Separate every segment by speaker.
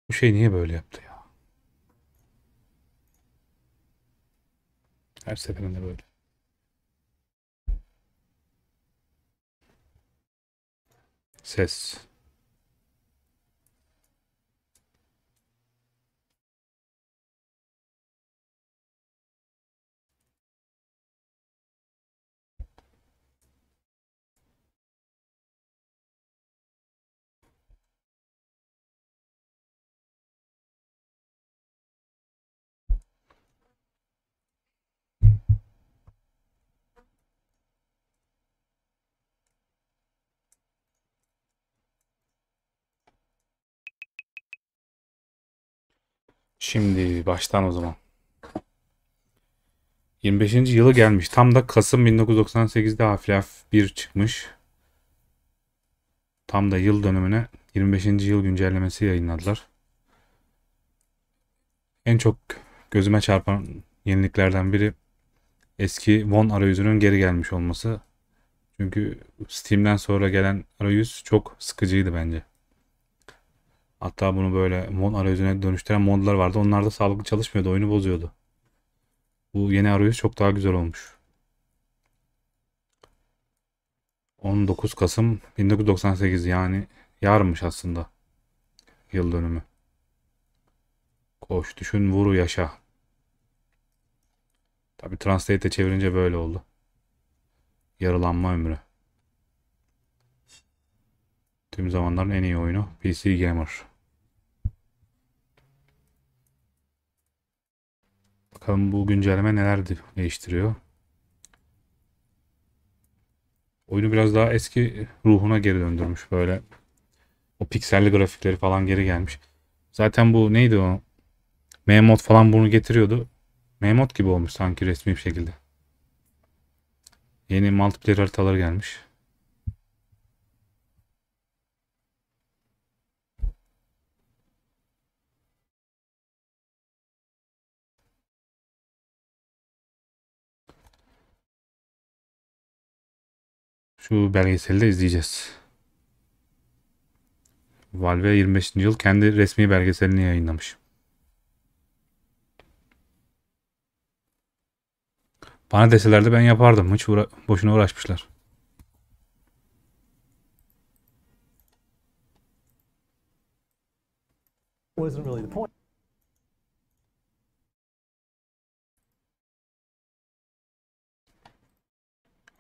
Speaker 1: Bu şey niye böyle yaptı ya? Her seferinde böyle. Ses. Şimdi baştan o zaman. 25. yılı gelmiş. Tam da Kasım 1998'de Half-Life 1 çıkmış. Tam da yıl dönümüne 25. yıl güncellemesi yayınladılar. En çok gözüme çarpan yeniliklerden biri eski Won arayüzünün geri gelmiş olması. Çünkü Steam'den sonra gelen arayüz çok sıkıcıydı bence. Hatta bunu böyle Won arayüzüne dönüştüren modlar vardı. Onlar da sağlıklı çalışmıyordu. Oyunu bozuyordu. Bu yeni arayüz çok daha güzel olmuş. 19 Kasım 1998 yani yarınmış aslında yıl dönümü. Koş, düşün, vur, yaşa. Tabi Translate'e çevirince böyle oldu. Yarılanma ömrü. Tüm zamanların en iyi oyunu PC Gamer. Bakalım bu güncelleme neler değiştiriyor. Oyunu biraz daha eski ruhuna geri döndürmüş böyle. O pikselli grafikleri falan geri gelmiş. Zaten bu neydi o? M-Mod falan bunu getiriyordu. M-Mod gibi olmuş sanki resmi bir şekilde. Yeni multiplayer haritaları gelmiş. Şu belgeseli de izleyeceğiz. Valve 25. yıl kendi resmi belgeselini yayınlamış. Bana deselerdi ben yapardım. Hiç boşuna uğraşmışlar.
Speaker 2: Wasn't really the point.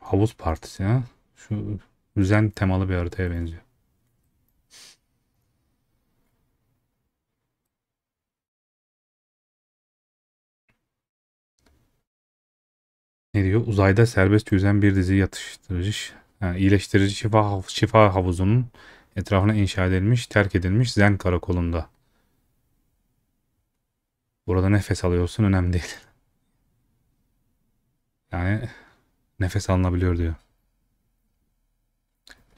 Speaker 1: Havuz partisi ha. Şu düzen temalı bir haritaya benziyor. Ne diyor? Uzayda serbest yüzen bir dizi yatıştırıcı, yani iyileştirici şifa havuzunun etrafına inşa edilmiş, terk edilmiş Zen karakolunda. Burada nefes alıyorsun önemli değil. Yani nefes alınabiliyor diyor.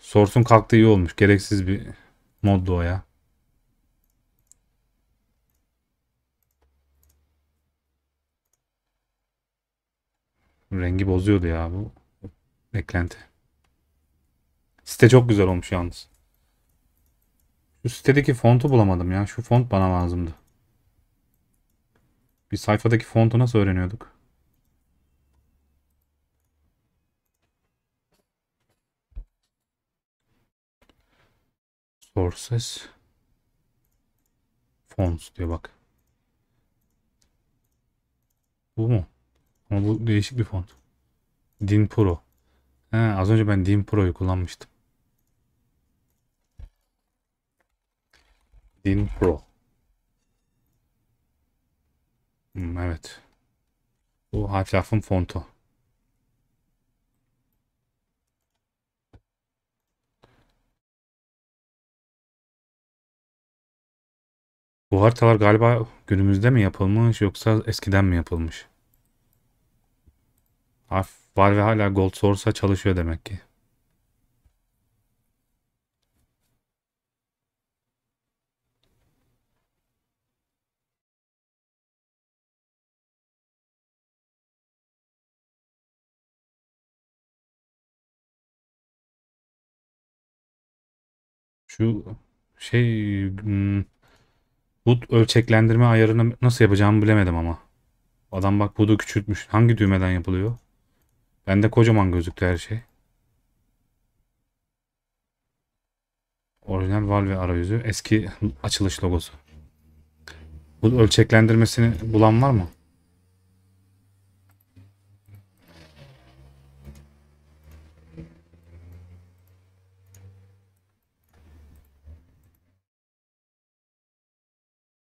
Speaker 1: Source'un kalktığı iyi olmuş. Gereksiz bir moddu o ya. Rengi bozuyordu ya bu eklenti. Site çok güzel olmuş yalnız. Şu sitedeki fontu bulamadım ya. Şu font bana lazımdı. Bir sayfadaki fontu nasıl öğreniyorduk? Sources fonts diyor bak. Bu mu? Ama bu değişik bir font. Din Pro. He, az önce ben Din Pro'yu kullanmıştım. Din Pro. Evet. Bu Half-Life'ın fontu. Bu haritalar galiba günümüzde mi yapılmış yoksa eskiden mi yapılmış? Valve hala Gold Source'a çalışıyor demek ki. Şu şey, hmm, HUD ölçeklendirme ayarını nasıl yapacağımı bilemedim ama. Adam bak HUD'u küçültmüş. Hangi düğmeden yapılıyor? Bende kocaman gözüktü her şey. Orijinal Valve arayüzü. Eski açılış logosu. HUD ölçeklendirmesini bulan var mı?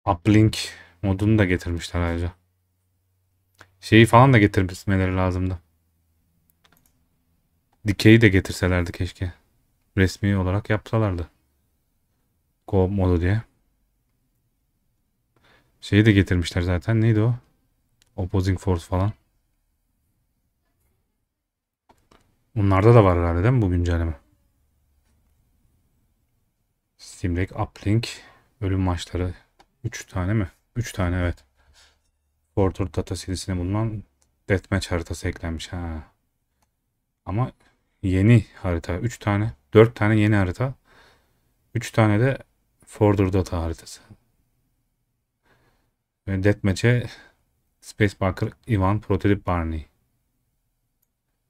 Speaker 1: Uplink modunu da getirmişler ayrıca. Şeyi falan da getirmeleri lazımdı. Dikeyi de getirselerdi keşke. Resmi olarak yapsalardı. Go modu diye. Şeyi de getirmişler zaten. Neydi o? Opposing Force falan. Bunlarda da var herhalde değil mi bu güncelleme? Steam Deck, Uplink, ölüm maçları. 3 tane mi? 3 tane evet. Porter Data serisine bulunan Deathmatch haritası eklenmiş. Ha. Ama yeni harita. 3 tane. 4 tane yeni harita. 3 tane de Further Data haritası. Ve Deathmatch'e Spacebarker Ivan Prototip Barney.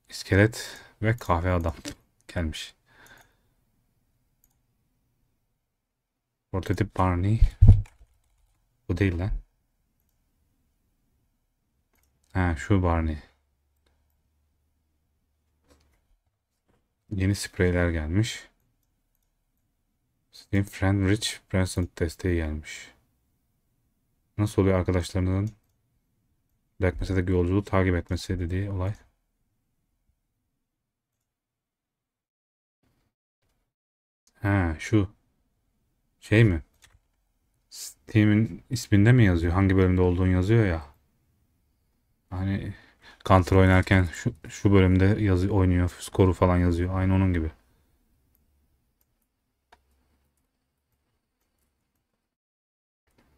Speaker 1: İskelet ve kahve adam gelmiş. Prototip Barney. Bu değil lan. Ha şu Barney. Yeni spreyler gelmiş. Steam Friend Rich Present desteği gelmiş. Nasıl oluyor arkadaşlarının Black Mesa'daki yolculuğu takip etmesi dediği olay? Ha şu şey mi? Steam'in isminde mi yazıyor? Hangi bölümde olduğunu yazıyor ya. Hani Counter oynarken şu bölümde oynuyor. Skoru falan yazıyor. Aynı onun gibi.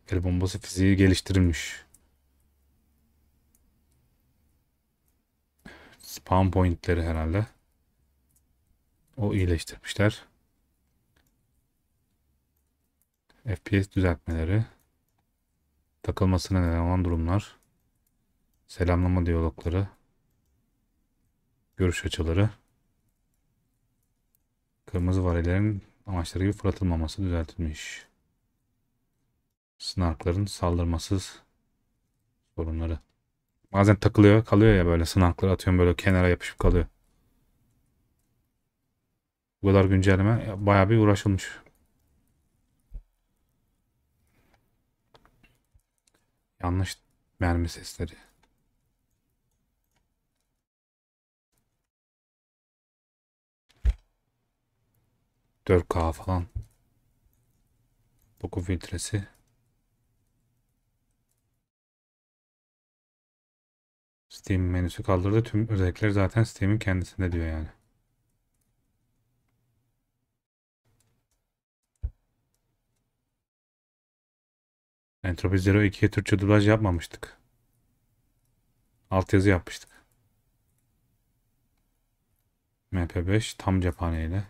Speaker 1: El bombası fiziği geliştirilmiş. Spawn pointleri herhalde. O iyileştirmişler. FPS düzeltmeleri. Takılmasına neden olan durumlar. Selamlama diyalogları. Görüş açıları. Kırmızı varillerin amaçları gibi fırlatılmaması düzeltilmiş. Snarkların saldırmasız sorunları. Bazen takılıyor kalıyor ya böyle snarkları atıyorum böyle kenara yapışıp kalıyor. Bu kadar güncelleme bayağı bir uğraşılmış. Yanlış mermi sesleri. 4K falan. Doku filtresi. Steam menüsü kaldırdı. Tüm özellikler zaten Steam'in kendisinde diyor yani. Entropy Zero 2'ye Türkçe dublaj yapmamıştık. Altyazı yapmıştık. MP5 tam cephaneyle.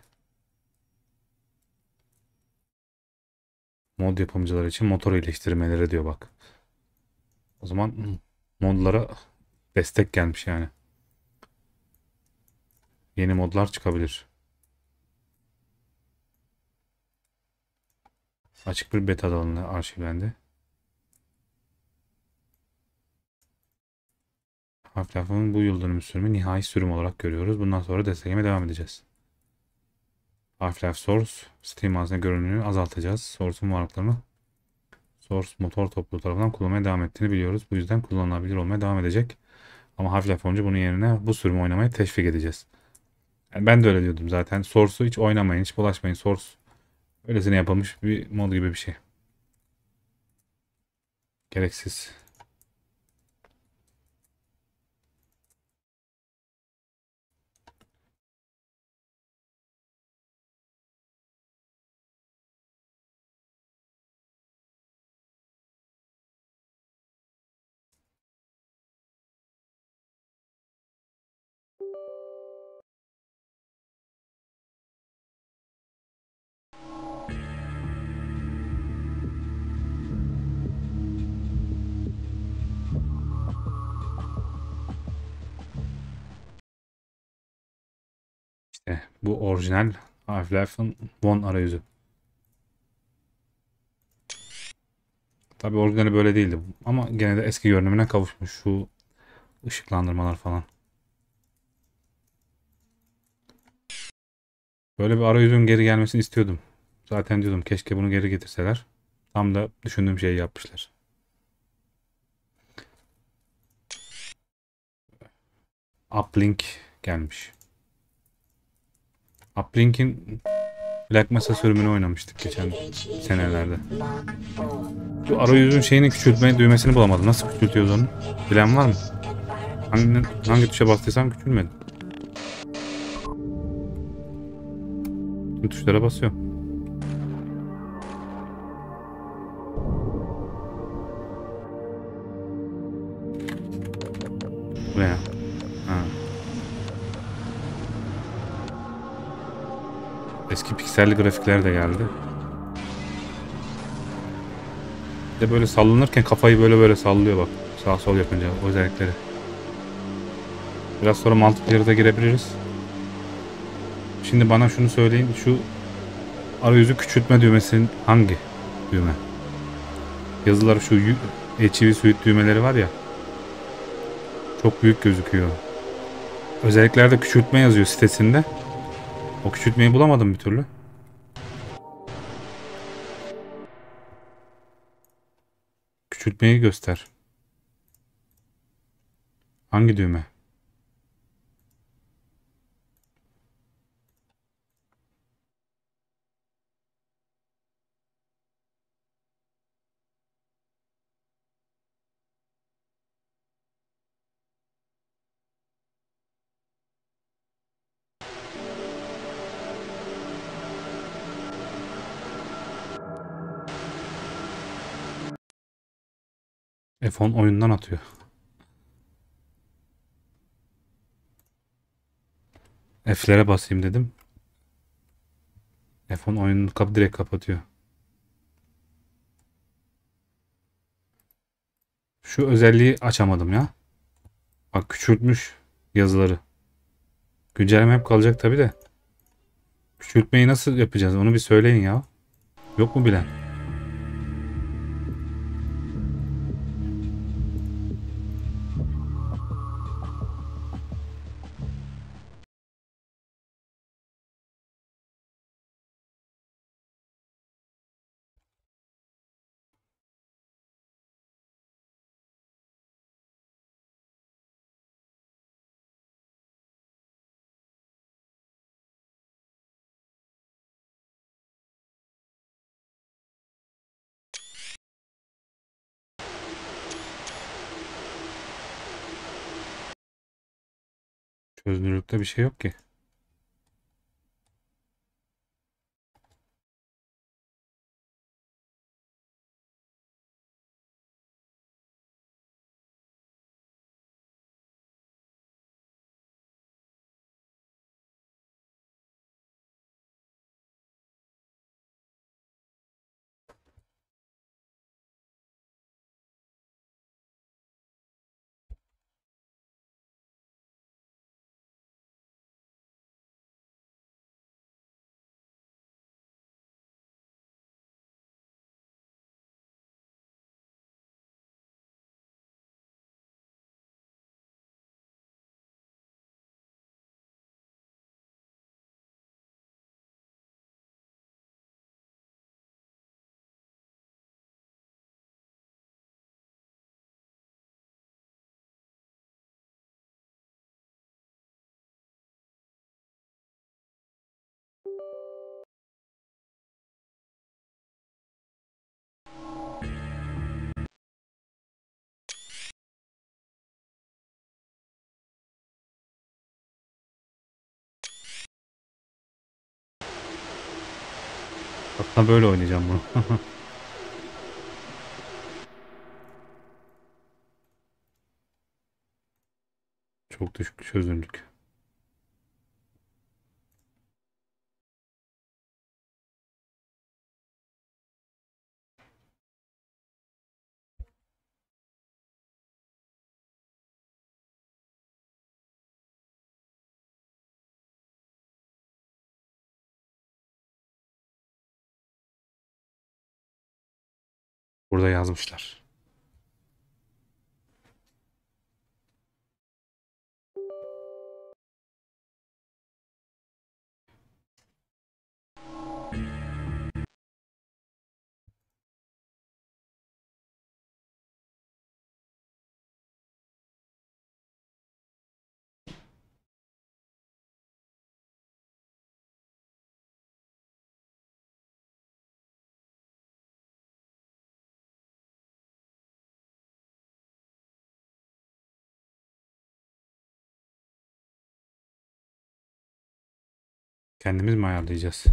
Speaker 1: Mod yapımcıları için motor iyileştirmeleri diyor bak. O zaman modlara destek gelmiş yani. Yeni modlar çıkabilir. Açık bir beta alanı arşivlendi. Half-Life'ın bu yıl dönümü sürümü nihai sürüm olarak görüyoruz. Bundan sonra desteklemeye devam edeceğiz. Half-Life Source, Steam mağazasında görünümünü azaltacağız. Source'un varlıklarını Source motor topluluğu tarafından kullanmaya devam ettiğini biliyoruz. Bu yüzden kullanılabilir olmaya devam edecek. Ama Half-Life olunca bunun yerine bu sürümü oynamaya teşvik edeceğiz. Yani ben de öyle diyordum zaten. Source'u hiç oynamayın, hiç bulaşmayın. Source öylesine yapılmış bir mod gibi bir şey. Gereksiz. İşte bu orijinal Half-Life'ın One arayüzü. Tabii orijinali böyle değildi ama gene de eski görünümüne kavuşmuş. Şu ışıklandırmalar falan. Böyle bir arayüzün geri gelmesini istiyordum. Zaten diyordum keşke bunu geri getirseler. Tam da düşündüğüm şeyi yapmışlar. Uplink gelmiş. Uplink'in Black Mesa sürümünü oynamıştık geçen senelerde. Şu arayüzün şeyini küçültme düğmesini bulamadım. Nasıl küçültüyoruz onu? Bilen var mı? Hangi tuşa bastıysam küçülmedi. Tüm tuşlara basıyorum. Bu ne ya? Ha. Eski pikselli grafikler de geldi. Bir de böyle sallanırken kafayı böyle sallıyor bak. Sağ sol yapınca o özellikleri. Biraz sonra mantıkları da girebiliriz. Şimdi bana şunu söyleyin. Şu arayüzü küçültme düğmesinin hangi düğme? Yazılar şu HV suite düğmeleri var ya. Çok büyük gözüküyor. Özelliklerde küçültme yazıyor sitesinde. O küçültmeyi bulamadım bir türlü. Küçültmeyi göster. Hangi düğme? F10 oyundan atıyor. F'lere basayım dedim. F10 oyununu direkt kapatıyor. Şu özelliği açamadım ya. Bak küçültmüş yazıları. Güncelleme hep kalacak tabi de. Küçültmeyi nasıl yapacağız onu bir söyleyin ya. Yok mu bilen? Çözünürlükte bir şey yok ki. Hatta böyle oynayacağım bunu. Çok düşük çözünürlük. Burada yazmışlar. Kendimiz mi ayarlayacağız?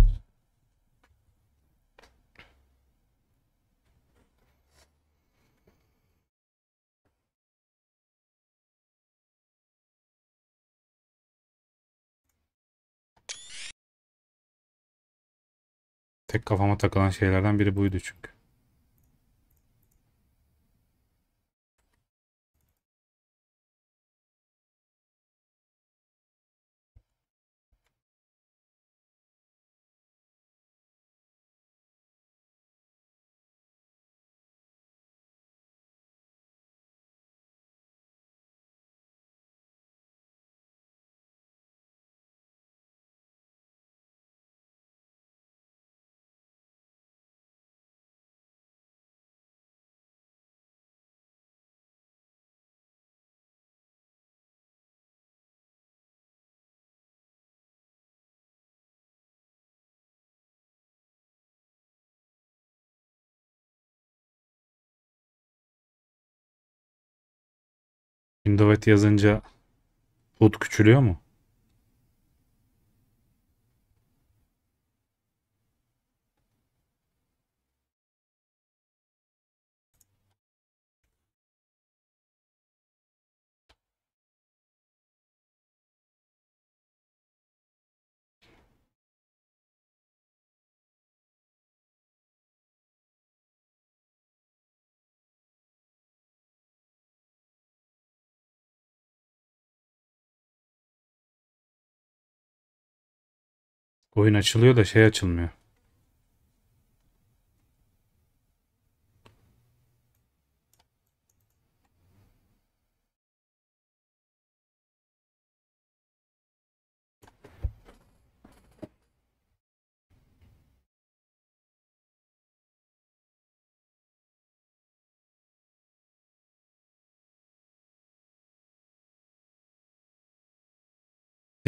Speaker 1: Tek kafama takılan şeylerden biri buydu çünkü. Windows yazınca HUD küçülüyor mu? Oyun açılıyor da şey açılmıyor.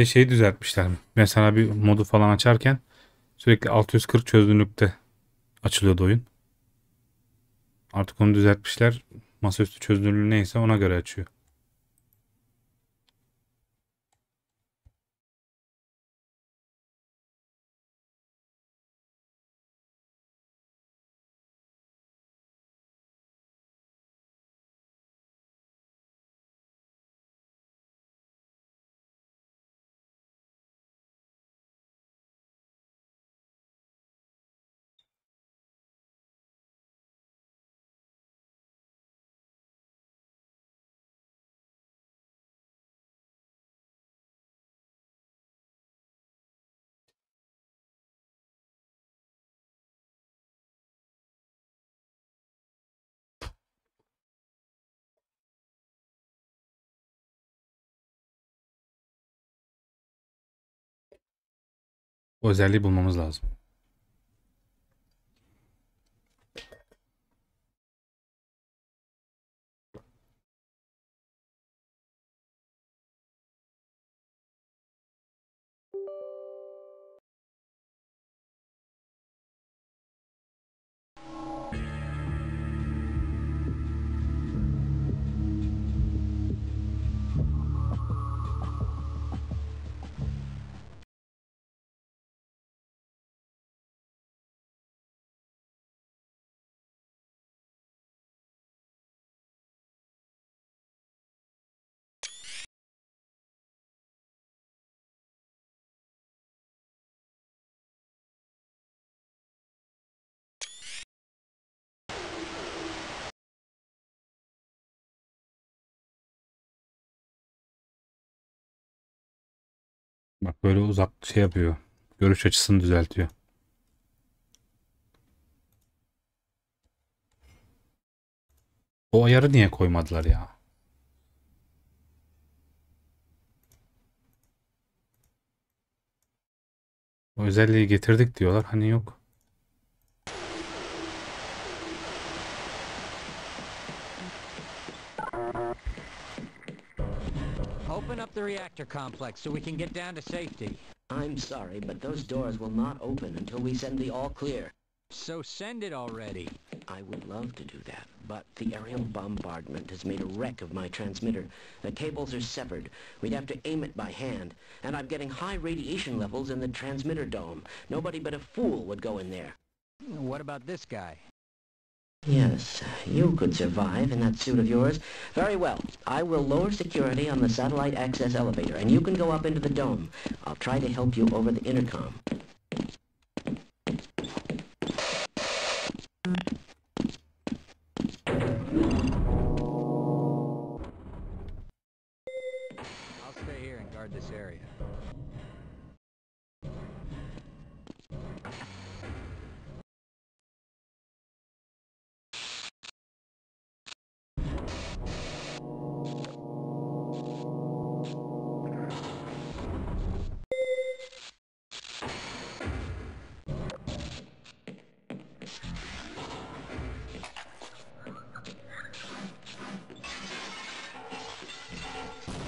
Speaker 1: Bir de şeyi düzeltmişler. Mesela bir modu falan açarken sürekli 640 çözünürlükte açılıyordu oyun. Artık onu düzeltmişler. Masaüstü çözünürlüğü neyse ona göre açıyor. O özelliği bulmamız lazım. Bak böyle uzak şey yapıyor. Görüş açısını düzeltiyor. O ayarı niye koymadılar ya? O özelliği getirdik diyorlar. Hani yok.
Speaker 3: Open up the reactor complex so we can get down to safety.
Speaker 4: I'm sorry, but those doors will not open until we send the all clear.
Speaker 3: So send it already.
Speaker 4: I would love to do that, but the aerial bombardment has made a wreck of my transmitter. The cables are severed. We'd have to aim it by hand. And I'm getting high radiation levels in the transmitter dome. Nobody but a fool would go in there.
Speaker 3: What about this guy?
Speaker 4: Yes, you could survive in that suit of yours. Very well. I will lower security on the satellite access elevator, and you can go up into the dome. I'll try to help you over the intercom.
Speaker 3: I'll stay here and guard this area.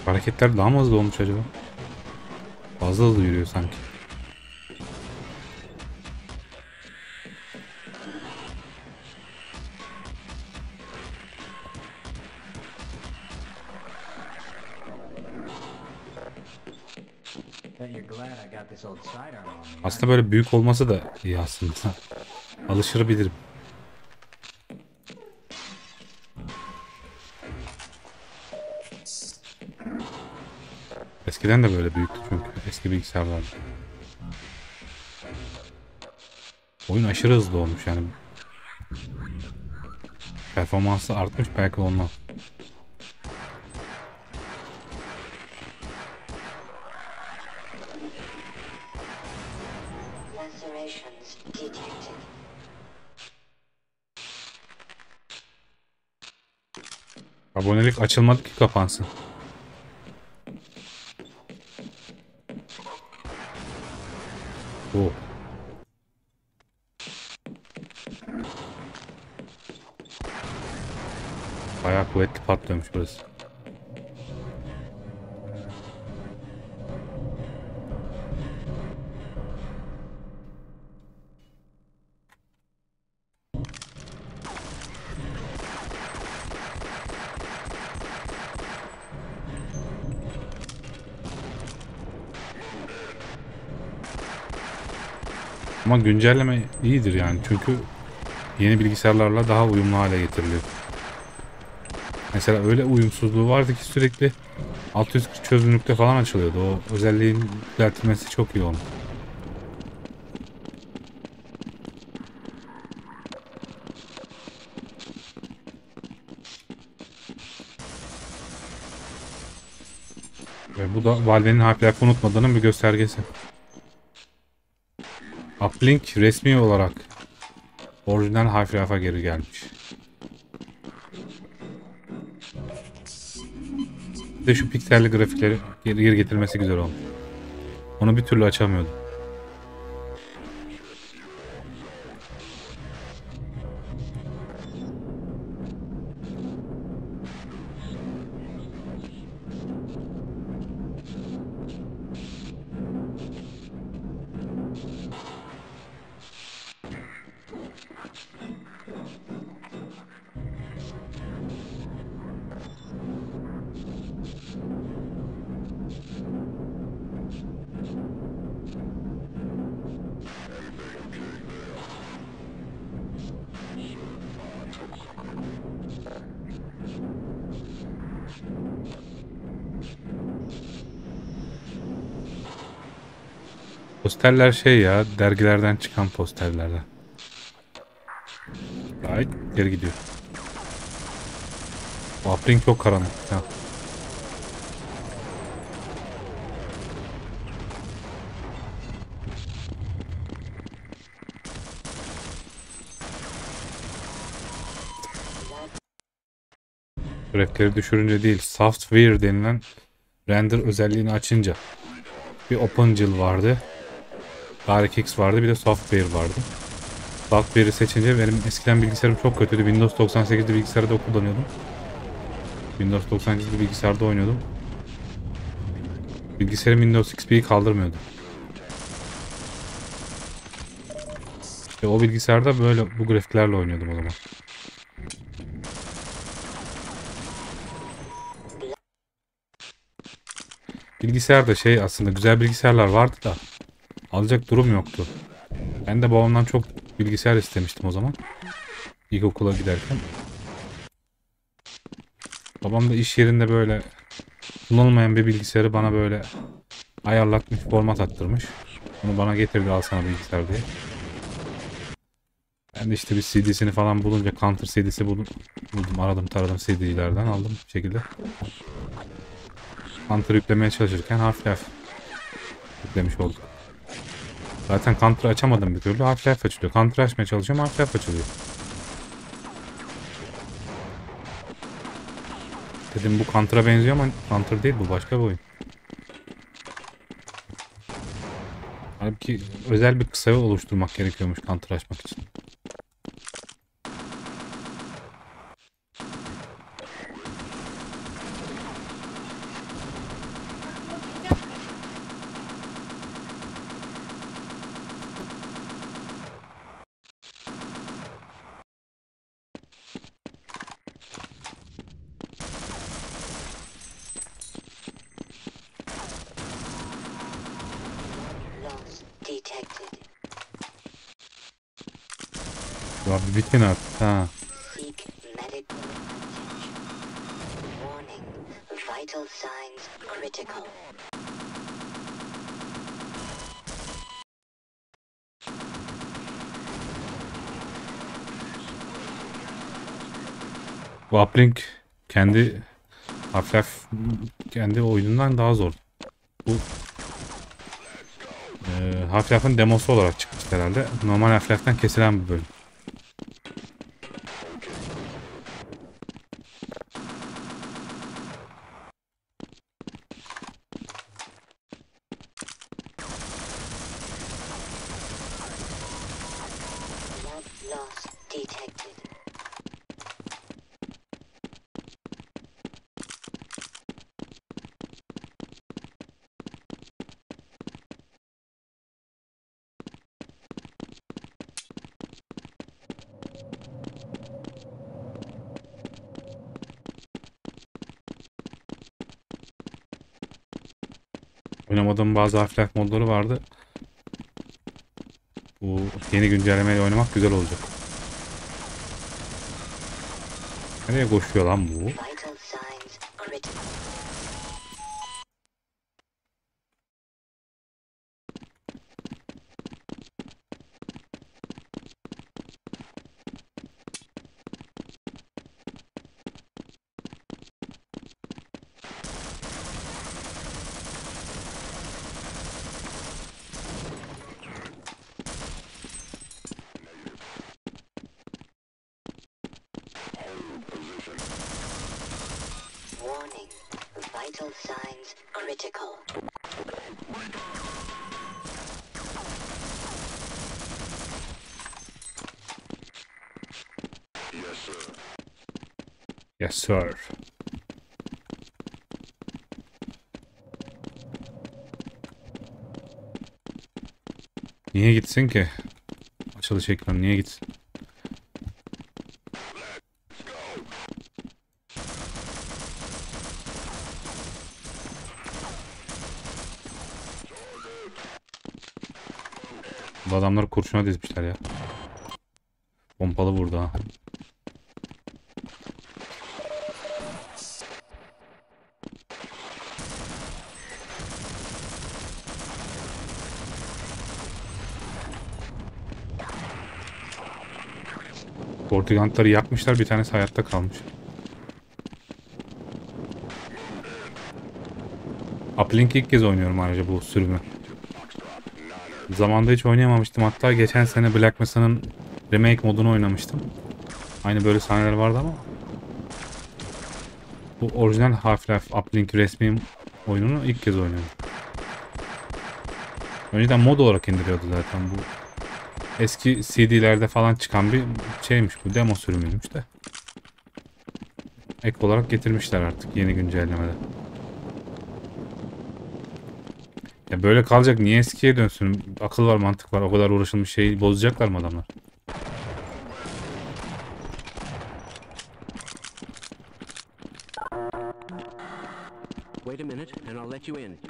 Speaker 1: Hareketler daha mı hızlı olmuş acaba? Fazla hızlı yürüyor sanki.
Speaker 3: Bet you're glad I got this old sidearm on me.
Speaker 1: Aslında böyle büyük olması da iyi aslında. Alışırabilirim. Eskiden de böyle büyüktü çünkü. Eski bilgisayarlarda. Oyun aşırı hızlı olmuş yani. Performansı artmış belki ondan.
Speaker 5: Lacerations detected.
Speaker 1: Abonelik açılmadı ki kapansın. Oh. Bayağı kuvvetli patlıyormuş burası. Ama güncelleme iyidir yani çünkü yeni bilgisayarlarla daha uyumlu hale getiriliyor. Mesela öyle uyumsuzluğu vardı ki sürekli 640 çözünürlükte falan açılıyordu. O özelliğin düzeltilmesi çok iyi oldu. Ve bu da Valve'nin Half-Life'ı unutmadığının bir göstergesi. Uplink resmi olarak orijinal Half-Life'a geri gelmiş. Bir de şu pikselli grafikleri geri getirmesi güzel olmuş. Onu bir türlü açamıyordum. Posterler şey ya, dergilerden çıkan posterlerden. Ay, geri gidiyor. Bu Uplink çok karanlık. Ha. Grafikleri düşürünce değil, software denilen render özelliğini açınca bir OpenGL vardı. DirectX vardı, bir de software vardı. Software'i seçince benim eskiden bilgisayarım çok kötüydü. Windows 98'li bilgisayarda kullanıyordum. Windows 98'li bilgisayarda oynuyordum. Bilgisayarım Windows XP'yi kaldırmıyordu. İşte o bilgisayarda böyle bu grafiklerle oynuyordum o zaman. Bilgisayarda aslında güzel bilgisayarlar vardı da alacak durum yoktu. Ben de babamdan çok bilgisayar istemiştim o zaman. İlkokula giderken. Babam da iş yerinde böyle kullanılmayan bir bilgisayarı bana böyle ayarlatmış, format attırmış. Bunu bana getirdi, al sana bilgisayar diye. Ben de işte bir CD'sini falan bulunca Counter CD'si buldum. Aradım taradım CD'lerden aldım bir şekilde. Counter yüklemeye çalışırken Half-Life yüklemiş oldum. Zaten Counter açamadım bir türlü. Half-Life açılıyor. Counter açmaya çalışıyorum. Half-Life açılıyor. Dedim bu Counter'a benziyor ama Counter değil, bu başka bir oyun. Halbuki özel bir kısa yol oluşturmak gerekiyormuş Counter açmak için.
Speaker 5: Loss detected.
Speaker 1: Ya bir bitin artık ha.
Speaker 5: Seek medical attention. Warning. Vital signs critical.
Speaker 1: Bu uplink kendi Half-Life kendi oyunundan daha zor. Bu Half-Life'ın demosu olarak çıkmış herhalde. Normal Half-Life'den kesilen bir bölüm.
Speaker 5: Blood loss detected.
Speaker 1: Oynamadığım bazı Half-Life modları vardı. Bu yeni güncellemeyle oynamak güzel olacak. Nereye koşuyor lan bu?
Speaker 5: Vital signs critical. Warning. Vital signs critical.
Speaker 1: Yes sir. Niye gitsin ki? Açılış ekranı niye gitsin? Bu adamları kurşuna dizmişler ya. Pompalı vurdu ha. Portigantları yakmışlar, bir tanesi hayatta kalmış. Uplink ilk kez oynuyorum ayrıca bu sürümü. Zamanında hiç oynayamamıştım. Hatta geçen sene Black Mesa'nın remake modunu oynamıştım. Aynı böyle sahneler vardı ama Bu orijinal Half-Life Uplink resmi oyununu ilk kez oynuyorum. Önceden mod olarak indiriyordu zaten bu. Eski CD'lerde falan çıkan bir şeymiş bu. Demo sürümüymüş de. Ek olarak getirmişler artık yeni güncellemede. Ya böyle kalacak, niye eskiye dönsün? Akıl var, mantık var. O kadar uğraşılmış şeyi bozacaklar mı adamlar?
Speaker 4: Wait a minute, and I'll let you in.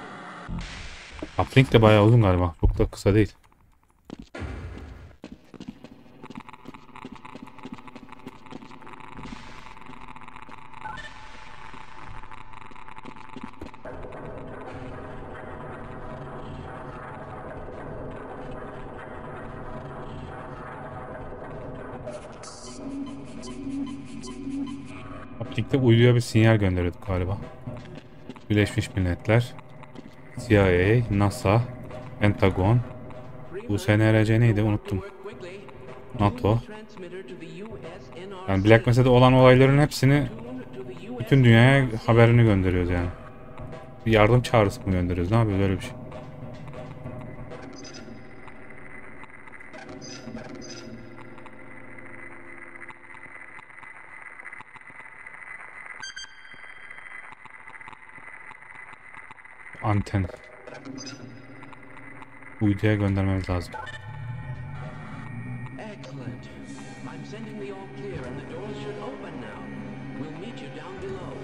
Speaker 1: Uplink de bayağı uzun galiba. Çok da kısa değil. Uplink'te uyduya bir sinyal gönderiyorduk galiba. Birleşmiş Milletler, CIA, NASA, Pentagon, bu SNRC neydi unuttum. NATO. Yani Black Mese'de olan olayların hepsini bütün dünyaya haberini gönderiyoruz yani. Bir yardım çağrısı mı gönderiyoruz? Ne yapıyoruz öyle bir şey? Anten. Uyduya göndermemiz lazım.
Speaker 4: Excellent. I'm sending the all clear and the doors should open now. We'll meet you down below.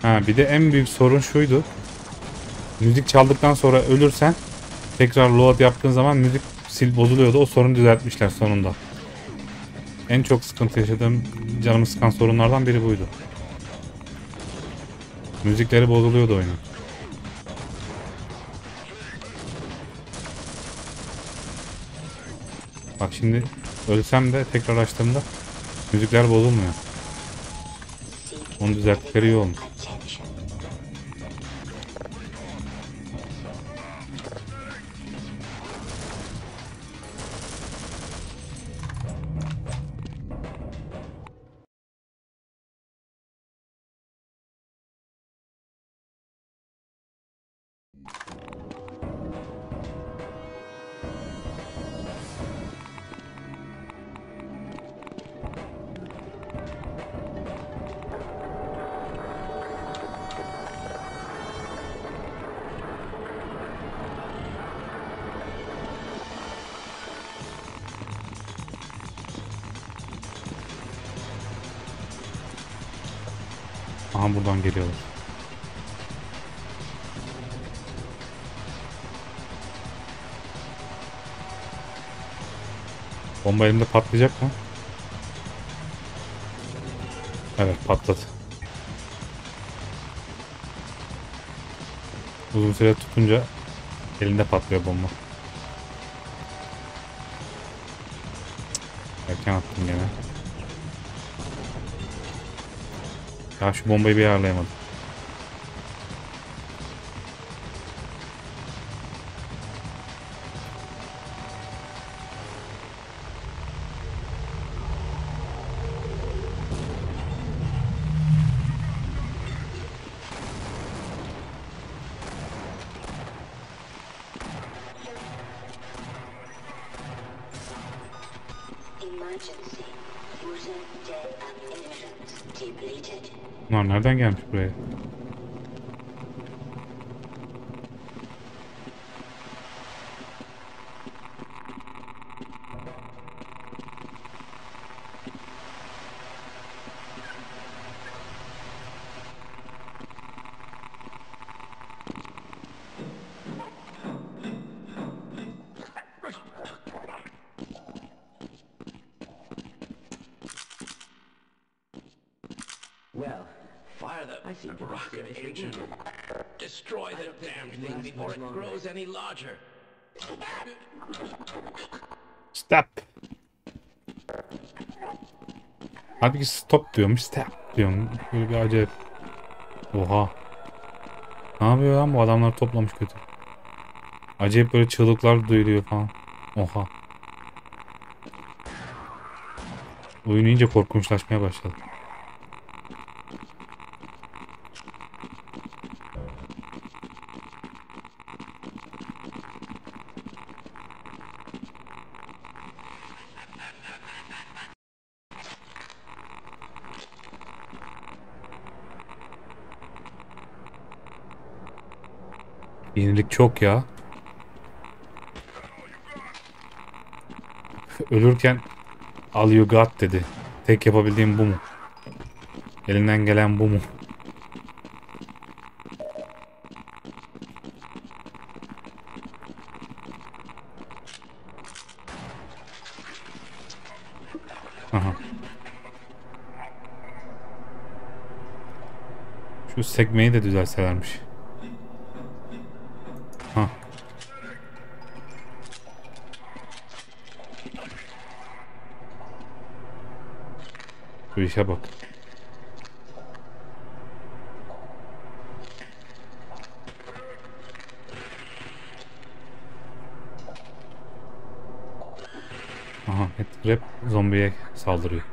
Speaker 1: Ha, bir de en büyük sorun şuydu. Müzik çaldıktan sonra ölürsen tekrar load yaptığın zaman müzik bozuluyordu. O sorunu düzeltmişler sonunda. En çok sıkıntı yaşadığım, canımı sıkan sorunlardan biri buydu. Müzikleri bozuluyordu oyunun. Bak şimdi ölsem de tekrar açtığımda müzikler bozulmuyor. Onu düzelttikleri iyi olmuş. Aha buradan geliyorlar. Bomba elimde patlayacak mı? Evet, patladı. Uzun süre tutunca elinde patlıyor bomba. Erken attım gene. Ya şu bombayı bir ayarlayamadım.
Speaker 5: Emergency. User dead applications depleted.
Speaker 1: Bunlar nereden gelmiş buraya?
Speaker 4: Well, fire the rocket agent. Destroy the damn thing before it grows any larger.
Speaker 1: Stop. Halbuki stop diyormuş, stop diyorum. Böyle bir acayip. Oha. Ne yapıyor lan bu adamlar, toplamış kötü. Acayip böyle çığlıklar duyuluyor falan. Oha. Oyun iyice korkunçlaşmaya başladı. Yenilik çok ya. Ölürken all you got dedi. Tek yapabildiğim bu mu? Elinden gelen bu mu? Aha. Şu sekmeyi de düzelselermiş. Ha. Bu işe bak. Aha, hep zombiye saldırıyor.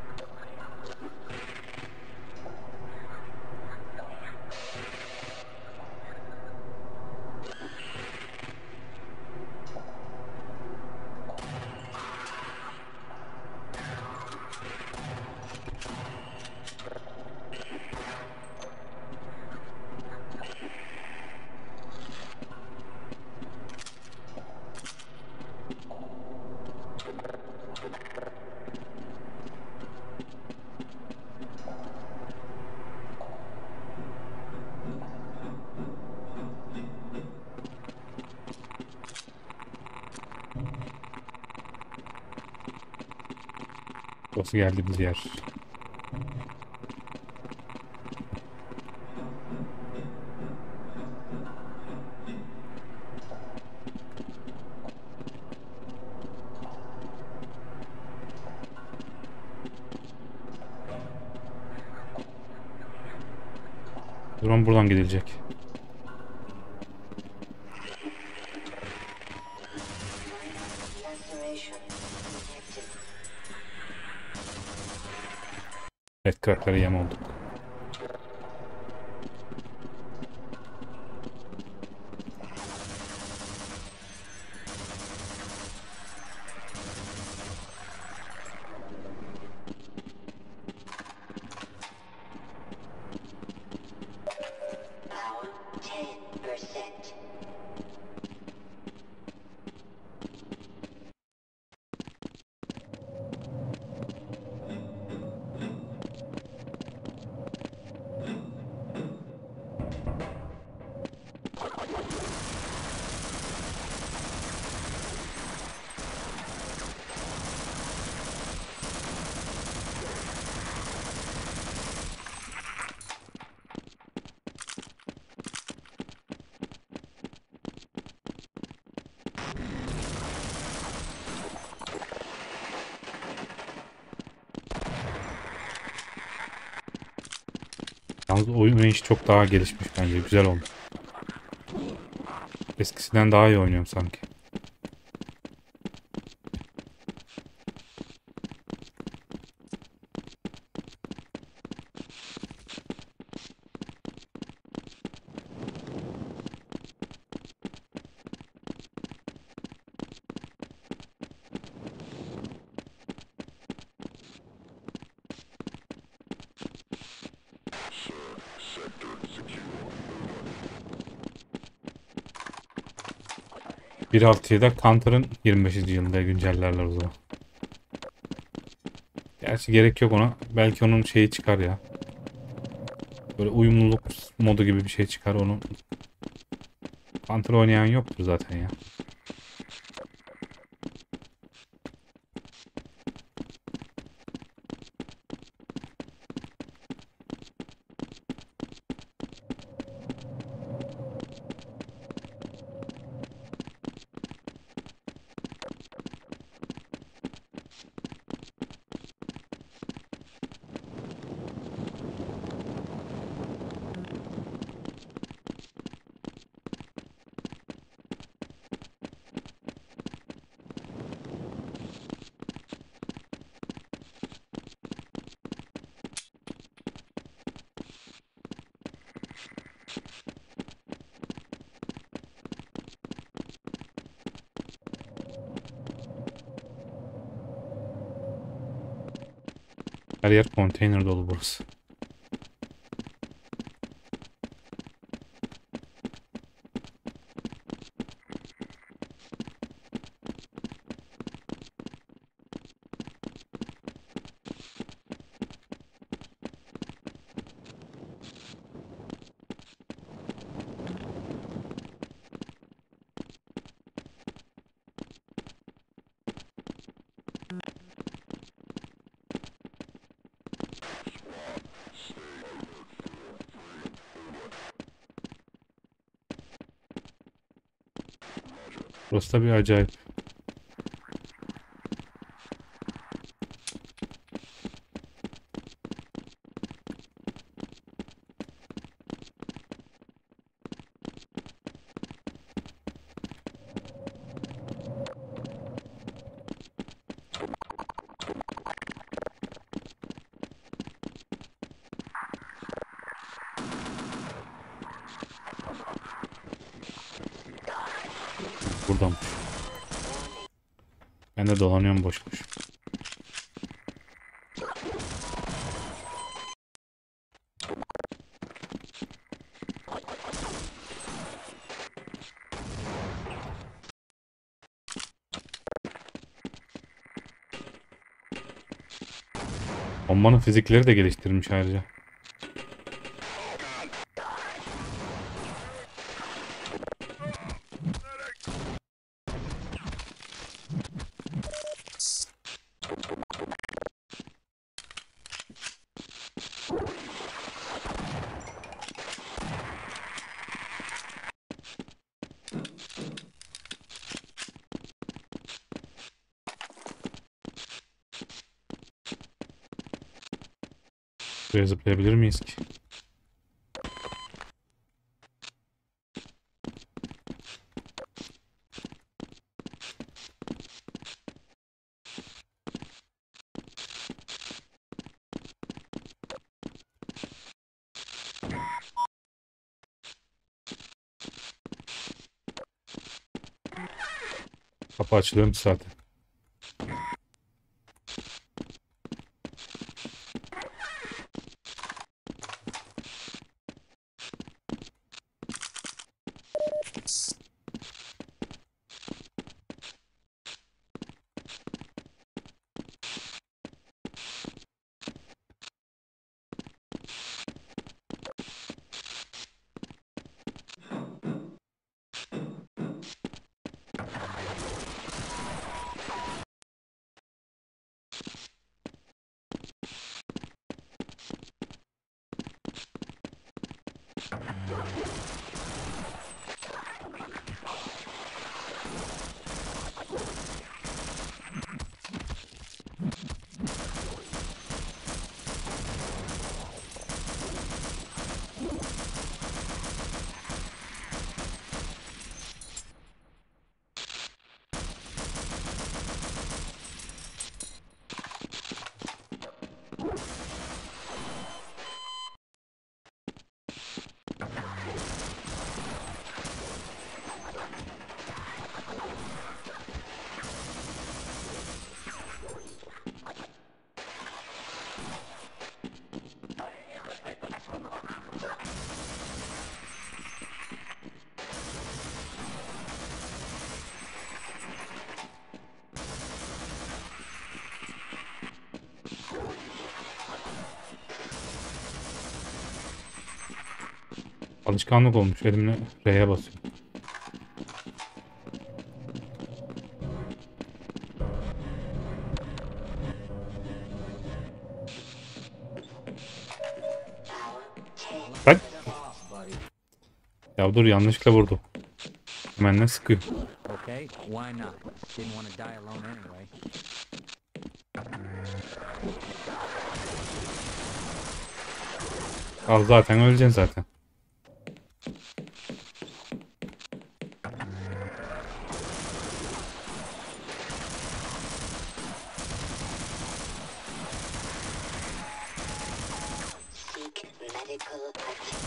Speaker 1: Burası geldiğimiz yer. Durum buradan gidilecek.
Speaker 5: Laceration detected.
Speaker 1: Evet, kraklara yem olduk.
Speaker 5: Power 10%.
Speaker 1: Yalnız oyun işi çok daha gelişmiş bence. Güzel oldu. Eskisinden daha iyi oynuyorum sanki. Bir haftaya da Counter'ın 25. yılında güncellerler o zaman. Gerçi gerek yok ona. Belki onun şeyi çıkar ya. Böyle uyumluluk modu gibi bir şey çıkar onu. Counter oynayan yoktur zaten ya. Her yer konteyner dolu burası. Burası da bir acayip. Buradan. Ben de dolanıyorum boş boş. Bombanın fizikleri de geliştirmiş ayrıca. Buraya zıplayabilir miyiz ki? Kapı açılıyormuş zaten. Alışkanlık olmuş. Elimle R'ye basıyorum. Bak. Ya dur, yanlışlıkla vurdu. Hemen ne sıkıyor?
Speaker 3: Okay, why not? Didn't want to die alone anyway.
Speaker 1: Al, zaten öleceksin zaten.
Speaker 5: Seek medical attention.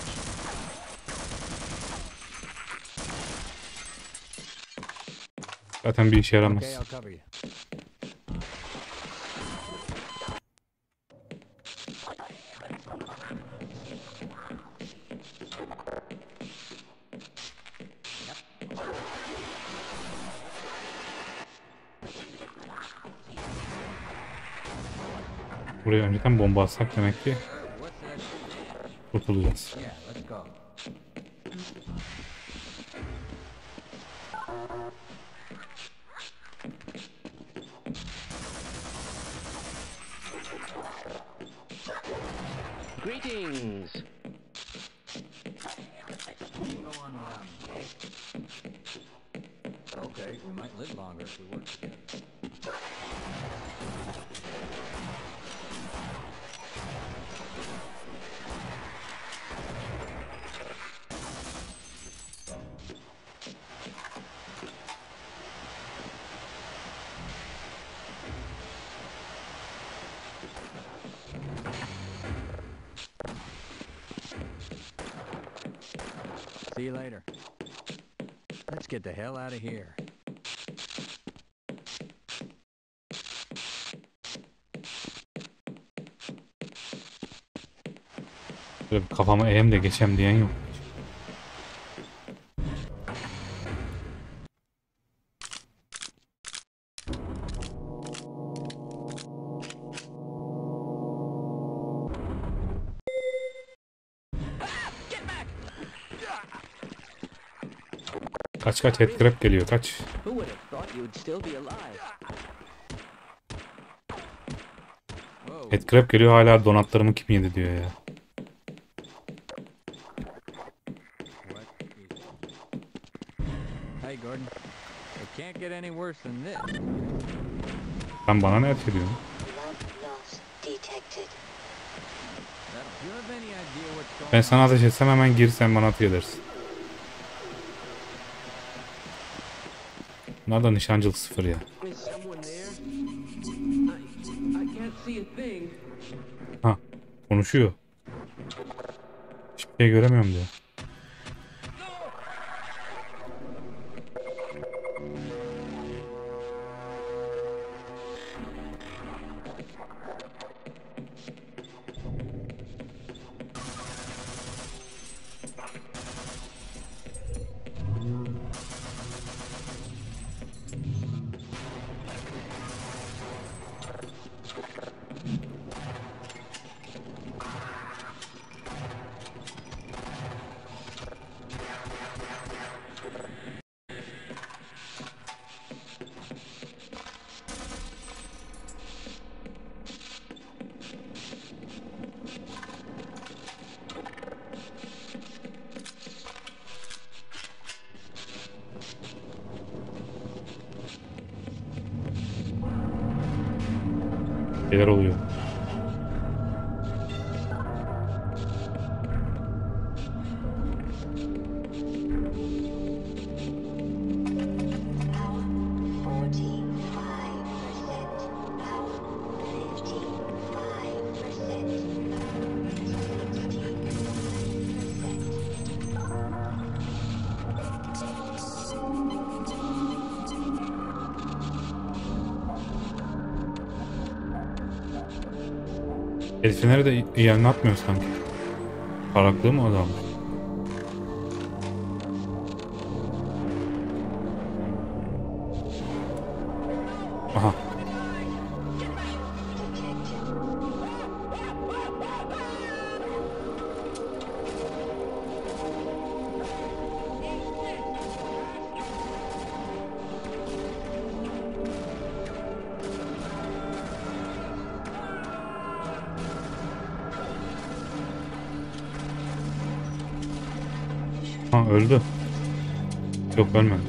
Speaker 1: Zaten bir işe yaramaz.
Speaker 3: Okay, I'll cover you.
Speaker 1: Buraya önceden bomba atsak demek ki kurtulacağız.
Speaker 3: Yeah, let's go.
Speaker 4: Greetings.
Speaker 3: Go on without me. Okay, we might live longer if we work together. See you later. Let's get the hell out of here.
Speaker 1: Böyle bir kafama eğim de geçem diyen yok. Kaç kaç, headcrab geliyor, kaç.
Speaker 4: Who would have thought you would still be alive?
Speaker 3: Whoa.
Speaker 1: Headcrab geliyor, hala donatlarımı kim yedi diyor ya.
Speaker 3: What is... Hey, Gordon. It can't get any worse than this.
Speaker 1: Sen bana ne ateş ediyorsun?
Speaker 5: Love loss detected.
Speaker 3: Do you have any idea what's going
Speaker 1: Ben
Speaker 3: on?
Speaker 1: sana ateş etsem hemen gir, sen bana ateş edersin. Bunlar da nişancılık sıfır ya.
Speaker 4: Is someone there? I can't see a thing.
Speaker 1: Ha, konuşuyor. Hiçbir şey göremiyorum diyor. Neler oluyor? El feneri de yanına atmıyor sanki. Parlaklığı mı azalmış? Aha. Ha, öldü. Yok, ölmedi.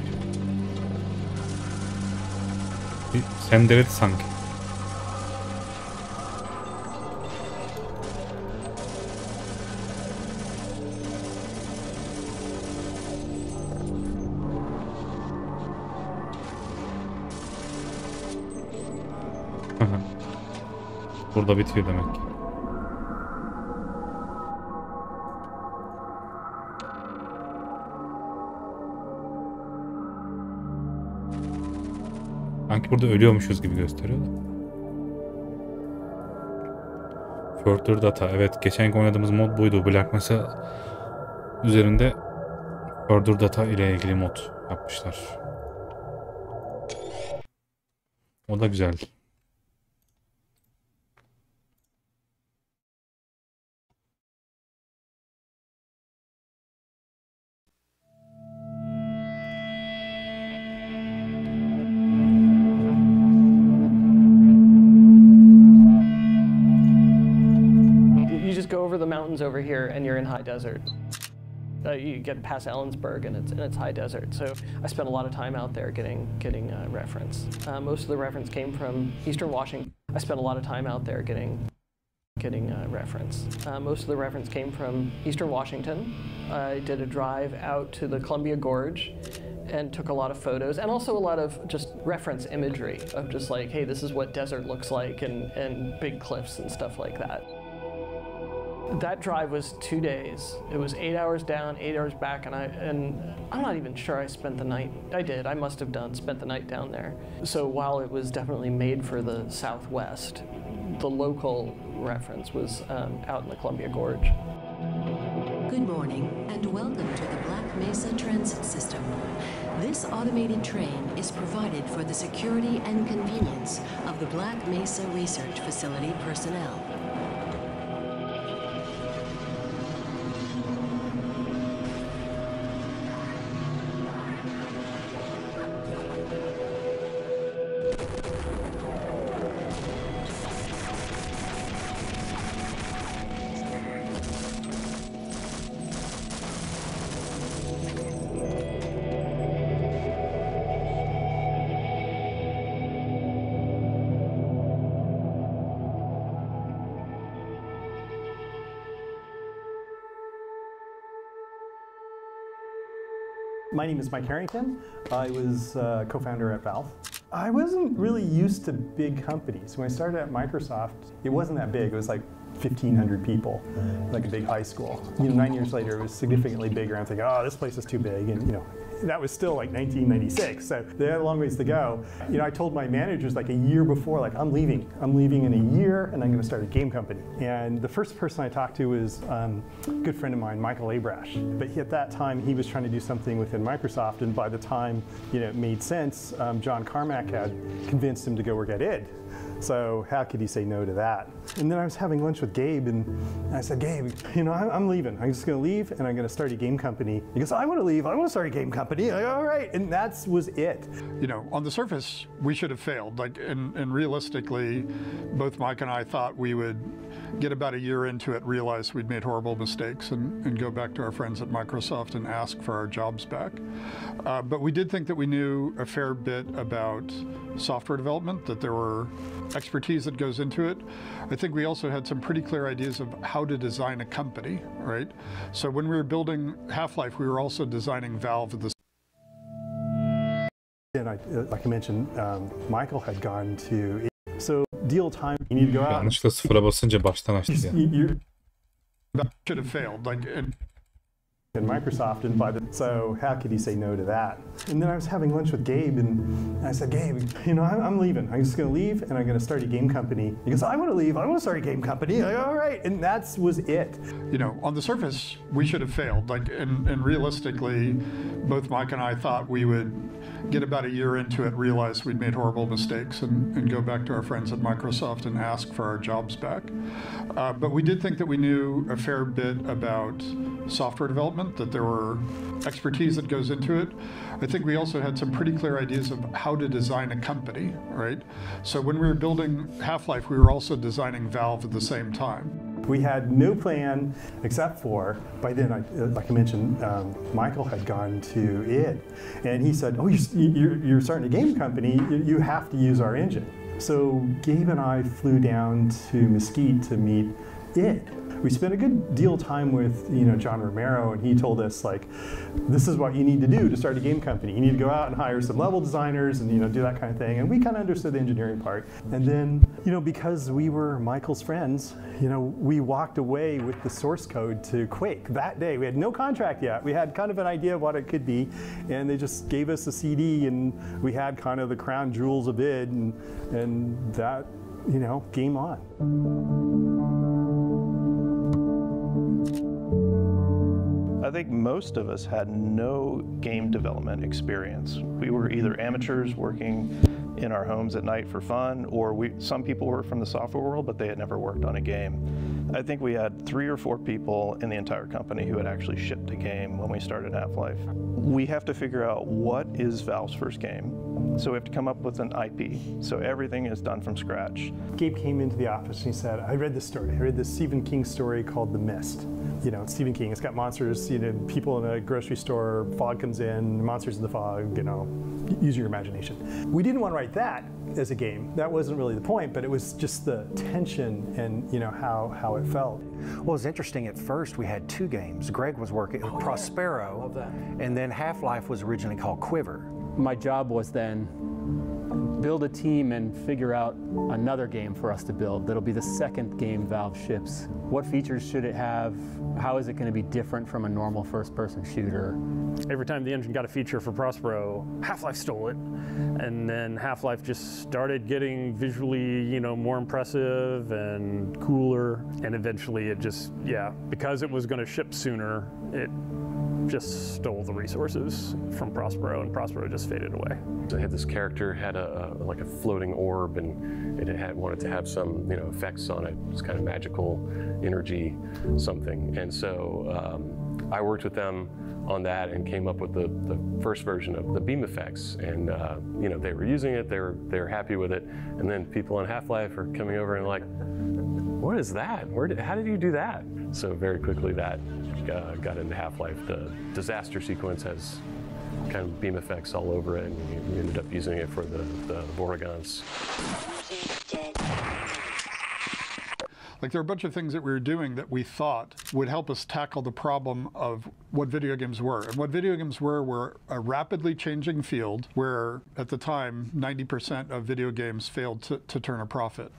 Speaker 1: Sen delirdi sanki. Burada bitiyor demek ki. Sanki burada ölüyormuşuz gibi gösteriyor da. Further data. Evet, geçen oynadığımız mod buydu. BLACKLINE üzerinde Further data ile ilgili mod yapmışlar. O da güzel.
Speaker 6: over the mountains over here and you're in high desert. You get past Ellensburg and it's high desert. So I spent a lot of time out there getting reference. Most of the reference came from Eastern Washington. I spent a lot of time out there getting reference. Most of the reference came from Eastern Washington. I did a drive out to the Columbia Gorge and took a lot of photos, and also a lot of just reference imagery of just like, hey, this is what desert looks like, and big cliffs and stuff like that. That drive was 2 days. It was 8 hours down, 8 hours back, and I'm not even sure I spent the night. I did. I must have spent the night down there. So while it was definitely made for the Southwest, the local reference was out in the Columbia Gorge.
Speaker 7: Good morning and welcome to the Black Mesa Transit System. This automated train is provided for the security and convenience of the Black Mesa Research Facility personnel.
Speaker 2: My name is Mike Harrington. I was co-founder at Valve. I wasn't really used to big companies. When I started at Microsoft, it wasn't that big. It was like 1,500 people, like a big high school. 9 years later, it was significantly bigger. I'm thinking, oh, this place is too big, and that was still like 1996, so they had a long ways to go. I told my managers like a year before, like, I'm leaving in a year, and I'm going to start a game company. And the first person I talked to was a good friend of mine, Michael Abrash. But at that time, he was trying to do something within Microsoft, and by the time it made sense, John Carmack had convinced him to go work at id. So how could he say no to that? And then I was having lunch with Gabe, and I said, Gabe, I'm leaving. I'm just going to leave, and I'm going to start a game company. He goes, I want to leave. I want to start a game company. Like, all right, and that was it.
Speaker 8: On the surface, we should have failed. And realistically, both Mike and I thought we would get about a year into it, realize we'd made horrible mistakes, and go back to our friends at Microsoft and ask for our jobs back. But we did think that we knew a fair bit about software development, that there were expertise that goes into it. I think we also had some pretty clear ideas of how to design a company, right? So when we were building Half-Life, we were also designing Valve at the
Speaker 2: And like I mentioned, Michael had gone to, so deal time, you need to go out.
Speaker 1: Yanlışlıkla sıfıra basınca baştan açtı ya.
Speaker 8: should have failed.
Speaker 2: In Microsoft, and so how could he say no to that? And then I was having lunch with Gabe, and I said, Gabe, I'm leaving. I'm just going to leave, and I'm going to start a game company. He goes, I want to leave. I want to start a game company. Like, all right, and that was it.
Speaker 8: On the surface, we should have failed. And realistically, both Mike and I thought we would get about a year into it, realize we'd made horrible mistakes, and go back to our friends at Microsoft and ask for our jobs back. But we did think that we knew a fair bit about software development, that there were expertise that goes into it. I think we also had some pretty clear ideas of how to design a company, right? So when we were building Half-Life, we were also designing Valve at the same time.
Speaker 2: We had no plan except for, by then, like I mentioned, Michael had gone to id, and he said, oh, you're starting a game company, you have to use our engine. So Gabe and I flew down to Mesquite to meet id. We spent a good deal of time with John Romero, and he told us, like, this is what you need to do to start a game company. You need to go out and hire some level designers and do that kind of thing. And we kind of understood the engineering part. And then because we were Michael's friends, we walked away with the source code to Quake that day. We had no contract yet. We had kind of an idea of what it could be, and they just gave us a CD, and we had kind of the crown jewels of id, and that game on.
Speaker 9: I think most of us had no game development experience. We were either amateurs working in our homes at night for fun, or some people were from the software world, but they had never worked on a game. I think we had 3 or 4 people in the entire company who had actually shipped a game when we started Half-Life. We have to figure out what is Valve's first game. So we have to come up with an IP. So everything is done from scratch.
Speaker 2: Gabe came into the office and he said, I read this story. I read this Stephen King story called The Mist. You know, Stephen King, it's got monsters, you know, people in a grocery store, fog comes in, monsters in the fog, you know, use your imagination. We didn't want to write that as a game. That wasn't really the point, but it was just the tension and, you know, how it felt.
Speaker 10: Well, it was interesting. At first, we had 2 games. Greg was working with Prospero, and then Half-Life was originally called Quiver.
Speaker 11: My job was then build a team and figure out another game for us to build. That'll be the second game Valve ships. What features should it have? How is it going to be different from a normal first-person shooter?
Speaker 12: Every time the engine got a feature for Prospero, Half-Life stole it. And then Half-Life just started getting visually, you know, more impressive and cooler. And eventually it just, yeah, because it was going to ship sooner, it just stole the resources from Prospero, and Prospero just faded away.
Speaker 13: I had this character, had like a floating orb, and it wanted to have some, you know, effects on it. It's kind of magical energy, something. And so I worked with them on that and came up with the first version of the beam effects. And you know, they were using it, they were happy with it. And then people on Half-Life are coming over and like, what is that? How did you do that? So very quickly that got into Half-Life. The disaster sequence has kind of beam effects all over it, and we ended up using it for the Vortigons.
Speaker 8: Like, there are a bunch of things that we were doing that we thought would help us tackle the problem of what video games were. And what video games were a rapidly changing field where, at the time, 90% of video games failed to turn a profit.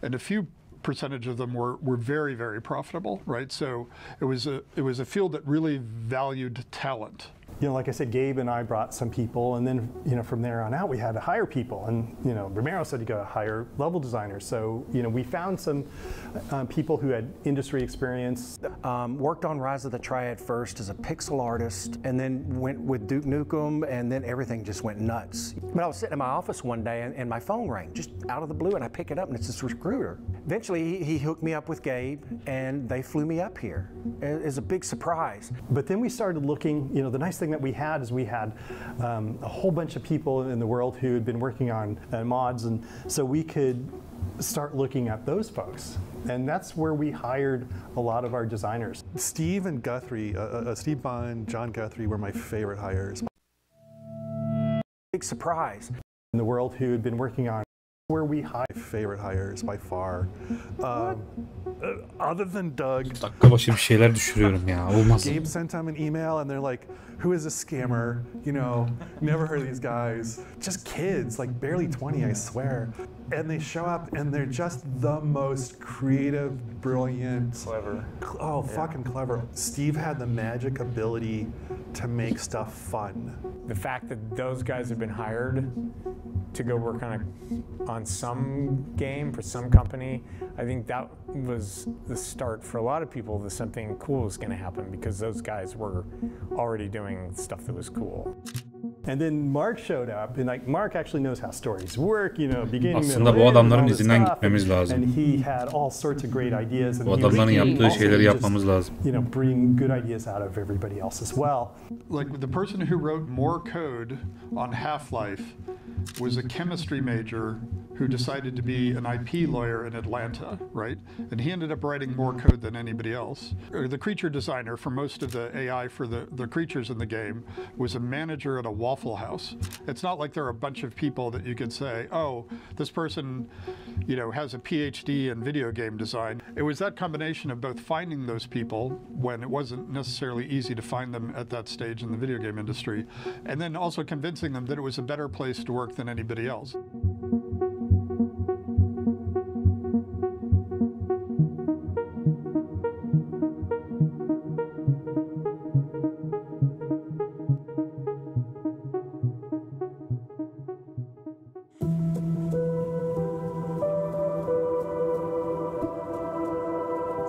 Speaker 8: And a few percentage of them were very, very profitable, right? So it was a field that really valued talent.
Speaker 2: You know, like I said, Gabe and I brought some people, and then, you know, from there on out, we had to hire people. And, you know, Romero said you got to hire level designers. So, you know, we found some people who had industry experience.
Speaker 10: Worked on Rise of the Triad first as a pixel artist, and then went with Duke Nukem, and then everything just went nuts. But I was sitting in my office one day, and my phone rang, just out of the blue, and I pick it up, and it's this recruiter. Eventually, he hooked me up with Gabe, and they flew me up here. It was a big surprise.
Speaker 2: But then we started looking, you know, the nice thing that we had is we had a whole bunch of people in the world who had been working on mods, and so we could start looking at those folks. And that's where we hired a lot of our designers.
Speaker 14: Steve and Guthrie, Steve Bond, John Guthrie were my favorite hires.
Speaker 10: Big surprise.
Speaker 2: In the world who had been working on where we hired.
Speaker 14: Favorite hires by far. Other than Doug.
Speaker 1: Dakika başı bir şeyler düşürüyorum ya. Olmaz.
Speaker 14: Gabe sent them an email and they're like, who is this scammer? You know, never heard of these guys. Just kids, like barely 20, I swear. And they show up and they're just the most creative, brilliant.
Speaker 9: Clever.
Speaker 14: Oh, fucking clever. Steve had the magic ability to make stuff fun.
Speaker 15: The fact that those guys have been hired to go work on some game for some company, I think that was the start for a lot of people that something cool was going to happen, because those guys were already doing stuff that was cool.
Speaker 2: And then Mark showed up, and like Mark actually knows how stories work, you know, beginning,
Speaker 1: Aslında bu adamların izinden gitmemiz lazım.
Speaker 2: And he had all sorts of great ideas. And
Speaker 1: bu adamların yaptığı şeyleri yapmamız lazım.
Speaker 2: You know, bring good ideas out of everybody else as well.
Speaker 8: Like, the person who wrote more code on Half-Life was a chemistry major who decided to be an IP lawyer in Atlanta, right? And he ended up writing more code than anybody else. The creature designer for most of the AI for the creatures in the game was a manager at a Waffle House. It's not like there are a bunch of people that you could say, oh, this person, you know, has a PhD in video game design. It was that combination of both finding those people when it wasn't necessarily easy to find them at that stage in the video game industry, and then also convincing them that it was a better place to work than anybody else.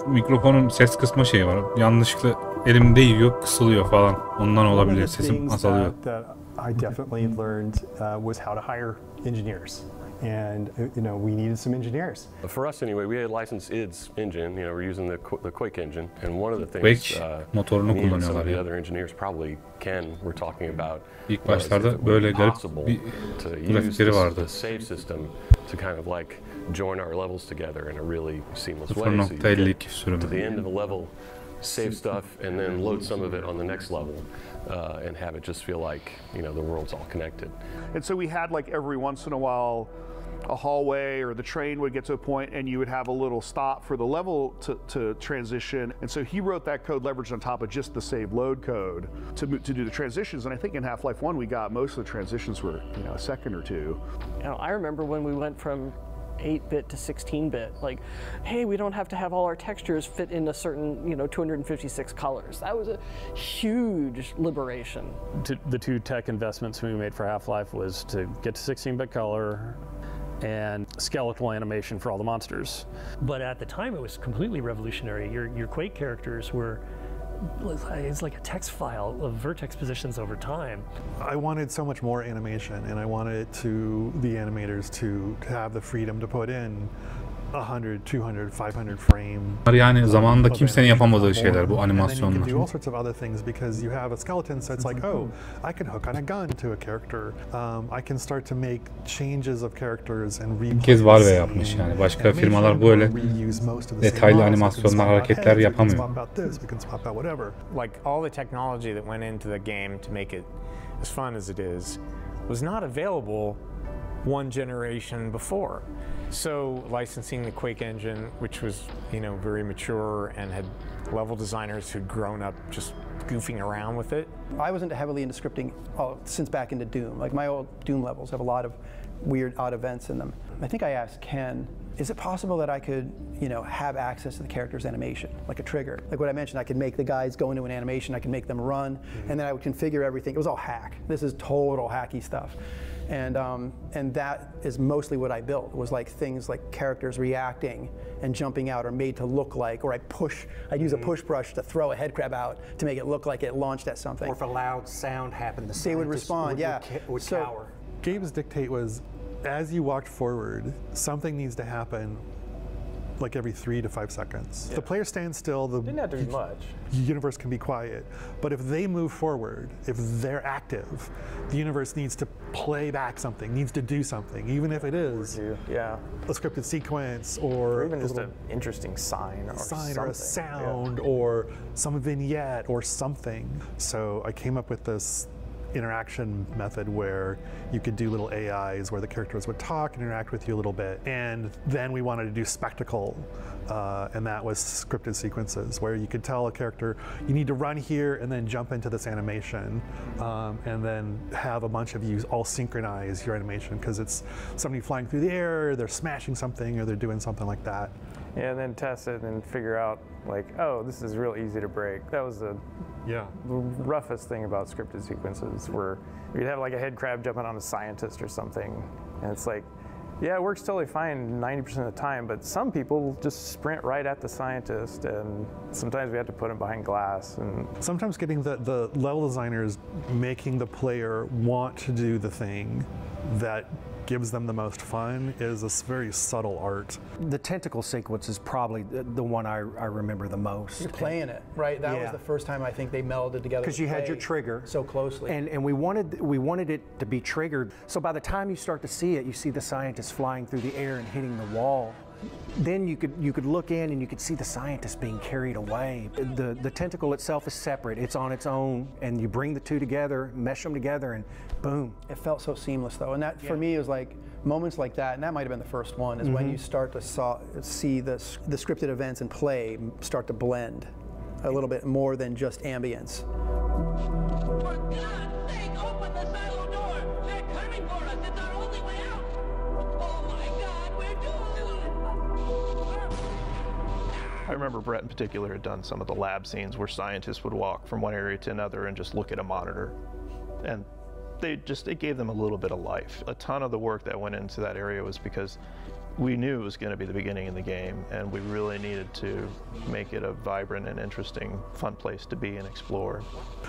Speaker 1: Mikrofonun ses kısma şeyi var. Yanlışlıkla elimde yiyor, kısılıyor falan. Ondan olabilir. Sesim azalıyor.
Speaker 2: I definitely learned was how to hire engineers. And we needed some engineers.
Speaker 13: For us anyway, we had licensed ID's engine. We're using the Quake engine, and one of the things
Speaker 1: motorunu
Speaker 13: me and some
Speaker 1: kullanıyorlar
Speaker 13: of the
Speaker 1: ya.
Speaker 13: other engineers probably were talking about.
Speaker 1: İlk başlarda böyle garip bir grafikleri vardı.
Speaker 13: The save system to kind of like join our levels together in a really seamless way. So you
Speaker 1: 0.52 sürümü.
Speaker 13: get to the end of a level, save stuff, and then load some of it on the next level, and have it just feel like the world's all connected.
Speaker 16: And so we had like every once in a while a hallway or the train would get to a point and you would have a little stop for the level to transition. And so he wrote that code leveraged on top of just the save load code to do the transitions. And I think in Half-Life 1 we got most of the transitions were a second or two.
Speaker 6: I remember when we went from 8-bit to 16-bit, like, hey, we don't have to have all our textures fit in a certain, 256 colors. That was a huge liberation.
Speaker 12: The two tech investments we made for Half-Life was to get to 16-bit color and skeletal animation for all the monsters.
Speaker 17: But at the time it was completely revolutionary. Your Quake characters it's like a text file of vertex positions over time.
Speaker 14: I wanted so much more animation, and I wanted the animators to have the freedom to put in 100, 200, 500 frame.
Speaker 1: Yani zamanında kimsenin yapamadığı şeyler bu animasyonlar.
Speaker 14: And then you can do all sorts of other things because you have a skeleton, so it's like, oh, I can hook on a gun to a character. I can start to make changes of characters and replay.
Speaker 1: Bir kez Valve yapmış yani. Başka firmalar böyle detaylı animasyonlar, hareketler yapamıyor.
Speaker 15: Like all the technology that went into the game to make it as fun as it is was not available one generation before. So licensing the Quake engine, which was, very mature and had level designers who'd grown up just goofing around with it.
Speaker 18: I wasn't heavily into scripting since back into Doom. Like my old Doom levels have a lot of weird, odd events in them. I think I asked Ken, is it possible that I could, have access to the character's animation, like a trigger? Like what I mentioned, I could make the guys go into an animation, I could make them run, and then I would configure everything. It was all hack. This is total hacky stuff. And that is mostly what I built, was like things like characters reacting and jumping out are made to look like, or I'd use a push brush to throw a head crab out to make it look like it launched at something.
Speaker 10: Or if a loud sound happened,
Speaker 18: they would respond,
Speaker 10: would cower.
Speaker 14: Gabe's dictate was, as you walked forward, something needs to happen like every 3 to 5 seconds. If the player stands still, the
Speaker 15: didn't have to be much.
Speaker 14: Universe can be quiet. But if they move forward, if they're active, the universe needs to play back something, needs to do something, even if it is a scripted sequence or
Speaker 15: even just an interesting sign
Speaker 14: or a sound or some vignette or something. So I came up with this interaction method where you could do little AIs where the characters would talk and interact with you a little bit. And then we wanted to do spectacle, and that was scripted sequences where you could tell a character, you need to run here and then jump into this animation, and then have a bunch of you all synchronize your animation because it's somebody flying through the air, they're smashing something, or they're doing something like that.
Speaker 19: Yeah, and then test it and figure out, like, oh, this is real easy to break. That was the roughest thing about scripted sequences, where you'd have like a head crab jumping on a scientist or something, and it's like, yeah, it works totally fine 90% of the time, but some people just sprint right at the scientist, and sometimes we have to put them behind glass. And
Speaker 14: sometimes getting the level designers making the player want to do the thing that gives them the most fun is a very subtle art.
Speaker 10: The tentacle sequence is probably the one I remember the most.
Speaker 18: You're playing it, right? That was the first time I think they melded together.
Speaker 10: Because you had your trigger
Speaker 18: so closely,
Speaker 10: and we wanted it to be triggered. So by the time you start to see it, you see the scientist flying through the air and hitting the wall. Then you could look in and you could see the scientist being carried away. The tentacle itself is separate; it's on its own, and you bring the two together, mesh them together, and boom.
Speaker 18: It felt so seamless, though, and that for me is like moments like that, and that might have been the first one, is when you start to see the scripted events and play start to blend a little bit more than just ambience.
Speaker 20: For God's sake, open the silo door! They're coming for us! It's our only way out! Oh my God, we're doomed!
Speaker 9: I remember Brett in particular had done some of the lab scenes where scientists would walk from one area to another and just look at a monitor. And it gave them a little bit of life. A ton of the work that went into that area was because we knew it was going to be the beginning of the game, and we really needed to make it a vibrant and interesting, fun place to be and explore.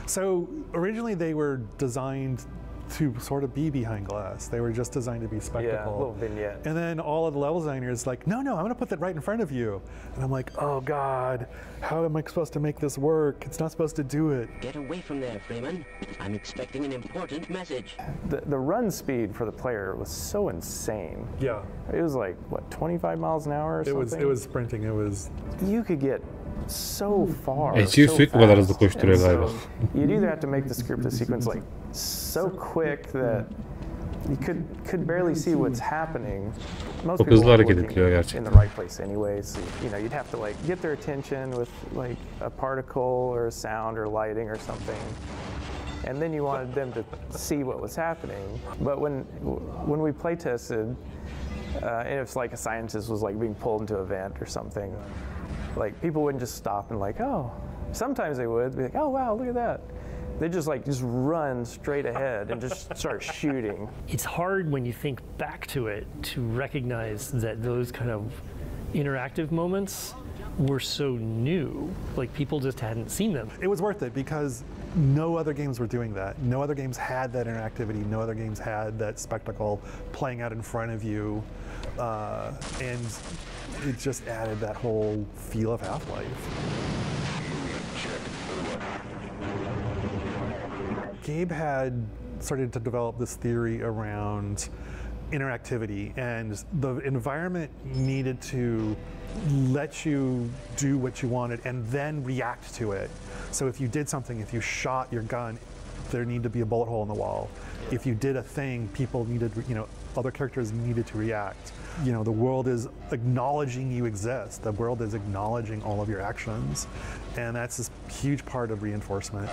Speaker 14: So originally they were designed to sort of be behind glass. They were just designed to be spectacle.
Speaker 19: Yeah, a little vignette.
Speaker 14: And then all of the level designers like, no, I'm going to put that right in front of you. And I'm like, oh God, how am I supposed to make this work? It's not supposed to do it.
Speaker 4: Get away from there, Freeman. I'm expecting an important message.
Speaker 19: The run speed for the player was so insane.
Speaker 14: Yeah.
Speaker 19: It was like, what, 25 miles an hour or something?
Speaker 14: It was sprinting. It was.
Speaker 19: You could get so far.
Speaker 1: HG sürekli bu kadar hızlı koşturuyor galiba.
Speaker 19: You'd either have to make the scripted sequence like so quick that you could barely see what's happening. Most
Speaker 1: Çok hızlı
Speaker 19: people
Speaker 1: hareket
Speaker 19: were
Speaker 1: ediliyor
Speaker 19: looking
Speaker 1: gerçekten.
Speaker 19: in the right place anyways. So, you know, you'd have to like get their attention with like a particle or a sound or lighting or something. And then you wanted them to see what was happening. But when we play tested, and if like a scientist was like being pulled into a vent or something, like people wouldn't just stop and like, oh, sometimes they would be like, oh wow, look at that. They just run straight ahead and just start shooting.
Speaker 17: It's hard when you think back to it to recognize that those kind of interactive moments were so new. Like people just hadn't seen them.
Speaker 14: It was worth it because no other games were doing that. No other games had that interactivity. No other games had that spectacle playing out in front of you. And it just added that whole feel of Half-Life. Gabe had started to develop this theory around interactivity, and the environment needed to let you do what you wanted and then react to it. So if you did something, if you shot your gun, there needed to be a bullet hole in the wall. If you did a thing, people needed, other characters needed to react. The world is acknowledging you exist. The world is acknowledging all of your actions. And that's this huge part of reinforcement.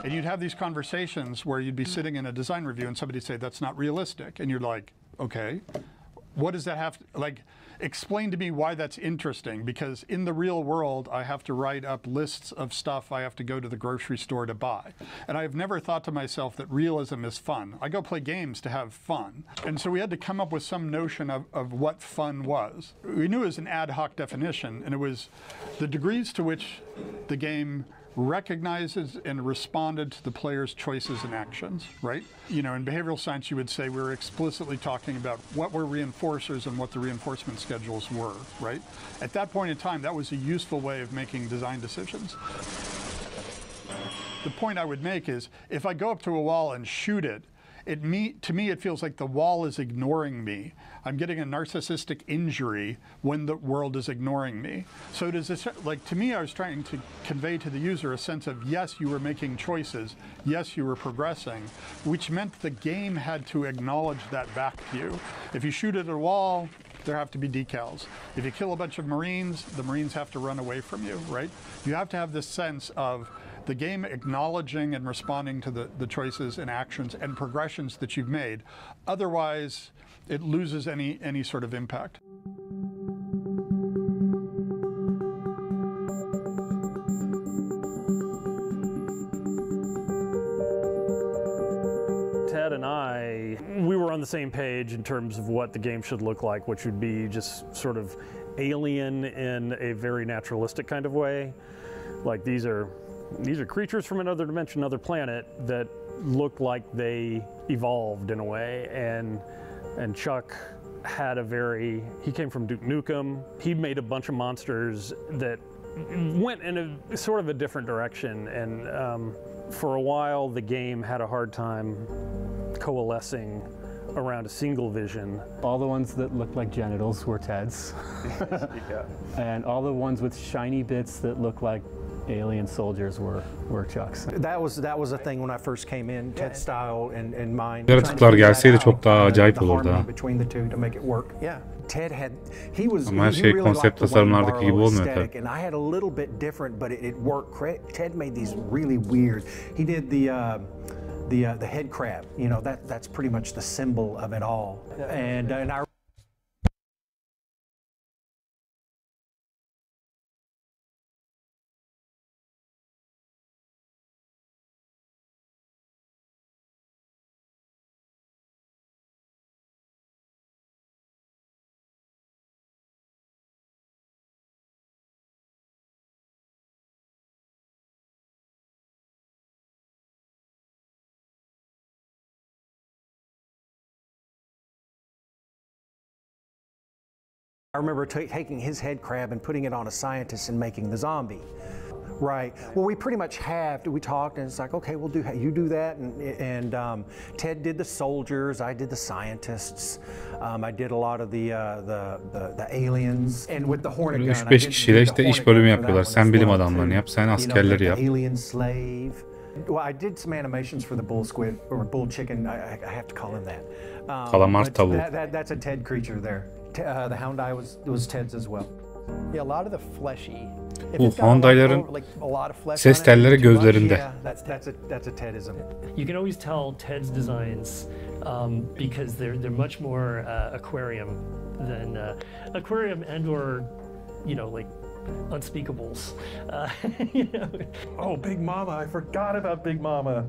Speaker 8: And you'd have these conversations where you'd be sitting in a design review and somebody'd say, that's not realistic. And you're like, okay, what does that have to, like, explain to me why that's interesting, because in the real world, I have to write up lists of stuff I have to go to the grocery store to buy. And I've never thought to myself that realism is fun. I go play games to have fun. And so we had to come up with some notion of what fun was. We knew it was an ad hoc definition, and it was the degrees to which the game recognizes and responded to the player's choices and actions, right? In behavioral science, you would say we were explicitly talking about what were reinforcers and what the reinforcement schedules were, right? At that point in time, that was a useful way of making design decisions. The point I would make is, if I go up to a wall and shoot it, to me, it feels like the wall is ignoring me. I'm getting a narcissistic injury when the world is ignoring me. So to me, I was trying to convey to the user a sense of, yes, you were making choices. Yes, you were progressing, which meant the game had to acknowledge that back to you. If you shoot at a wall, there have to be decals. If you kill a bunch of Marines, the Marines have to run away from you, right? You have to have this sense of the game acknowledging and responding to the choices and actions and progressions that you've made. Otherwise, it loses any sort of impact.
Speaker 12: Ted and we were on the same page in terms of what the game should look like, which would be just sort of alien in a very naturalistic kind of way. Like these are creatures from another dimension, another planet that look like they evolved in a way. And Chuck had he came from Duke Nukem. He made a bunch of monsters that went in a sort of a different direction. And for a while, the game had a hard time coalescing around a single vision.
Speaker 11: All the ones that looked like genitals were Ted's.
Speaker 19: Yeah.
Speaker 11: And all the ones with shiny bits that looked like alien soldiers were Chuck's.
Speaker 10: That was a thing when I first came in, Ted's style and mine.
Speaker 1: Yaratıklar gelseydi çok daha acayip olurdu ha.
Speaker 10: Between the two to make it work. Yeah. Ted
Speaker 1: Ama her şey konsept tasarımlardaki gibi olmuyor tabii.
Speaker 10: And I had a little bit different, but it worked. Ted made these really weird. He did the head crab. That's pretty much the symbol of it all. And I I remember taking his head crab and putting it on a scientist and making the zombie. Right. Well, we pretty much have. We talked, and it's like, okay, we'll do. You do that, and Ted did the soldiers. I did the scientists. I did a lot of the aliens, and with the Hornet gun.
Speaker 1: 3-5 kişiyle işte iş bölümü yapıyorlar. Sen bilim adamlarını yap, sen askerleri yap.
Speaker 10: Alien slave. Well, I did some animations for the bull squid or bull chicken. I have to call him that.
Speaker 1: Kalamar tavuğu.
Speaker 10: That's a Ted creature there. The hound eye was Ted's as well.
Speaker 18: Yeah, a lot of the fleshy.
Speaker 1: Bu Hyundai'ların ses telleri gözlerinde.
Speaker 10: Yeah, that's a Tedism.
Speaker 17: You can always tell Ted's designs because they're much more aquarium than aquarium and/or like unspeakables. You know?
Speaker 14: Oh, Big Mama! I forgot about Big Mama.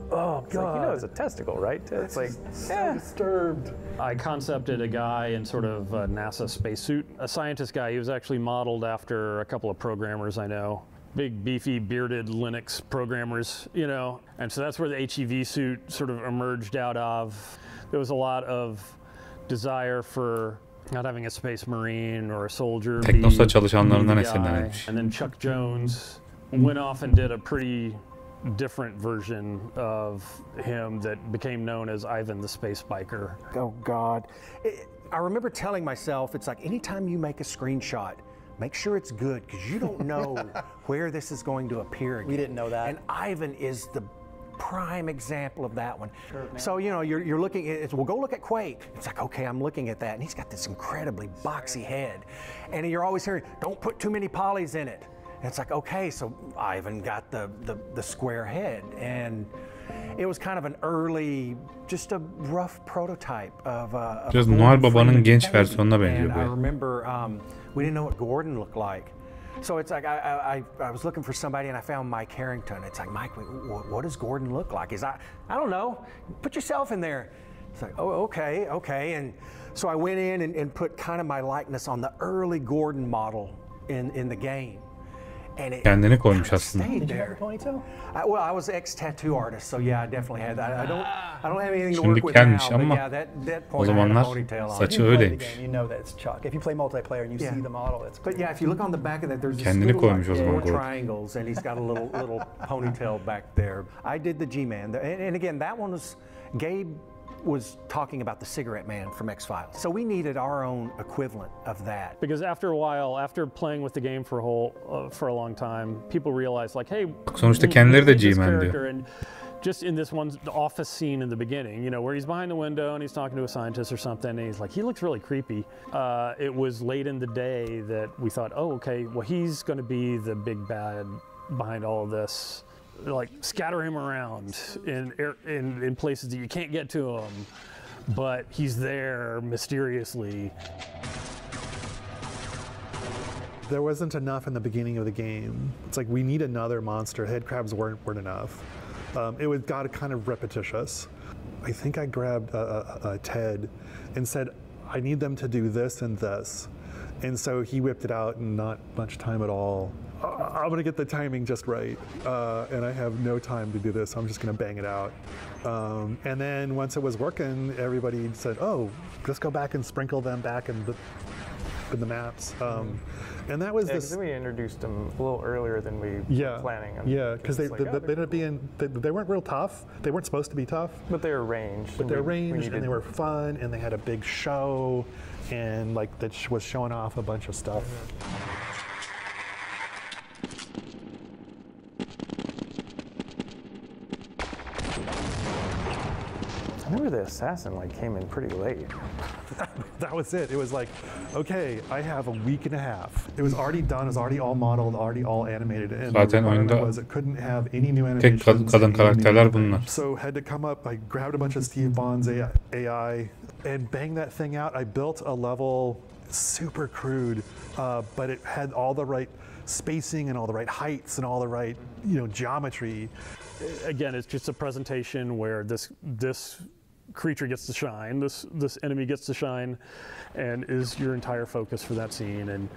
Speaker 14: Oh God!
Speaker 19: It's a testicle, right? It's like
Speaker 14: so disturbed.
Speaker 12: I concepted a guy in sort of a NASA spacesuit, a scientist guy. He was actually modeled after a couple of programmers I know, big beefy bearded Linux programmers, and so that's where the HEV suit sort of emerged out of. There was a lot of desire for not having a space marine or a soldier.
Speaker 1: Teknosa çalışanlarından esinlenmiş.
Speaker 12: And then Chuck Jones went off and did a pretty different version of him that became known as Ivan the Space Biker.
Speaker 10: Oh God. I remember telling myself, it's like anytime you make a screenshot, make sure it's good because you don't know where this is going to appear again.
Speaker 18: We didn't know that.
Speaker 10: And Ivan is the prime example of that one. Sure, so you're looking at, well, go look at Quake. It's like, okay, I'm looking at that, and he's got this incredibly boxy head, and you're always hearing, don't put too many polys in it. And it's like, okay, so Ivan got the square head, and it was kind of an early, just a rough prototype of
Speaker 1: Biraz Noel Baba'nın genç versiyonuna benziyor bu.
Speaker 10: I remember we didn't know what Gordon looked like. So it's like I was looking for somebody and I found Mike Harrington. It's like, Mike, what does Gordon look like? I don't know. Put yourself in there. It's like, oh, okay. And so I went in and put kind of my likeness on the early Gordon model in the game.
Speaker 1: Kendini koymuş aslında.
Speaker 18: Did you have a ponytail?
Speaker 10: Well, I was ex-tattoo artist, so yeah, I definitely had that. I don't have anything to
Speaker 1: Şimdi
Speaker 10: work with now,
Speaker 1: kelmiş
Speaker 10: but
Speaker 1: ama
Speaker 10: yeah, that
Speaker 1: o
Speaker 10: point I had a
Speaker 1: zamanlar
Speaker 10: ponytail on.
Speaker 1: saçı
Speaker 18: If you play the
Speaker 1: öyleymiş.
Speaker 18: game, you know that it's Chuck. If you play multiplayer and you see the model, it's.
Speaker 10: But yeah, if you look on the back of that, there's
Speaker 1: Kendini
Speaker 10: little,
Speaker 1: koymuş o zaman
Speaker 10: little
Speaker 1: Gordon.
Speaker 10: triangles, and he's got a little ponytail back there. I did the G-Man, and again, that one was Gabe was talking about the Cigarette Man from X-Files. So we needed our own equivalent of that.
Speaker 12: Because after a while, after playing with the game for a long time, people realized like, hey,
Speaker 1: sonuçta kendileri de G-Man diyor.
Speaker 12: And just in this one office scene in the beginning, where he's behind the window and he's talking to a scientist or something, and he's like, he looks really creepy. It was late in the day that we thought, oh, okay, well, he's going to be the big bad behind all of this. Like scatter him around in places that you can't get to him, but he's there mysteriously.
Speaker 14: There wasn't enough in the beginning of the game. It's like we need another monster. Head crabs weren't enough. It got kind of repetitious. I think I grabbed a Ted and said, I need them to do this and this. And so he whipped it out in not much time at all. I'm gonna get the timing just right, and I have no time to do this, so I'm just gonna bang it out. And then once it was working, everybody said, oh, just go back and sprinkle them back in the maps. And that was this.
Speaker 19: We introduced them a little earlier than we were planning on.
Speaker 14: Yeah, because they ended up being, they weren't real tough. They weren't supposed to be tough.
Speaker 19: But they were ranged.
Speaker 14: But they were ranged, and they were fun, and they had a big show, and like that was showing off a bunch of stuff.
Speaker 19: I remember the assassin came in pretty late.
Speaker 14: That was it. It was like, okay, I have a week and a half. It was already done. It was already all modeled, already all animated. And the requirement was it couldn't have any new animations.
Speaker 1: Tek kadın karakterler bunlar.
Speaker 14: So had to come up. I grabbed a bunch of Steve Bond's AI and banged that thing out. I built a level, super crude, but it had all the right spacing and all the right heights and all the right geometry.
Speaker 12: Again, it's just a presentation where this creature gets to shine, this enemy gets to shine, and is your entire focus for that scene. And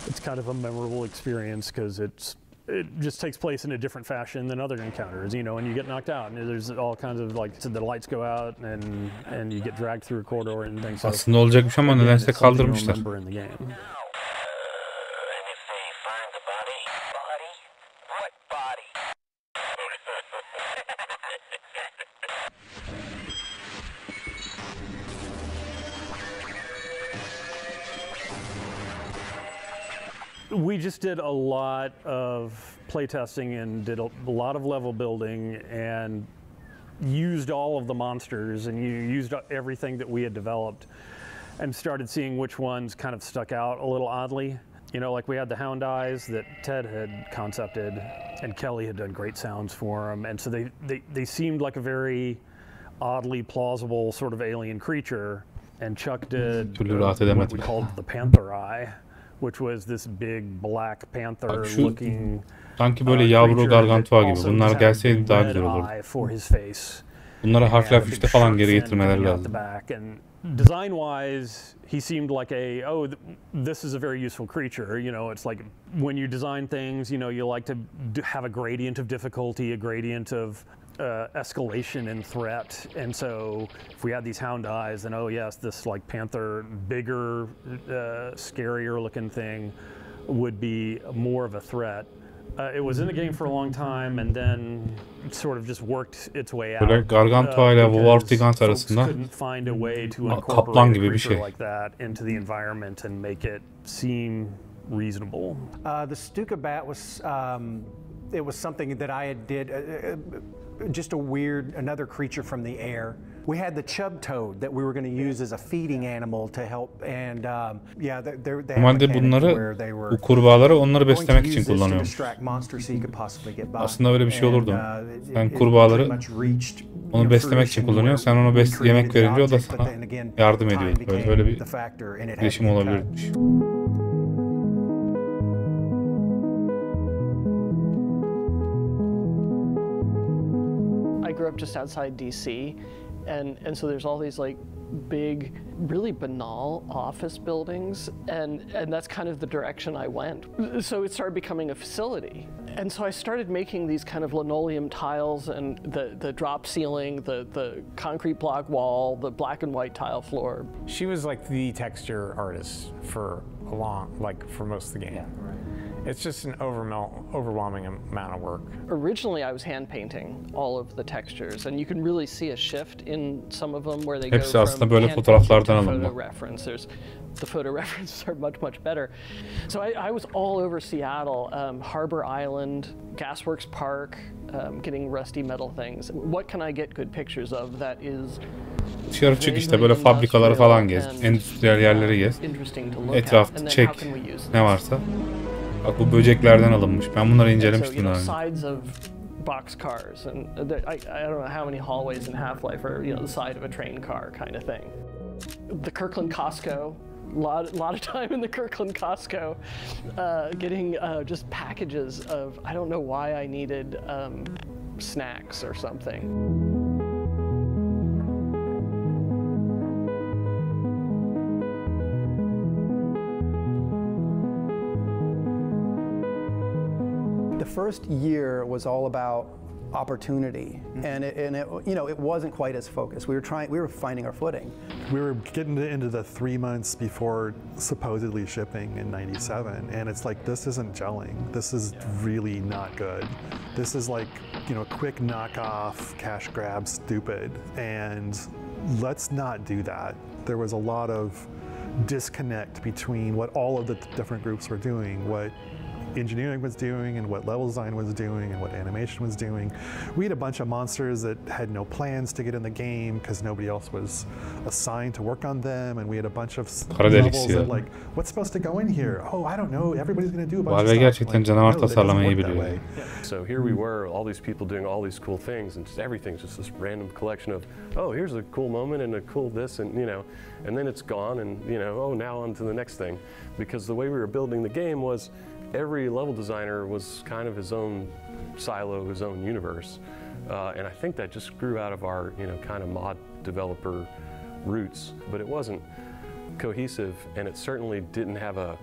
Speaker 12: it's kind of a memorable experience because it's it just takes place in a different fashion than other encounters, you know, and you get knocked out, and there's all kinds of, like, so the lights go out, and you get dragged through a corridor and things. So,
Speaker 1: Aslında olacakmış ama nedense kaldırmışlar.
Speaker 12: We just did a lot of playtesting and did a lot of level building and used all of the monsters and used everything that we had developed and started seeing which ones kind of stuck out a little oddly. You know, like we had the hound eyes that Ted had concepted and Kelly had done great sounds for them. And so they seemed like a very oddly plausible sort of alien creature. And Chuck did what we called the panther eye, which was this big black panther looking
Speaker 1: sanki böyle yavru gargantua gibi. Bunlar gelseydi daha güzel olurdu. Bunları Half-Life 3'te falan geri getirmeleri lazım.
Speaker 12: Design wise, he seemed like this is a very useful creature. You know, it's like when you design things, you know, you like to have a gradient of difficulty, a gradient of escalation and threat. And so if we had these hound eyes, then oh yes, this like panther, bigger, scarier looking thing would be more of a threat. It was in the game for a long time and then sort of just worked its way out.
Speaker 1: Böyle Gargantua ile Vortigant arasında kaplan gibi bir şey.
Speaker 12: Like that into the environment and make it seem reasonable.
Speaker 10: The Stuka bat was it was something that I had did just a weird another creature from the air. We had the chub toad that we were going to use as a feeding animal to help and yeah,
Speaker 1: normalde bunları bu kurbağaları onları beslemek için kullanıyormuş. Aslında öyle bir şey olurdu. Sen kurbağaları onu beslemek için kullanıyorsun. Sen ona yemek verince o da sana yardım ediyor. Böyle bir girişim olabilirmiş.
Speaker 6: I grew up just outside DC, and so there's all these like big, really banal office buildings, and that's kind of the direction I went. So it started becoming a facility, and so I started making these kind of linoleum tiles and the drop ceiling, the concrete block wall, the black and white tile floor.
Speaker 15: She was like the texture artist for for most of the game. Yeah, right. It's just an overwhelming amount of work.
Speaker 6: Originally, I was hand painting all of the textures, and you can really see a shift in some of them where they go from
Speaker 1: böyle fotoğraflardan
Speaker 6: to photo reference. The photo references are much better. So I was all over Seattle, Harbor Island, Gasworks Park, getting rusty metal things. What can I get good pictures of that is
Speaker 1: dışarı çık işte böyle fabrikaları falan gez, endüstriyel yerleri gez, etrafta çek ne varsa. Bak bu böceklerden alınmış. Ben bunları incelemiştim daha önce.
Speaker 6: Sides of boxcars and I don't know how many hallways in Half-Life are the side of a train car kind of thing. The Kirkland Costco, lot of time in the Kirkland Costco, getting just packages of I don't know why I needed snacks or something.
Speaker 18: The first year was all about opportunity, and it wasn't quite as focused. We were finding our footing.
Speaker 14: We were getting into the 3 months before supposedly shipping in '97, and it's like, this isn't gelling. This is really not good. This is like, quick knockoff, cash grab, stupid, and let's not do that. There was a lot of disconnect between what all of the different groups were doing, what engineering was doing and what level design was doing and what animation was doing. We had a bunch of monsters that had no plans to get in the game because nobody else was assigned to work on them, and we had a bunch of levels that like, what's supposed to go in here? Oh, I don't know. Everybody's going to do a bunch of stuff.
Speaker 1: Gerçekten canavar tasarlamayı biliyor.
Speaker 13: So here we were, all these people doing all these cool things, and just everything's just this random collection of, oh, here's a cool moment and a cool this, and and then it's gone, and oh, now on to the next thing, because the way we were building the game was every level designer was kind of his own silo, his own universe, and I think that just grew out of our kind of mod developer roots, but it wasn't cohesive, and it certainly didn't have a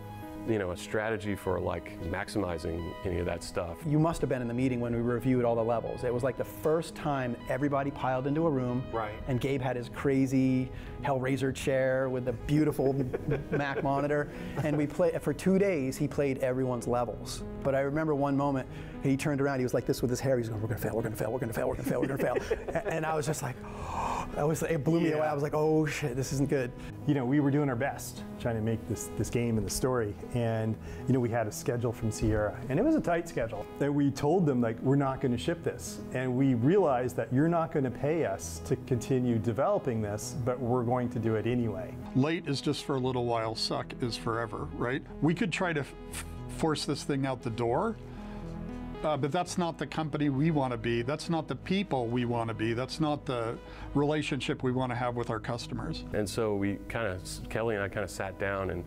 Speaker 13: you know, a strategy for like maximizing any of that stuff.
Speaker 18: You must have been in the meeting when we reviewed all the levels. It was like the first time everybody piled into a room,
Speaker 14: right?
Speaker 18: And Gabe had his crazy Hellraiser chair with the beautiful Mac monitor, and we played for 2 days. He played everyone's levels. But I remember one moment he turned around. He was like this with his hair. He was going, "We're gonna fail. We're gonna fail. We're gonna fail. We're gonna fail. We're gonna fail." And I was just like, it blew me away. I was like, "Oh shit, this isn't good."
Speaker 2: You know, we were doing our best trying to make this game and the story, and you know, we had a schedule from Sierra, and it was a tight schedule. And we told them, like, we're not going to ship this, and we realized that you're not going to pay us to continue developing this, but we're going to do it anyway.
Speaker 8: Late is just for a little while, suck is forever, right? We could try to force this thing out the door, but that's not the company we want to be. That's not the people we want to be. That's not the relationship we want to have with our customers.
Speaker 13: And so we Kelly and I kind of sat down and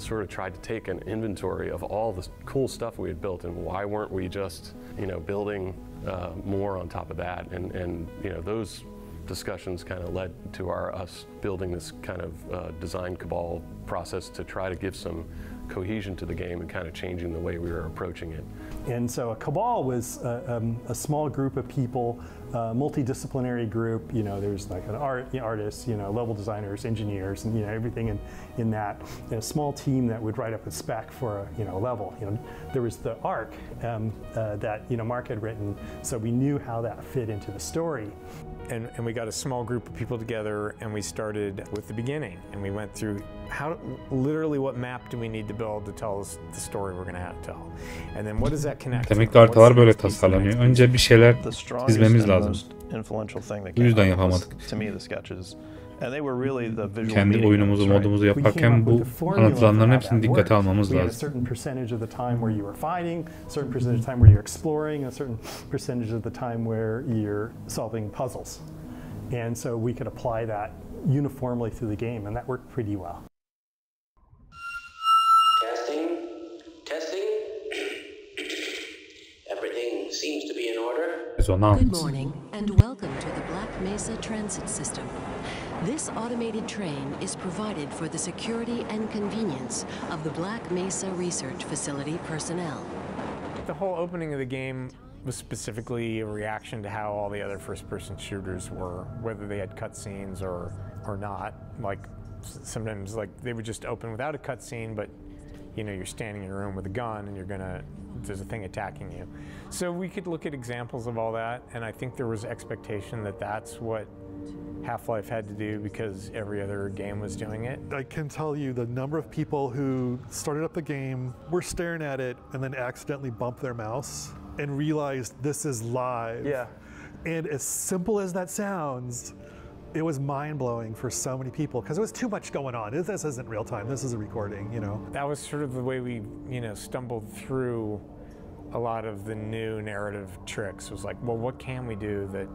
Speaker 13: sort of tried to take an inventory of all the cool stuff we had built, and why weren't we just, you know, building more on top of that? And you know, those discussions kind of led to us building this kind of design cabal process to try to give some cohesion to the game and kind of changing the way we were approaching it.
Speaker 2: And so a cabal was a small group of people, multidisciplinary group. You know, there's like an artists, you know, level designers, engineers, and you know, everything in that. And a small team that would write up a spec for a, you know, level. You know, there was the arc that, you know, Mark had written, so we knew how that fit into the story.
Speaker 15: And we got a small group of people together, and we started with the beginning, and we went through literally what map do we need to build to tell us the story we're going to have to tell, and then what does that connect to?
Speaker 1: Demek ki haritalar böyle tasarlanıyor. Önce bir şeyler çizmemiz lazım. Bu yüzden yapamadık. Kendi oyunumuzu, modumuzu yaparken bu anlatılanların hepsini dikkate almamız lazım.
Speaker 2: A certain percentage of the time where you were fighting, a certain percentage of the time where you're exploring, a certain percentage of the time where you're solving puzzles. And so we could apply that uniformly through the game, and that worked pretty well.
Speaker 4: Testing. Everything seems to be in order.
Speaker 7: Good morning and welcome to the Black Mesa Transit System. This automated train is provided for the security and convenience of the Black Mesa Research Facility personnel.
Speaker 15: The whole opening of the game was specifically a reaction to how all the other first-person shooters were, whether they had cutscenes or not. Like sometimes, like they would just open without a cutscene, but you know, you're standing in a room with a gun and there's a thing attacking you. So we could look at examples of all that, and I think there was expectation that that's what Half-Life had to do because every other game was doing it.
Speaker 14: I can tell you the number of people who started up the game, were staring at it, and then accidentally bumped their mouse and realized this is live.
Speaker 18: Yeah.
Speaker 14: And as simple as that sounds, it was mind-blowing for so many people because it was too much going on. This isn't real time, this is a recording, you know.
Speaker 15: That was sort of the way we, you know, stumbled through a lot of the new narrative tricks. It was like, well, what can we do that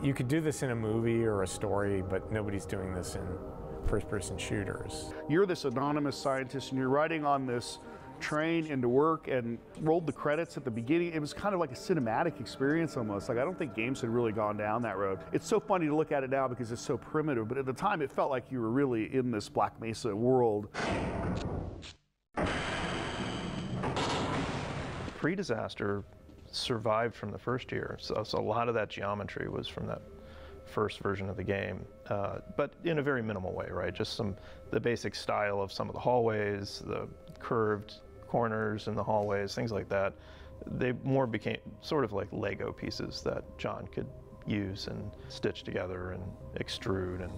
Speaker 15: you could do this in a movie or a story, but nobody's doing this in first-person shooters.
Speaker 16: You're this anonymous scientist and you're riding on this train into work and rolled the credits at the beginning. It was kind of like a cinematic experience almost. Like I don't think games had really gone down that road. It's so funny to look at it now because it's so primitive, but at the time it felt like you were really in this Black Mesa world.
Speaker 9: Pre-disaster survived from the first year, so a lot of that geometry was from that first version of the game, but in a very minimal way, right? Just the basic style of some of the hallways, the curved corners in the hallways, things like that. They more became sort of like Lego pieces that John could use and stitch together and extrude. And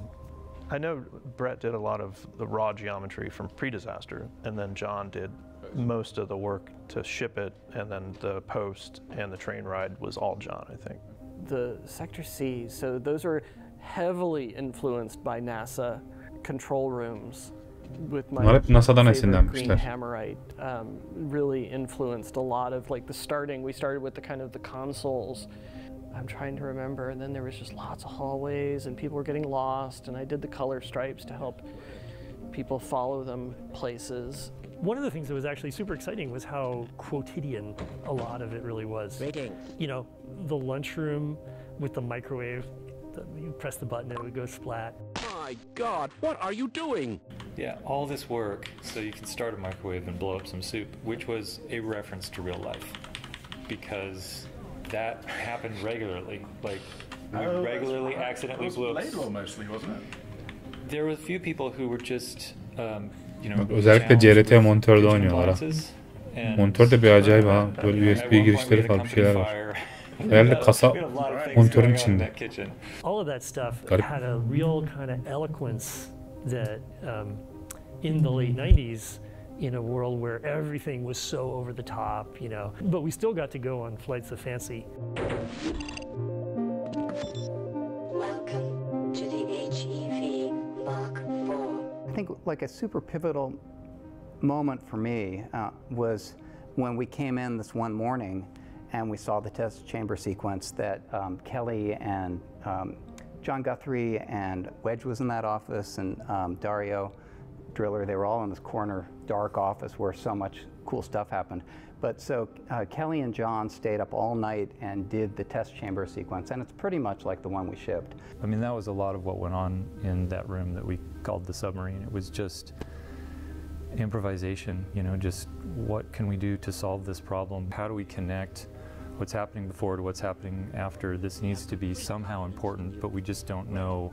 Speaker 9: I know Brett did a lot of the raw geometry from pre-disaster, and then John did most of the work to ship it, and then the post and the train ride was all John, I think.
Speaker 6: The Sector C, so those are heavily influenced by NASA control rooms. With my favorite green hammerite, really influenced a lot of like the starting. We started with the kind of the consoles. I'm trying to remember, and then there was just lots of hallways, and people were getting lost, and I did the color stripes to help people follow them places.
Speaker 17: One of the things that was actually super exciting was how quotidian a lot of it really was. You know, the lunchroom with the microwave, you press the button and it would go splat.
Speaker 13: my God, what are you doing?
Speaker 21: Yeah, all this work so you can start a microwave and blow up some soup, which was a reference to real life, because that happened regularly. Like, we regularly accidentally blew up.
Speaker 22: Laidlaw mostly, wasn't it?
Speaker 21: There were a few people who were just, you know,
Speaker 1: Bak, özellikle CRT monitörde oynuyorlar ha. Monitör de bir acayip ha. Böyle USB girişleri falan bir şeyler var. Herhalde kasa monitörün içinde.
Speaker 17: All of that stuff
Speaker 1: Garip.
Speaker 17: had a real kind of eloquence that in the late 90s, in a world where everything was so over the top, you know, but we still got to go on flights of fancy.
Speaker 5: Welcome to the HEV Mark IV.
Speaker 23: I think like a super pivotal moment for me was when we came in this one morning and we saw the test chamber sequence that Kelly and John Guthrie and Wedge was in that office, and Dario Driller, they were all in this corner dark office where so much cool stuff happened. But so Kelly and John stayed up all night and did the test chamber sequence, and it's pretty much like the one we shipped.
Speaker 21: I mean, that was a lot of what went on in that room that we called the submarine. It was just improvisation, you know, just what can we do to solve this problem? How do we connect what's happening before to what's happening after? This needs to be somehow important, but we just don't know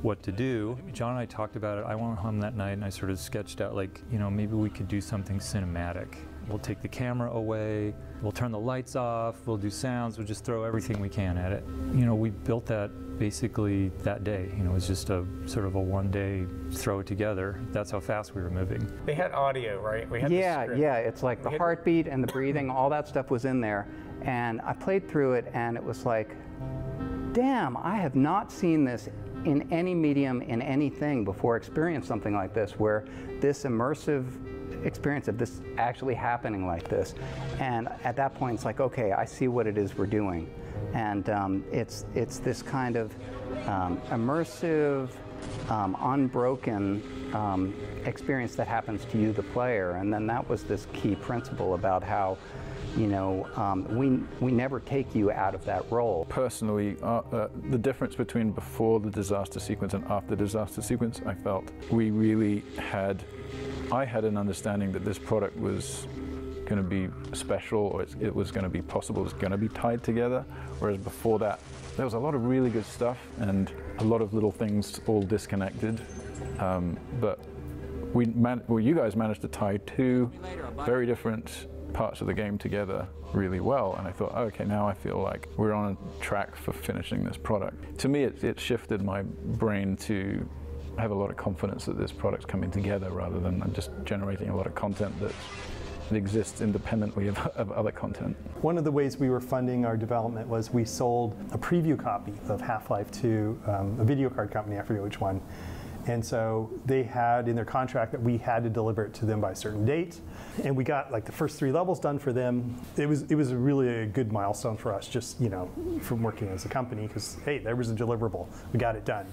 Speaker 21: what to do. John and I talked about it. I went home that night and I sort of sketched out, like, you know, maybe we could do something cinematic. We'll take the camera away, we'll turn the lights off, we'll do sounds, we'll just throw everything we can at it. You know, we built that basically that day. You know, it was just a sort of a one-day throw it together. That's how fast we were moving.
Speaker 15: They had audio, right? We had the script.
Speaker 23: Yeah, it's like the heartbeat and the breathing, all that stuff was in there. And I played through it and it was like, damn, I have not seen this in any medium, in anything before, experienced something like this, where this immersive experience of this actually happening like this. And at that point, it's like, okay, I see what it is we're doing. And it's this kind of immersive, unbroken experience that happens to you, the player. And then that was this key principle about how, you know, we never take you out of that role.
Speaker 24: Personally, the difference between before the disaster sequence and after the disaster sequence, I felt we really had, I had an understanding that this product was going to be special, or it was going to be possible, it was going to be tied together, whereas before that, there was a lot of really good stuff and a lot of little things all disconnected. But you guys managed to tie two very different parts of the game together really well, and I thought, oh, okay, now I feel like we're on a track for finishing this product. To me, it shifted my brain to have a lot of confidence that this product's coming together rather than just generating a lot of content that exists independently of other content.
Speaker 2: One of the ways we were funding our development was we sold a preview copy of Half-Life to a video card company, I forget which one. And so they had in their contract that we had to deliver it to them by a certain date. And we got like the first 3 levels done for them. It was really a good milestone for us, just, you know, from working as a company, because hey, there was a deliverable. We got it done.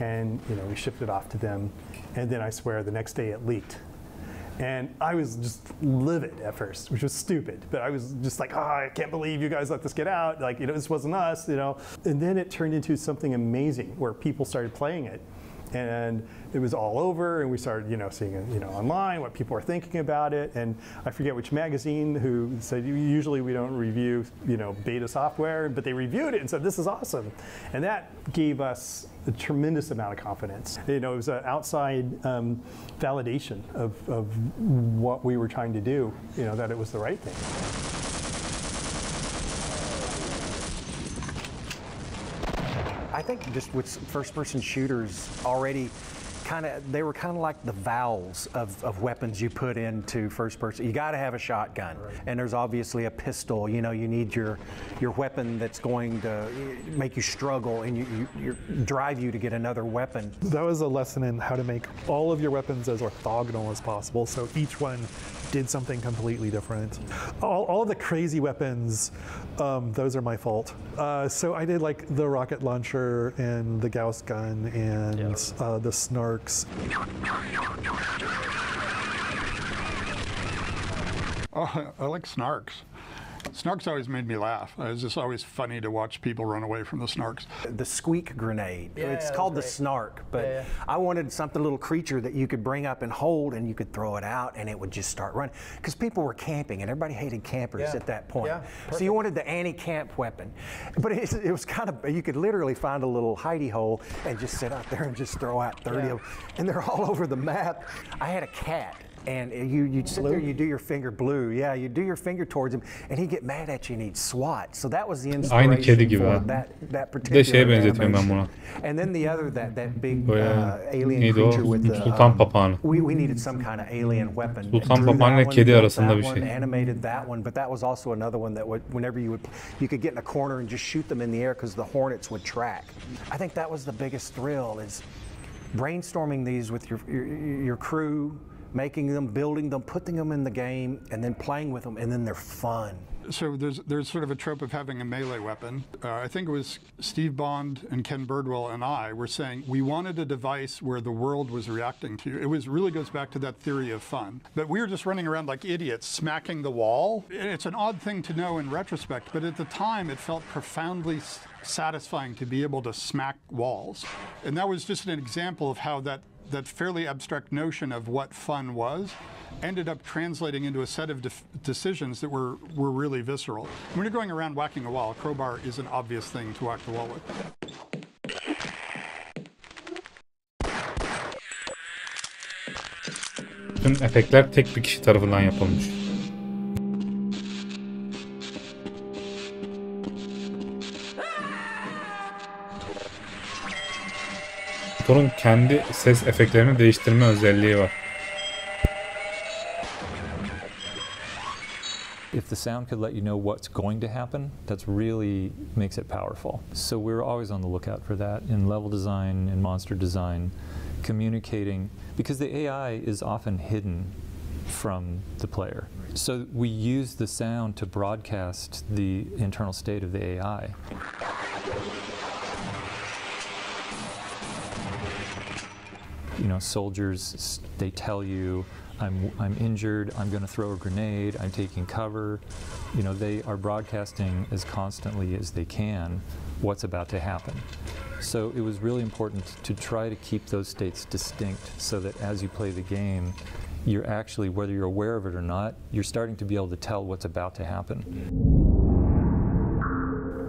Speaker 2: And, you know, we shipped it off to them. And then I swear the next day it leaked. And I was just livid at first, which was stupid. But I was just like, oh, I can't believe you guys let this get out. Like, you know, this wasn't us, you know. And then it turned into something amazing where people started playing it. And it was all over, and we started, you know, seeing it, you know, online what people are thinking about it. And I forget which magazine who said usually we don't review, you know, beta software, but they reviewed it and said this is awesome, and that gave us a tremendous amount of confidence. You know, it was an outside validation of what we were trying to do. You know, that it was the right thing.
Speaker 10: I think just with first-person shooters already, they were kind of like the vowels of weapons you put into first-person. You got to have a shotgun, and there's obviously a pistol. You know, you need your weapon that's going to make you struggle and you drive you to get another weapon.
Speaker 14: That was a lesson in how to make all of your weapons as orthogonal as possible, so each one did something completely different. All of the crazy weapons, those are my fault. So I did like the rocket launcher and the Gauss gun and the snarks.
Speaker 8: Oh, I like snarks. Snarks always made me laugh. It was just always funny to watch people run away from the snarks.
Speaker 10: The squeak grenade.
Speaker 18: Yeah,
Speaker 10: it's
Speaker 18: that
Speaker 10: called
Speaker 18: was
Speaker 10: the
Speaker 18: great.
Speaker 10: snark, but
Speaker 18: Yeah, yeah.
Speaker 10: I wanted something, a little creature that you could bring up and hold, and you could throw it out, and it would just start running. Because people were camping, and everybody hated campers
Speaker 18: Yeah.
Speaker 10: at that point.
Speaker 18: Yeah,
Speaker 10: so you wanted the anti-camp weapon. But it was kind of, you could literally find a little hidey hole and just sit out there and just throw out 30 of them. And they're all over the map. I had a cat. And you'd sit there, you do your finger blue. Yeah, you do your finger towards him, and he'd get mad at you and he'd swat. So that was the inspiration
Speaker 1: Aynı kedi gibi
Speaker 10: for
Speaker 1: ha.
Speaker 10: that
Speaker 1: Bir de şeye
Speaker 10: particular
Speaker 1: benzetiyorum ben
Speaker 10: animation.
Speaker 1: buna.
Speaker 10: And then the other, that big
Speaker 1: Böyle
Speaker 10: alien
Speaker 1: neydi o?
Speaker 10: creature with the
Speaker 1: Sultan papağanı.
Speaker 10: we needed some kind of alien weapon.
Speaker 1: Sultan
Speaker 10: Drew
Speaker 1: papağanı ile
Speaker 10: that one,
Speaker 1: kedi
Speaker 10: built
Speaker 1: arasında
Speaker 10: that
Speaker 1: bir
Speaker 10: one,
Speaker 1: şey.
Speaker 10: Animated that one, but that was also another one that would, whenever you could get in a corner and just shoot them in the air because the hornets would track. I think that was the biggest thrill, is brainstorming these with your crew, making them, building them, putting them in the game, and then playing with them, and then they're fun.
Speaker 8: So there's sort of a trope of having a melee weapon. I think it was Steve Bond and Ken Birdwell and I were saying we wanted a device where the world was reacting to you. It really goes back to that theory of fun. But we were just running around like idiots, smacking the wall. It's an odd thing to know in retrospect, but at the time it felt profoundly satisfying to be able to smack walls. And that was just an example of how that fairly abstract notion of what fun was ended up translating into a set of decisions that were really visceral. When you're going around whacking a wall, a crowbar is an obvious thing to whack the wall with.
Speaker 1: Tüm efektler tek bir kişi tarafından yapılmış. Motorun kendi ses efektlerini değiştirme özelliği var.
Speaker 21: If the sound could let you know what's going to happen, that's really makes it powerful. So we're always on the lookout for that in level design, in monster design, communicating, because the AI is often hidden from the player. So we use the sound to broadcast the internal state of the AI. You know, soldiers, they tell you, I'm injured, I'm going to throw a grenade, I'm taking cover. You know, they are broadcasting as constantly as they can what's about to happen. So it was really important to try to keep those states distinct so that as you play the game, you're actually, whether you're aware of it or not, you're starting to be able to tell what's about to happen.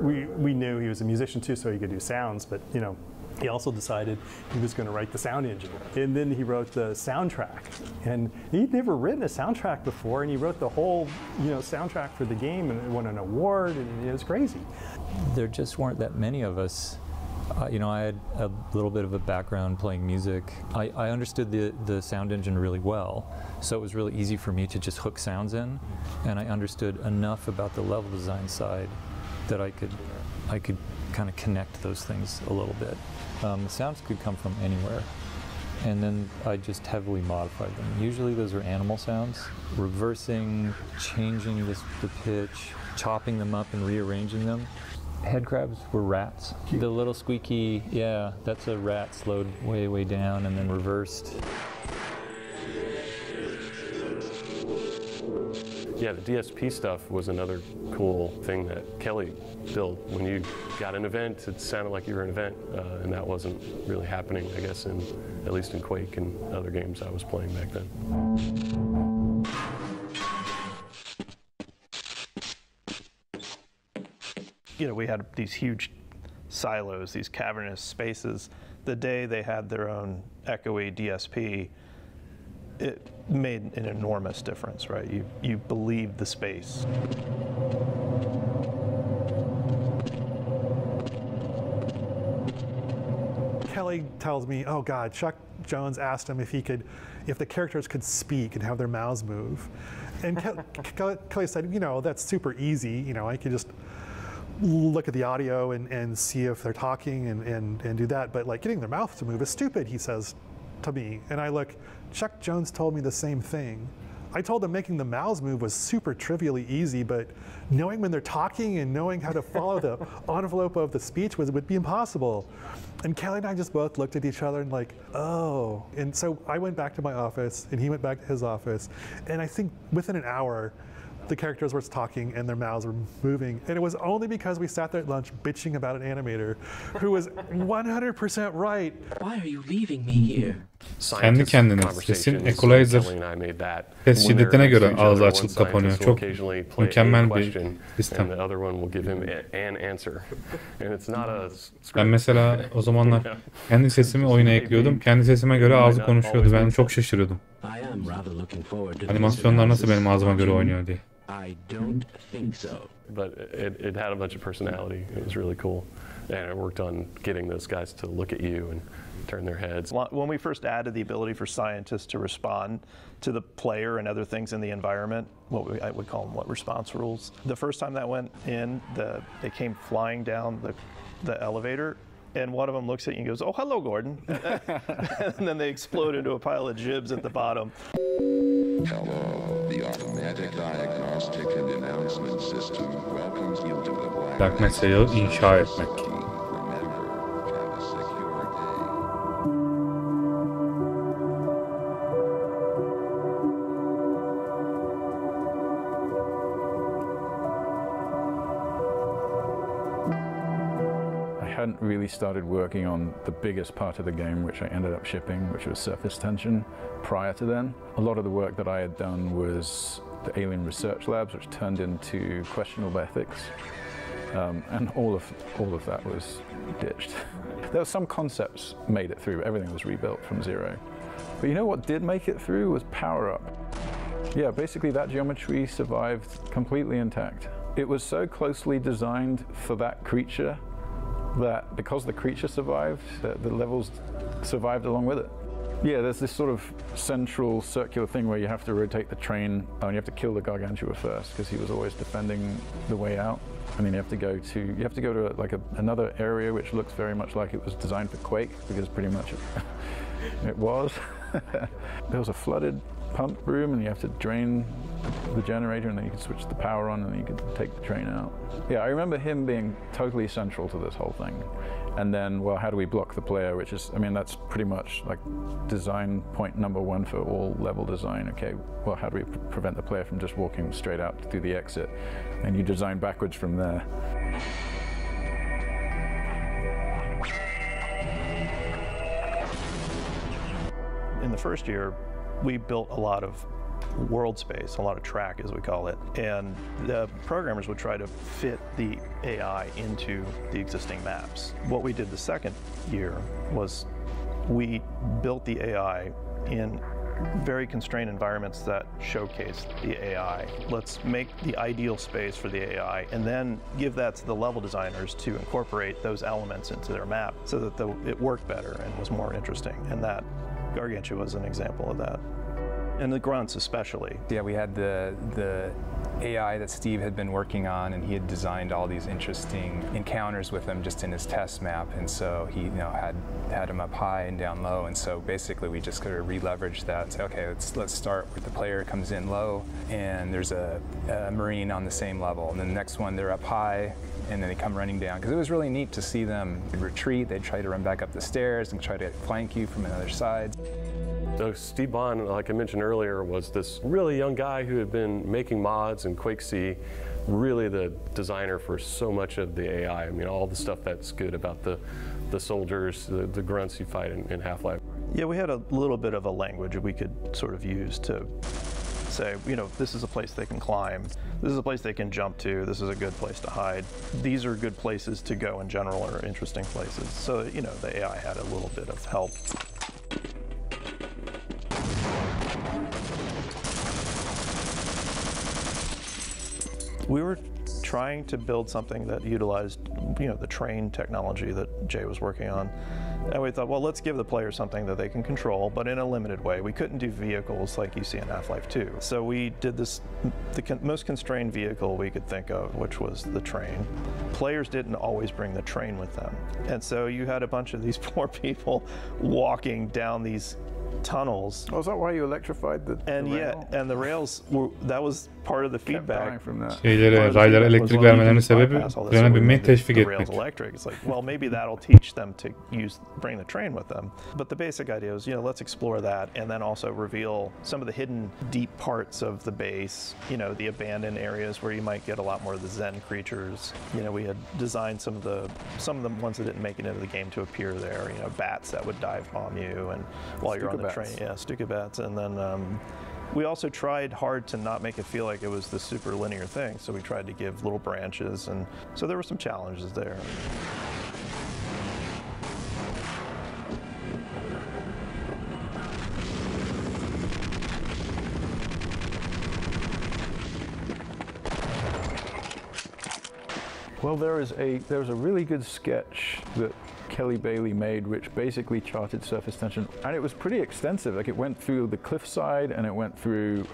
Speaker 2: We knew he was a musician too, so he could do sounds, but you know, he also decided he was going to write the sound engine. And then he wrote the soundtrack. And he'd never written a soundtrack before, and he wrote the whole, you know, soundtrack for the game, and it won an award, and it was crazy.
Speaker 21: There just weren't that many of us. You know, I had a little bit of a background playing music. I understood the sound engine really well, so it was really easy for me to just hook sounds in, and I understood enough about the level design side that I could kind of connect those things a little bit. The sounds could come from anywhere, and then I just heavily modified them. Usually those are animal sounds, reversing, changing the pitch, chopping them up and rearranging them. Head crabs were rats. The little squeaky, yeah, that's a rat slowed way, way down and then reversed.
Speaker 13: Yeah, the DSP stuff was another cool thing that Kelly built. When you got an event, it sounded like you were an event, and that wasn't really happening, I guess, at least in Quake and other games I was playing back then.
Speaker 9: You know, we had these huge silos, these cavernous spaces. The day they had their own echoey DSP, it made an enormous difference, right? You believed the space.
Speaker 14: Kelly tells me, oh God, Chuck Jones asked him if the characters could speak and have their mouths move. And Kelly said, you know, that's super easy. You know, I could just look at the audio and see if they're talking and do that. But like getting their mouth to move is stupid, he says to me. And I look, Chuck Jones told me the same thing. I told him making the mouths move was super trivially easy, but knowing when they're talking and knowing how to follow the envelope of the speech would be impossible. And Kelly and I just both looked at each other and like, oh. And so I went back to my office and he went back to his office. And I think within an hour, the characters were talking and their mouths were moving. And it was only because we sat there at lunch bitching about an animator who was 100% right.
Speaker 4: Why are you leaving me here?
Speaker 1: Kendi kendine sesin equalizer ses şiddetine göre ağzı açılıp kapanıyor. Çok mükemmel bir sistem. Ben mesela o zamanlar kendi sesimi oyuna ekliyordum. Kendi sesime göre ağzı konuşuyordu. Ben çok şaşırıyordum. Animasyonlar nasıl benim ağzıma göre oynuyor diye.
Speaker 13: But it had a bunch of personality. It was really cool. And I worked on getting those guys to look at you and turn their heads.
Speaker 9: When we first added the ability for scientists to respond to the player and other things in the environment, I would call them response rules. The first time that went in, they came flying down the elevator, and one of them looks at you and goes, "Oh, hello, Gordon," and then they explode into a pile of jibs at the bottom.
Speaker 3: Hello, the automatic diagnostic and announcement system welcomes you to the
Speaker 1: Black Mesa'yı inşa etmek.
Speaker 24: I hadn't really started working on the biggest part of the game, which I ended up shipping, which was surface tension, prior to then. A lot of the work that I had done was the alien research labs, which turned into questionable ethics, and all of that was ditched. There were some concepts made it through, everything was rebuilt from zero. But you know what did make it through was power up. Yeah, basically that geometry survived completely intact. It was so closely designed for that creature that because the creature survived, the levels survived along with it. Yeah, there's this sort of central circular thing where you have to rotate the train, and you have to kill the Gargantua first because he was always defending the way out. And then you have to go to like another area which looks very much like it was designed for Quake, because pretty much it was. There was a flooded pump room, and you have to drain the generator, and then you can switch the power on, and then you can take the train out. Yeah, I remember him being totally central to this whole thing. And then, well, how do we block the player? Which is, I mean, that's pretty much like design point number one for all level design. Okay, well, how do we prevent the player from just walking straight out through the exit? And you design backwards from there.
Speaker 9: In the first year, we built a lot of world space, a lot of track as we call it, and the programmers would try to fit the AI into the existing maps. What we did the second year was we built the AI in very constrained environments that showcase the AI. Let's make the ideal space for the AI and then give that to the level designers to incorporate those elements into their map so that it worked better and was more interesting, and that Gargantua was an example of that. And the grunts especially.
Speaker 11: Yeah, we had the AI that Steve had been working on, and he had designed all these interesting encounters with them just in his test map, and so he had them up high and down low, and so basically we just sort of re-leveraged that and say, okay, let's start with the player comes in low, and there's a Marine on the same level, and then the next one they're up high, and then they come running down, because it was really neat to see them retreat. They'd try to run back up the stairs and try to flank you from another side.
Speaker 13: So Steve Bond, like I mentioned earlier, was this really young guy who had been making mods in Quake C, really the designer for so much of the AI. I mean, all the stuff that's good about the soldiers, the grunts you fight in Half-Life.
Speaker 9: Yeah, we had a little bit of a language we could sort of use to say, you know, this is a place they can climb, this is a place they can jump to, this is a good place to hide. These are good places to go in general, or interesting places. So, you know, the AI had a little bit of help. We were trying to build something that utilized, you know, the train technology that Jay was working on. And we thought, well, let's give the player something that they can control, but in a limited way. We couldn't do vehicles like you see in Half-Life 2. So we did this, the most constrained vehicle we could think of, which was the train. Players didn't always bring the train with them. And so you had a bunch of these poor people walking down these tunnels.
Speaker 24: Oh, is that why you electrified the
Speaker 9: rail?
Speaker 24: Yeah,
Speaker 9: and the rails were, that was part of the feedback
Speaker 1: Şeylere, raylara elektrik vermelerinin sebebi trene binmeyi teşvik etmek.
Speaker 9: It's like, well, maybe that'll teach them to bring the train with them. But the basic idea is, let's explore that and then also reveal some of the hidden deep parts of the base, the abandoned areas where you might get a lot more of the Zen creatures. We had designed some of the ones that didn't make it into the game to appear there, bats that would dive bomb you and while you're on the train. Yeah, Stuka bats. And then we also tried hard to not make it feel like it was this super linear thing, so we tried to give little branches, and so there were some challenges there.
Speaker 24: Well, there was a really good sketch that Kelly Bailey made, which basically charted surface tension, and it was pretty extensive. Like, it went through the cliffside, and it went through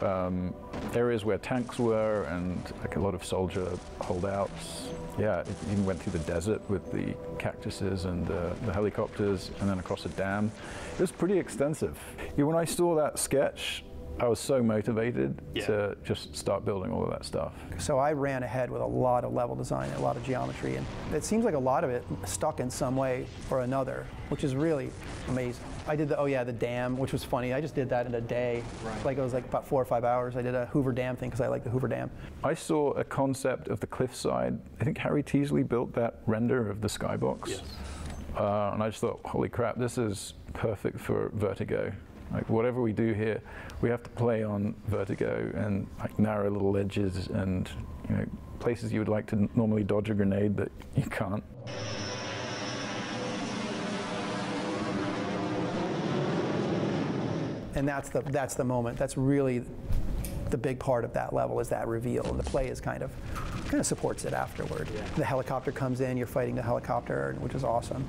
Speaker 24: areas where tanks were, and like a lot of soldier holdouts. Yeah, it even went through the desert with the cactuses and the helicopters, and then across a dam. It was pretty extensive. When I saw that sketch, I was so motivated to just start building all of that stuff.
Speaker 18: So I ran ahead with a lot of level design, a lot of geometry, and it seems like a lot of it stuck in some way or another, which is really amazing. I did the dam, which was funny. I just did that in a day. Right. Like, it was like about 4 or 5 hours. I did a Hoover Dam thing because I like the Hoover Dam.
Speaker 24: I saw a concept of the cliffside. I think Harry Teasley built that render of the skybox. Yes. And I just thought, holy crap, this is perfect for Vertigo. Like, whatever we do here, we have to play on vertigo and like narrow little ledges and places you would like to normally dodge a grenade but you can't.
Speaker 18: And that's the moment. That's really the big part of that level, is that reveal. And the play is kind of supports it afterward. Yeah. The helicopter comes in, you're fighting the helicopter, which is awesome.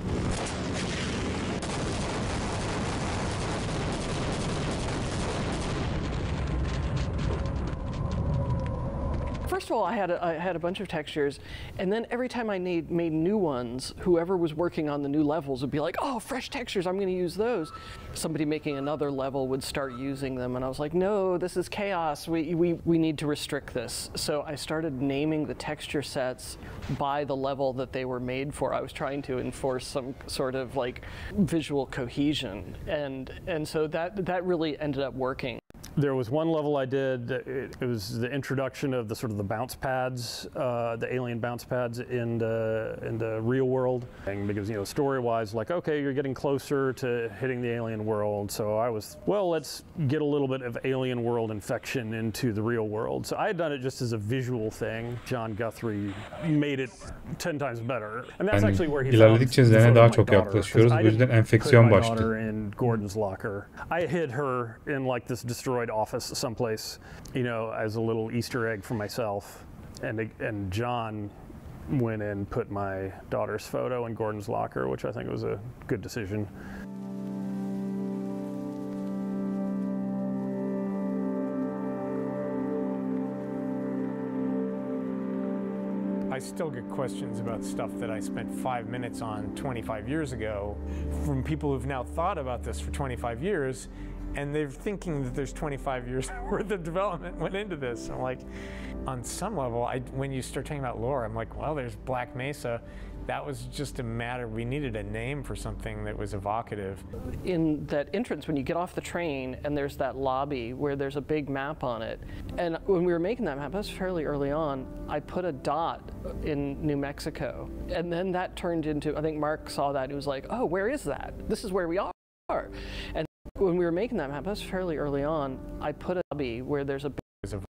Speaker 6: First of all, I had a bunch of textures, and then every time I made new ones, whoever was working on the new levels would be like, oh, fresh textures, I'm going to use those. Somebody making another level would start using them, and I was like, no, this is chaos. We need to restrict this. So I started naming the texture sets by the level that they were made for. I was trying to enforce some sort of like visual cohesion, and so that really ended up working.
Speaker 12: There was one level I did, it was the introduction of the sort of the bounce pads, the alien bounce pads in the real world. Because, story-wise, like, okay, you're getting closer to hitting the alien world, so I was, well, let's get a little bit of alien world infection into the real world. So I had done it just as a visual thing. John Guthrie made it 10 times better. And that's actually where he
Speaker 1: ilerledikçe Zen'e daha çok yaklaşıyoruz. Bu yüzden enfeksiyon başladı.
Speaker 12: In Gordon's locker. I hid her in like this destroyed office someplace, as a little Easter egg for myself. And John went and put my daughter's photo in Gordon's locker, which I think was a good decision.
Speaker 15: I still get questions about stuff that I spent 5 minutes on 25 years ago from people who've now thought about this for 25 years, and they're thinking that there's 25 years worth of development went into this. I'm like, on some level, when you start talking about lore, I'm like, well, there's Black Mesa. That was just a matter, we needed a name for something that was evocative.
Speaker 6: In that entrance, when you get off the train and there's that lobby where there's a big map on it, and when we were making that map, that was fairly early on, I put a dot in New Mexico. And then that turned into, I think Mark saw that and he was like, oh, where is that? This is where we are. And when we were making that map, that was fairly early on, I put a lobby where there's a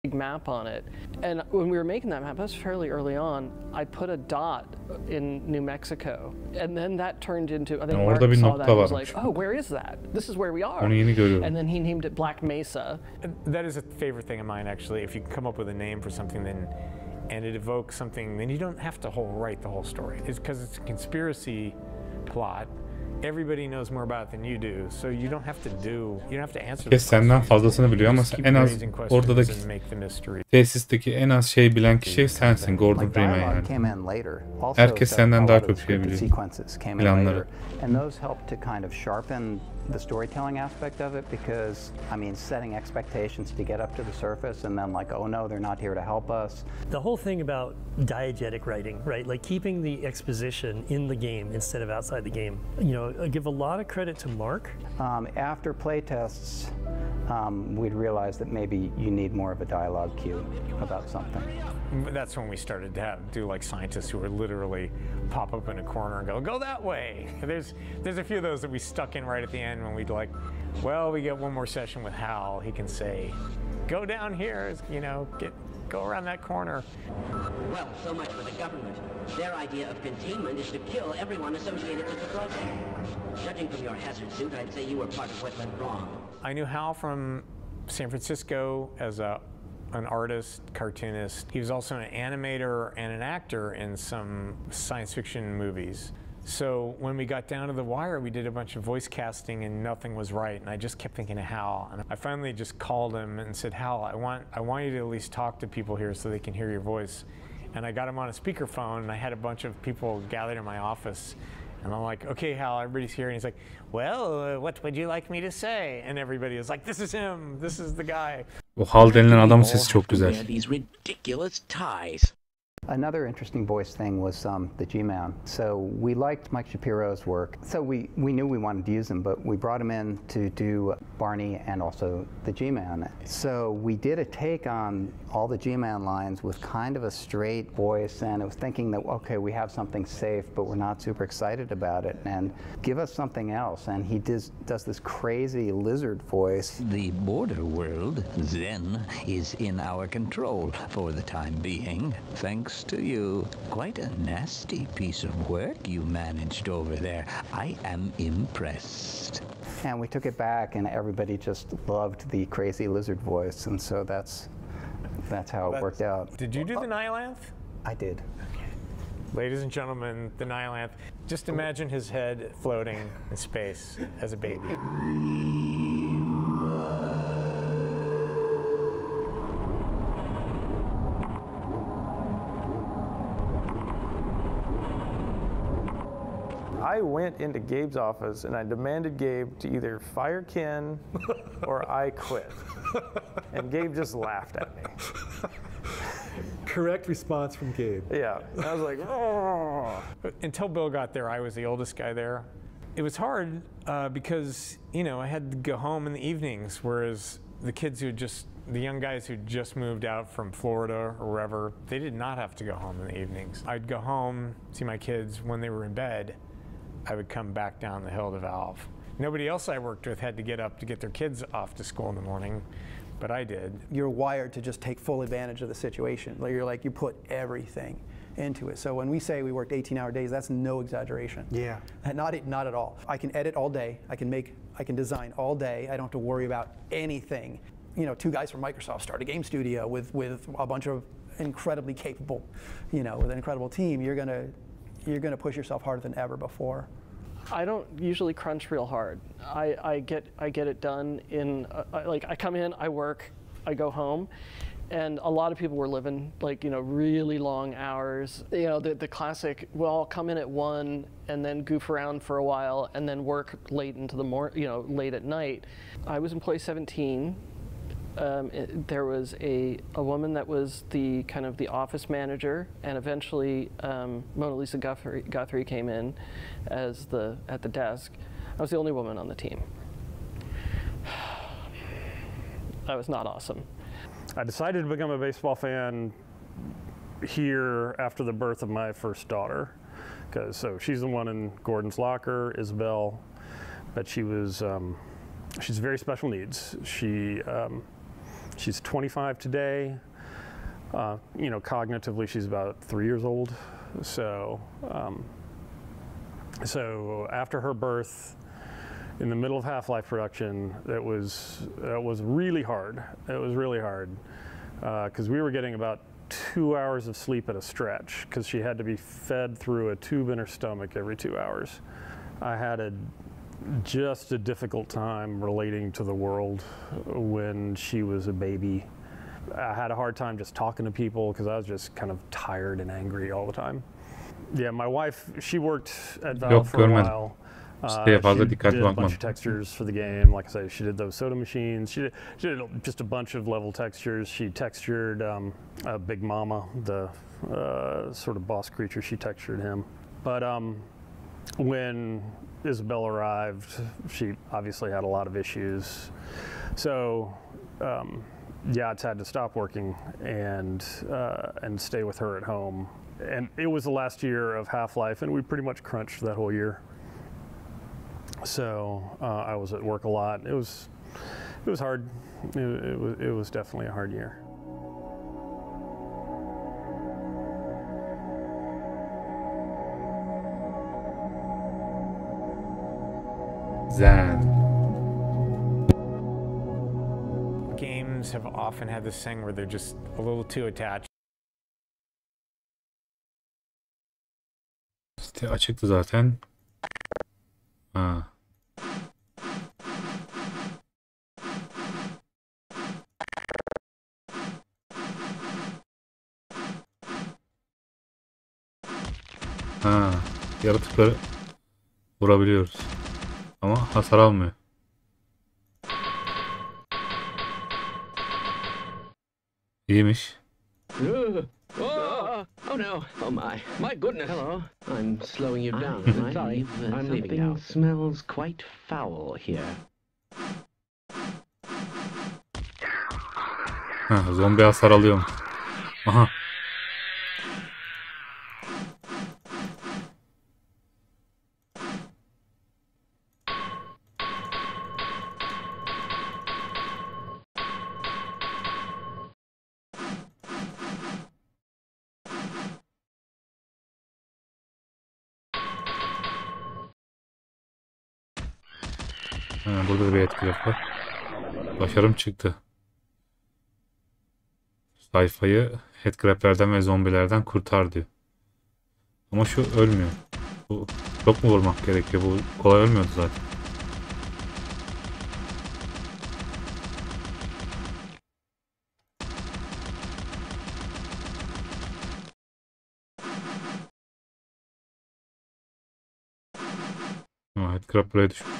Speaker 6: big map on it. And when we were making that map, that was fairly early on, I put a dot in New Mexico. And then that turned into, I think Mark saw that and was like, oh, where is that? This is where we are. And then he named it Black Mesa.
Speaker 15: That is a favorite thing of mine, actually. If you come up with a name for something, and it evokes something, then you don't have to write the whole story. It's because it's a conspiracy plot. everybody knows more about it than you do. So you don't have to answer.
Speaker 1: Herkes senden fazlasını biliyor ama en az oradaki tesisteki en az şey bilen kişi sensin, Gordon Freeman yani. Herkes senden daha çok şey biliyor. Planları.
Speaker 23: And those help to kind of sharpen the storytelling aspect of it, because I mean, setting expectations to get up to the surface and then like, oh no, they're not here to help us.
Speaker 17: The whole thing about diegetic writing, right? Like keeping the exposition in the game instead of outside the game. You know, I give a lot of credit to Mark.
Speaker 23: After playtests, we'd realize that maybe you need more of a dialogue cue about something.
Speaker 15: That's when we started to do like scientists who would literally pop up in a corner and go that way. There's a few of those that we stuck in right at the end when we'd like, well, we get one more session with Hal. He can say, go down here, you know, go around that corner.
Speaker 4: Well, so much for the government. Their idea of containment is to kill everyone associated with the project. Judging from your hazard suit, I'd say you were part of what went wrong.
Speaker 15: I knew Hal from San Francisco as an artist, cartoonist. He was also an animator and an actor in some science fiction movies. So when we got down to the wire, we did a bunch of voice casting and nothing was right. And I just kept thinking of Hal. And I finally just called him and said, Hal, I want you to at least talk to people here so they can hear your voice. And I got him on a speakerphone, and I had a bunch of people gathered in my office. And I'm like, okay, Hal, everybody's here. And he's like, well, what would you like me to say? And everybody was like, this is him. This is the guy.
Speaker 1: O Hal denilen adamın sesi çok güzel.
Speaker 4: These ridiculous ties.
Speaker 23: Another interesting voice thing was the G-Man. So we liked Mike Shapiro's work. So we knew we wanted to use him, but we brought him in to do Barney and also the G-Man. So we did a take on all the G-Man lines with kind of a straight voice, and it was thinking that, okay, we have something safe, but we're not super excited about it, and give us something else. And he does this crazy lizard voice.
Speaker 7: The border world, then, is in our control for the time being, thanks to you. Quite a nasty piece of work you managed over there. I am impressed.
Speaker 23: And we took it back, and everybody just loved the crazy lizard voice, and so that's how it worked out.
Speaker 15: Did you do the Nihilanth?
Speaker 23: I did.
Speaker 15: Okay. Ladies and gentlemen, the Nihilanth. Just imagine his head floating in space as a baby.
Speaker 19: I went into Gabe's office and I demanded Gabe to either fire Ken or I quit. And Gabe just laughed at me.
Speaker 14: Correct response from Gabe.
Speaker 19: Yeah, I was like, oh.
Speaker 15: Until Bill got there, I was the oldest guy there. It was hard because, you know, I had to go home in the evenings, whereas the kids the young guys who just moved out from Florida or wherever, they did not have to go home in the evenings. I'd go home, see my kids when they were in bed. I would come back down the hill to Valve. Nobody else I worked with had to get up to get their kids off to school in the morning, but I did.
Speaker 18: You're wired to just take full advantage of the situation. You put everything into it. So when we say we worked 18-hour days, that's no exaggeration.
Speaker 10: Yeah.
Speaker 18: Not at all. I can edit all day. I can design all day. I don't have to worry about anything. You know, two guys from Microsoft start a game studio with a bunch of incredibly capable, you know, with an incredible team. You're gonna push yourself harder than ever before.
Speaker 6: I don't usually crunch real hard. I get it done in I come in, I work, I go home, and a lot of people were living really long hours. You know, the classic. Well, I'll come in at 1 and then goof around for a while and then work late into the late at night. I was employee 17. There was a woman that was the kind of the office manager, and eventually Mona Lisa Guthrie came in as at the desk. I was the only woman on the team. That was not awesome.
Speaker 12: I decided to become a baseball fan here after the birth of my first daughter, so she's the one in Gordon's locker, Isabel, but she's very special needs. She's 25 today. You know, cognitively, she's about 3 years old. So after her birth, in the middle of Half-Life production, it was really hard. It was really hard because we were getting about 2 hours of sleep at a stretch because she had to be fed through a tube in her stomach every 2 hours. I had just a difficult time relating to the world when she was a baby. I had a hard time just talking to people because I was just kind of tired and angry all the time. Yeah, my wife, she worked at Valve for a while. She did a bunch of textures for the game. Like I said, she did those soda machines. She did just a bunch of level textures. She textured Big Mama, the sort of boss creature. She textured him. But when Isabel arrived, she obviously had a lot of issues. So yeah, it's had to stop working and stay with her at home. And it was the last year of Half-Life, and we pretty much crunched that whole year. So I was at work a lot. It was hard. It was definitely a hard year.
Speaker 1: Zen.
Speaker 15: Games have often had this thing where they're just a little too attached.
Speaker 1: Site açıktı zaten. Ha. Ha, yaratıkları vurabiliyoruz. Ama hasar almıyor. İyiymiş.
Speaker 4: Oh no! Oh my goodness! Hello, I'm slowing you down. I'm sorry, I'm leaving now. Smells quite foul here.
Speaker 1: Ha, zombi hasar alıyorum. Aha. Burada da bir etkiler var. Başarım çıktı. Sayfayı headcrablerden ve zombilerden kurtar diyor. Ama şu ölmüyor. Bu çok mu vurmak gerekiyor? Bu kolay ölmüyordu zaten. Headcrab buraya düşmüş.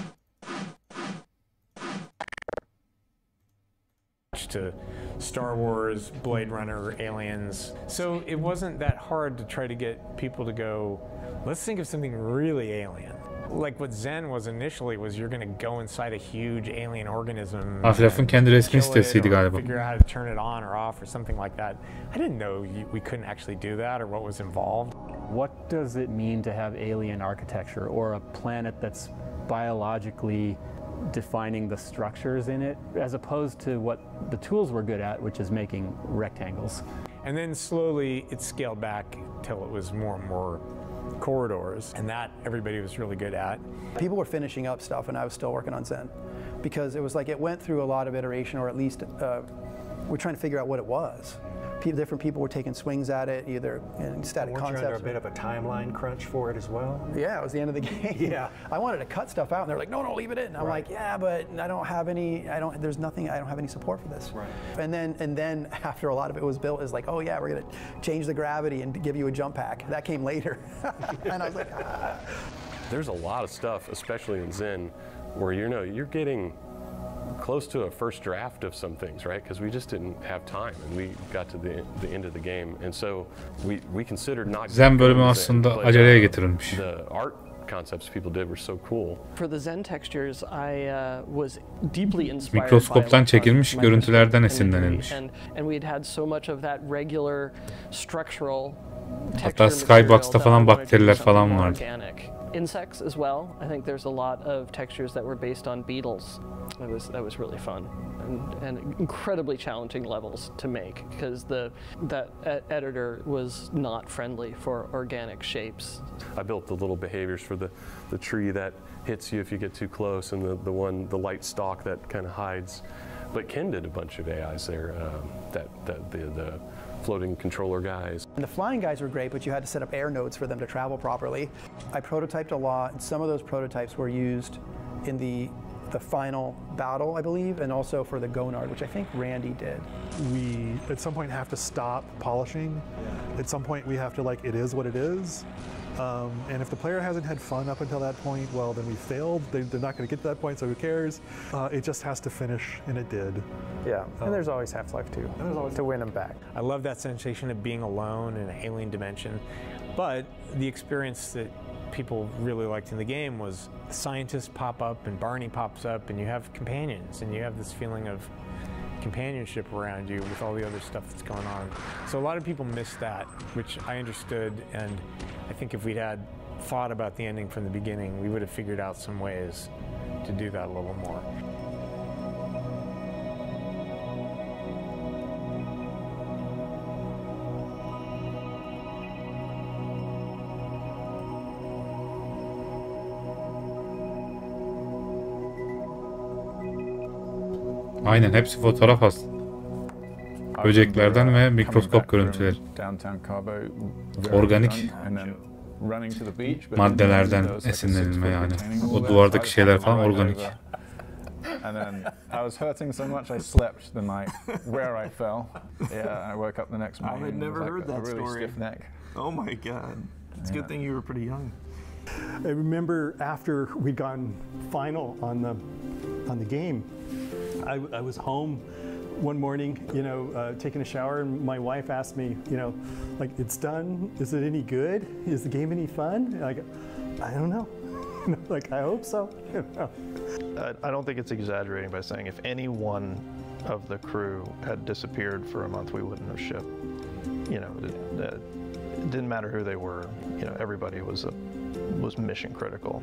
Speaker 15: To Star Wars, Blade Runner, Aliens. So it wasn't that hard to try to get people to go, let's think of something really alien. Like what Zen was initially was you're going to go inside a huge alien organism.
Speaker 1: Half-Life'ın kendi resmi sitesiydi galiba.
Speaker 15: Figure out how to turn it on or off or something like that. I didn't know we couldn't actually do that or what was involved.
Speaker 5: What does it mean to have alien architecture or a planet that's biologically defining the structures in it, as opposed to what the tools were good at, which is making rectangles?
Speaker 15: And then slowly it scaled back till it was more and more corridors, and that everybody was really good at.
Speaker 18: People were finishing up stuff and I was still working on Zen, because it was like it went through a lot of iteration, or at least we're trying to figure out what it was. Different people were taking swings at it, either in static concepts.
Speaker 10: Weren't you under a bit of a timeline crunch for it as well?
Speaker 18: Yeah, it was the end of the game. Yeah. I wanted to cut stuff out, and they're like, no, leave it in. I'm like, yeah, but I don't have any, there's nothing, I don't have any support for this. Right. And then after a lot of it was built, it's like, oh yeah, we're gonna change the gravity and give you a jump pack. That came later. And I was like, ah.
Speaker 13: There's a lot of stuff, especially in Zen, where you're getting close to a first draft of some things, right? Because we just didn't have time, and we got to the end of the game, and so we considered not.
Speaker 1: Zen bölümü aslında aceleye getirilmiş.
Speaker 13: The art concepts people did were so cool.
Speaker 6: For the Zen textures, I was deeply inspired.
Speaker 1: Mikroskoptan çekilmiş görüntülerden esinlenilmiş.
Speaker 6: And we had so much of that regular structural.
Speaker 1: Hatta Skybox'ta falan bakteriler falan vardı.
Speaker 6: Insects as well. I think there's a lot of textures that were based on beetles. That was really fun and incredibly challenging levels to make, because that editor was not friendly for organic shapes.
Speaker 13: I built the little behaviors for the tree that hits you if you get too close, and the light stalk that kind of hides. But Ken did a bunch of AIs there. The floating controller guys.
Speaker 18: And the flying guys were great, but you had to set up air nodes for them to travel properly. I prototyped a lot, and some of those prototypes were used in the final battle, I believe, and also for the Gonard, which I think Randy did.
Speaker 14: We, at some point, have to stop polishing. At some point, we have to, like, it is what it is. And if the player hasn't had fun up until that point, well, then we failed. They're not going to get to that point, so who cares? It just has to finish, and it did.
Speaker 19: Yeah, and there's always Half-Life 2 to win them back.
Speaker 15: I love that sensation of being alone in an alien dimension, but the experience that people really liked in the game was scientists pop up and Barney pops up and you have companions and you have this feeling of companionship around you with all the other stuff that's going on. So a lot of people missed that, which I understood, and I think if we'd had thought about the ending from the beginning, we would have figured out some ways to do that a little more.
Speaker 1: Aynen, hepsi fotoğraf aslında. Böceklerden ve mikroskop görüntüleri. Organik maddelerden esinlenilme yani. O duvardaki şeyler falan organik.
Speaker 24: And then I was hurting so much I slept the night where I fell. Yeah, I woke up the next morning.
Speaker 9: I had never heard that
Speaker 24: really
Speaker 9: story.
Speaker 24: Stiff neck.
Speaker 9: Oh my God! It's a good thing you were pretty young.
Speaker 2: I remember after we'd gone final on the game, I was home one morning, you know, taking a shower, and my wife asked me, you know, like, it's done. Is it any good? Is the game any fun? Like, I don't know. Like, I hope so. You know?
Speaker 9: I don't think it's exaggerating by saying if any one of the crew had disappeared for a month, we wouldn't have shipped. You know, it didn't matter who they were. You know, everybody was mission critical.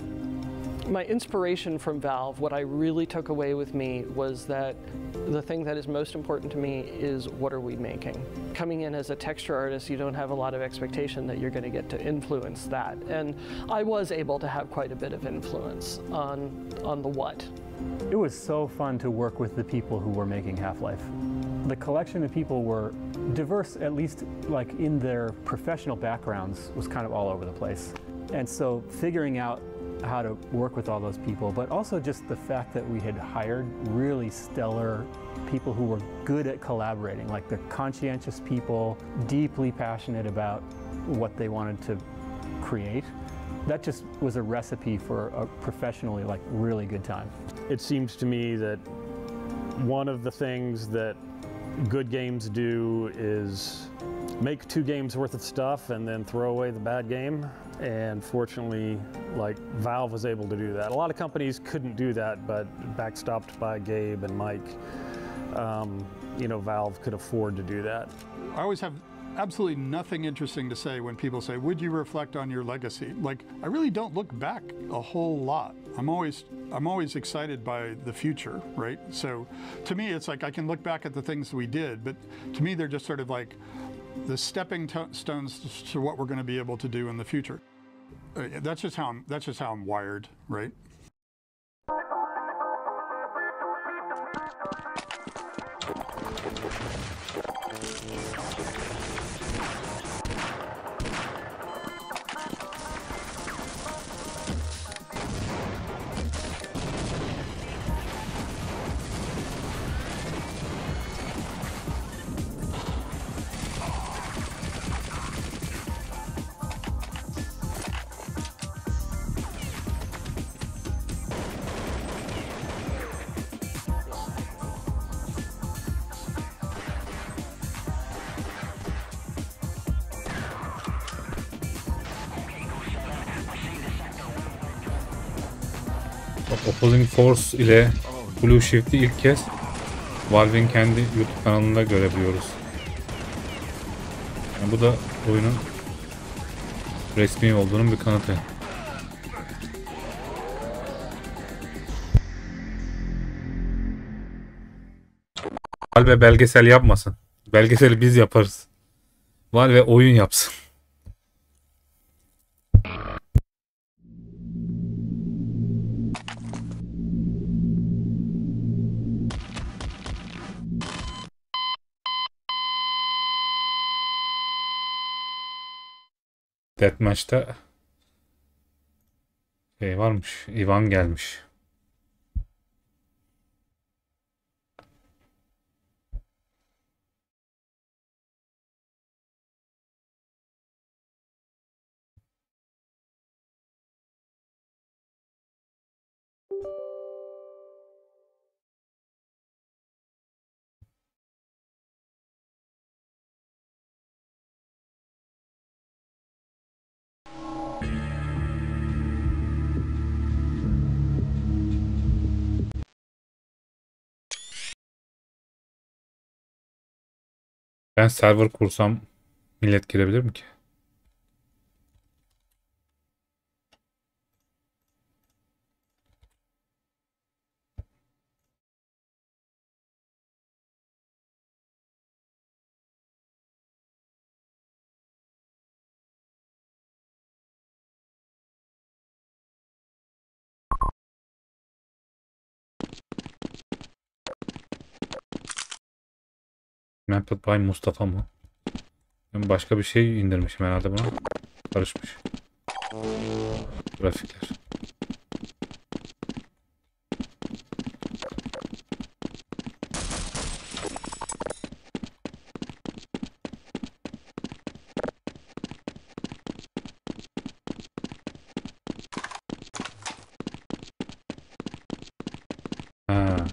Speaker 6: My inspiration from Valve, what I really took away with me was that the thing that is most important to me is what are we making? Coming in as a texture artist, you don't have a lot of expectation that you're going to get to influence that. And I was able to have quite a bit of influence on the what.
Speaker 5: It was so fun to work with the people who were making Half-Life. The collection of people were diverse, at least like in their professional backgrounds, was kind of all over the place. And so figuring out how to work with all those people, but also just the fact that we had hired really stellar people who were good at collaborating, like they're conscientious people, deeply passionate about what they wanted to create. That just was a recipe for a professionally, like, really good time.
Speaker 12: It seems to me that one of the things that good games do is make 2 games worth of stuff and then throw away the bad game. And fortunately, like, Valve was able to do that. A lot of companies couldn't do that, but backstopped by Gabe and Mike, you know, Valve could afford to do that.
Speaker 8: I always have absolutely nothing interesting to say when people say, would you reflect on your legacy? Like, I really don't look back a whole lot. I'm always excited by the future, right? So to me, it's like I can look back at the things we did, but to me, they're just sort of like the stepping stones to what we're going to be able to do in the future. That's just how I'm wired, right?
Speaker 1: Opposing Force ile Blue Shift'i ilk kez Valve'in kendi YouTube kanalında görebiliyoruz. Yani bu da oyunun resmi olduğunun bir kanıtı. Valve belgesel yapmasın. Belgeseli biz yaparız. Valve oyun yapsın. Deathmatch'ta şey varmış. Ivan gelmiş. Ben server kursam millet girebilir mi ki? Mapped by Mustafa mı? Ben başka bir şey indirmişim herhalde buna. Karışmış. Grafikler. Ha.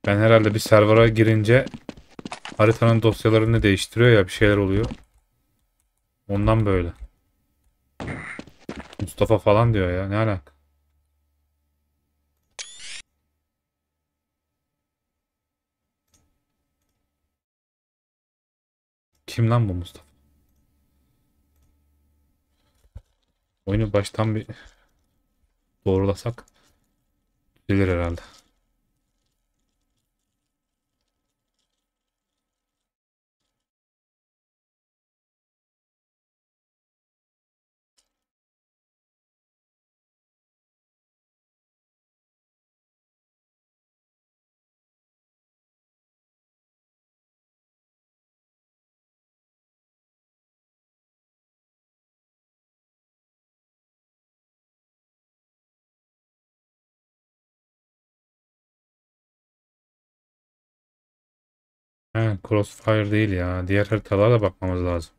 Speaker 1: Ben herhalde bir server'a girince haritanın dosyalarını değiştiriyor ya, bir şeyler oluyor. Ondan böyle. Mustafa falan diyor ya, ne alaka? Kim lan bu Mustafa? Oyunu baştan bir doğrulasak düzelir herhalde. He, Crossfire değil ya. Diğer haritalara da bakmamız lazım.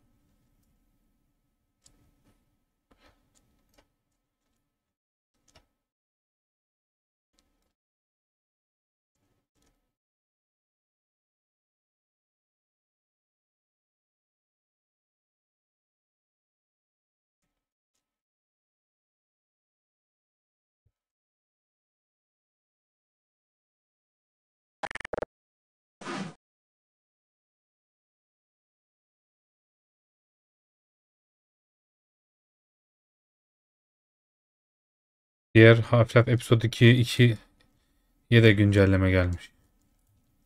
Speaker 1: Diğer Half-Life Episode 2'ye de güncelleme gelmiş.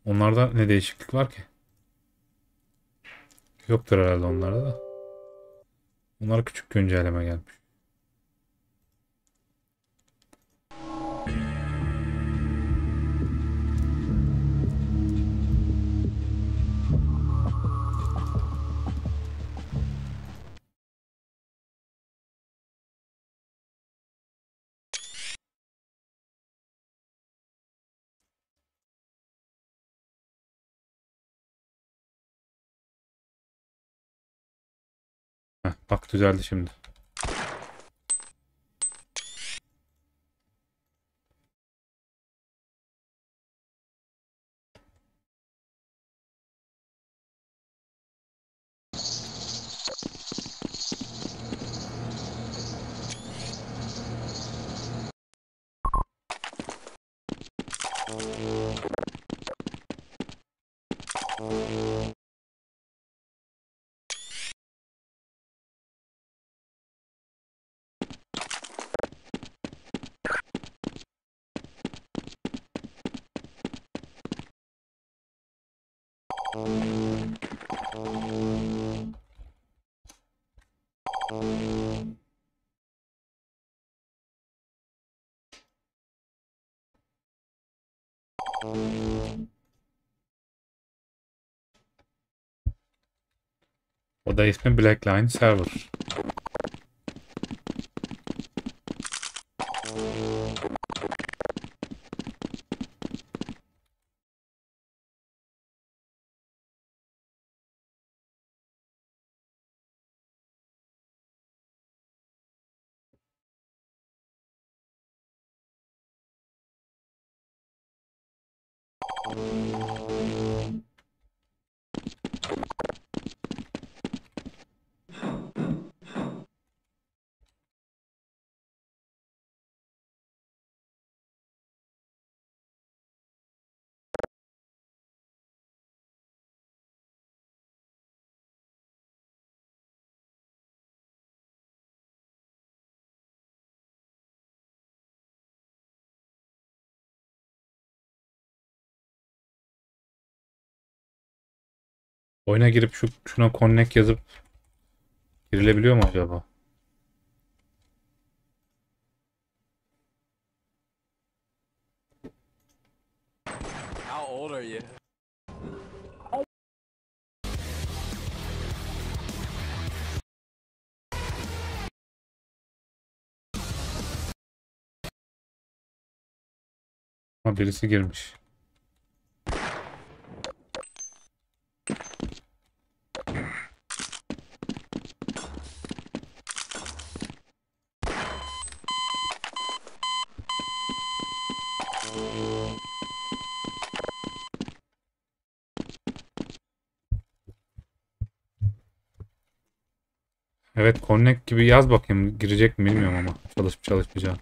Speaker 1: Onlarda ne değişiklik var ki? Yoktur herhalde onlarda da. Onlara küçük güncelleme gelmiş. Heh, bak düzeldi şimdi. O da ismi BLACKLINE Server. Oyuna girip şuna connect yazıp girilebiliyor mu acaba?
Speaker 16: How old are you?
Speaker 1: Ha, birisi girmiş. Evet, connect gibi yaz bakayım, girecek mi bilmiyorum ama çalışıp çalışmayacağım.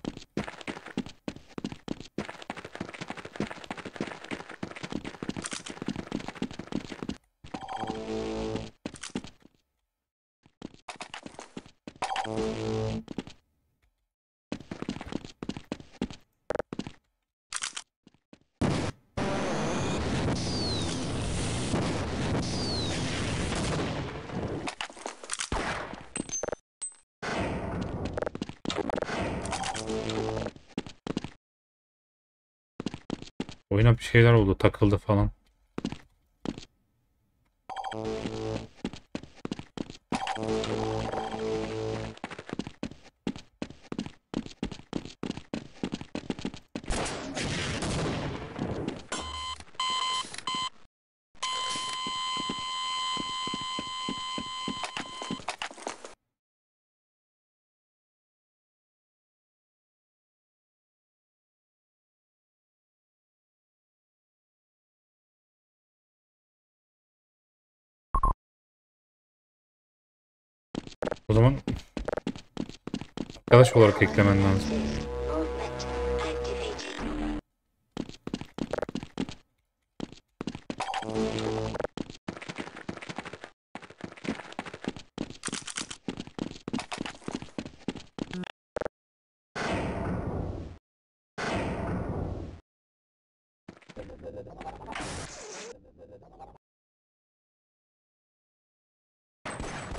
Speaker 1: Oyuna bir şeyler oldu, takıldı falan. O zaman arkadaş olarak eklemen lazım.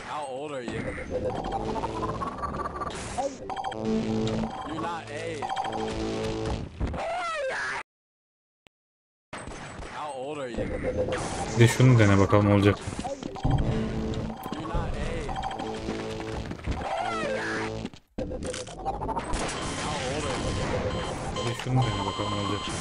Speaker 16: How old are you? You're not 8. How old are you?
Speaker 1: Bir de şunu dene bakalım olacak mı?
Speaker 16: You're not 8. How old are you?
Speaker 1: Bir de şunu dene bakalım olacak mı?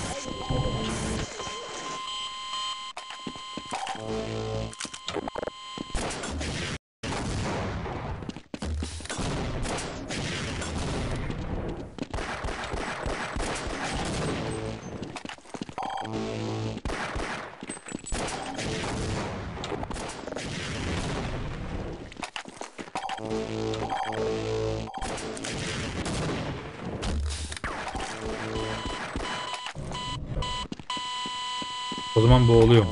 Speaker 1: O zaman bu oluyor mu?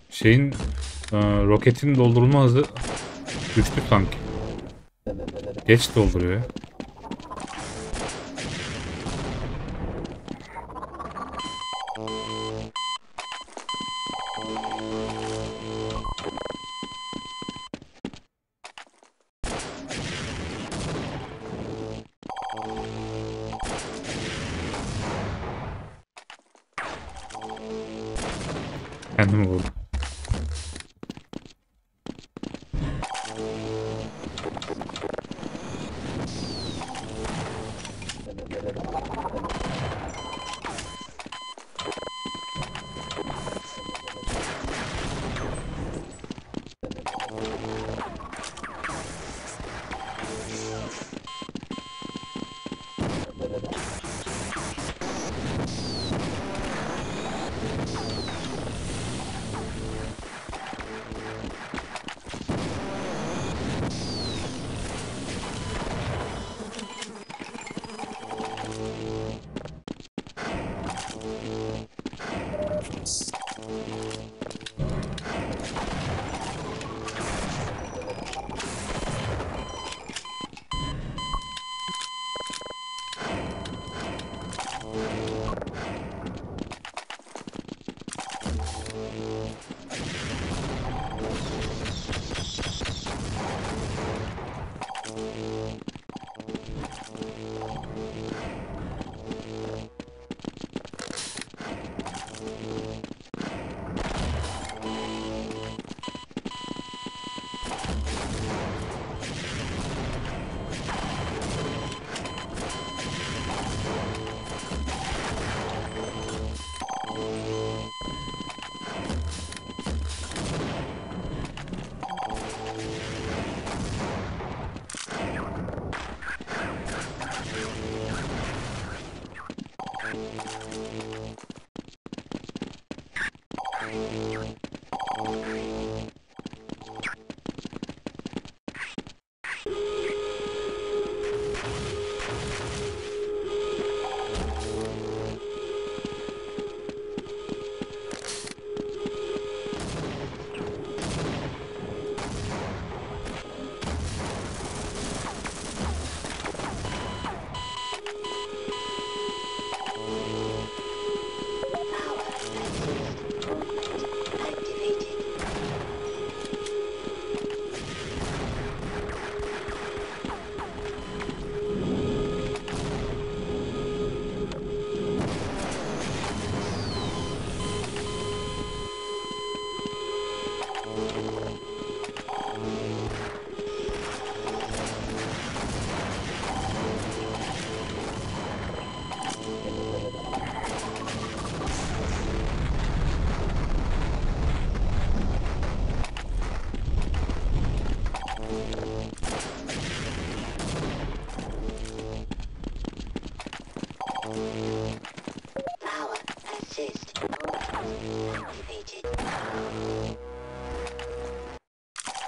Speaker 1: Şeyin roketin doldurulma hızı düştü sanki. Geç dolduruyor ya. Kendimi vurdum.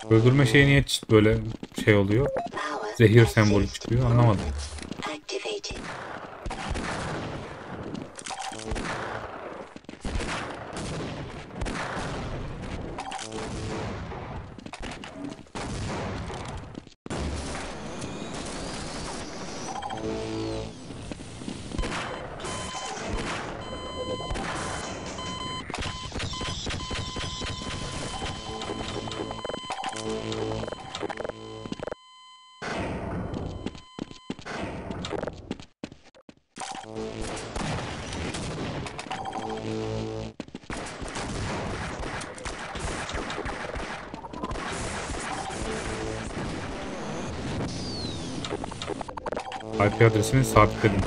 Speaker 1: Öldürme şeyi niye böyle şey oluyor? Zehir sembolü çıkıyor, anlamadım. IP adresini sabitledim.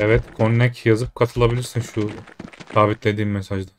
Speaker 1: Evet, connect yazıp katılabilirsin şu sabitlediğim mesajda.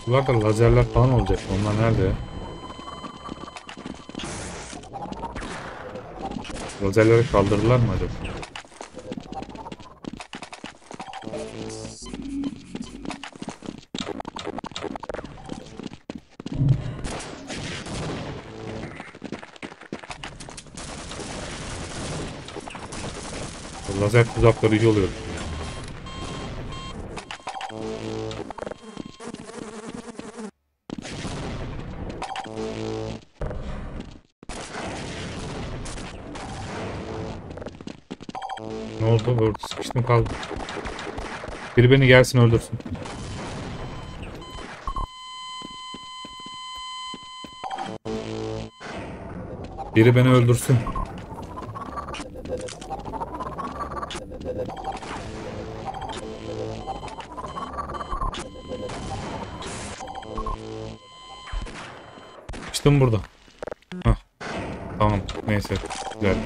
Speaker 1: Buralarda lazerler falan olacak. Onlar nerede ya? Lazerleri kaldırdılar mı acaba? Lazer tuzakları iyi oluyor. Ne oldu? Orada sıkıştım kaldım. Biri beni gelsin öldürsün. Biri beni öldürsün. Sıkıştım burada. Hah. Tamam. Neyse. Güzel.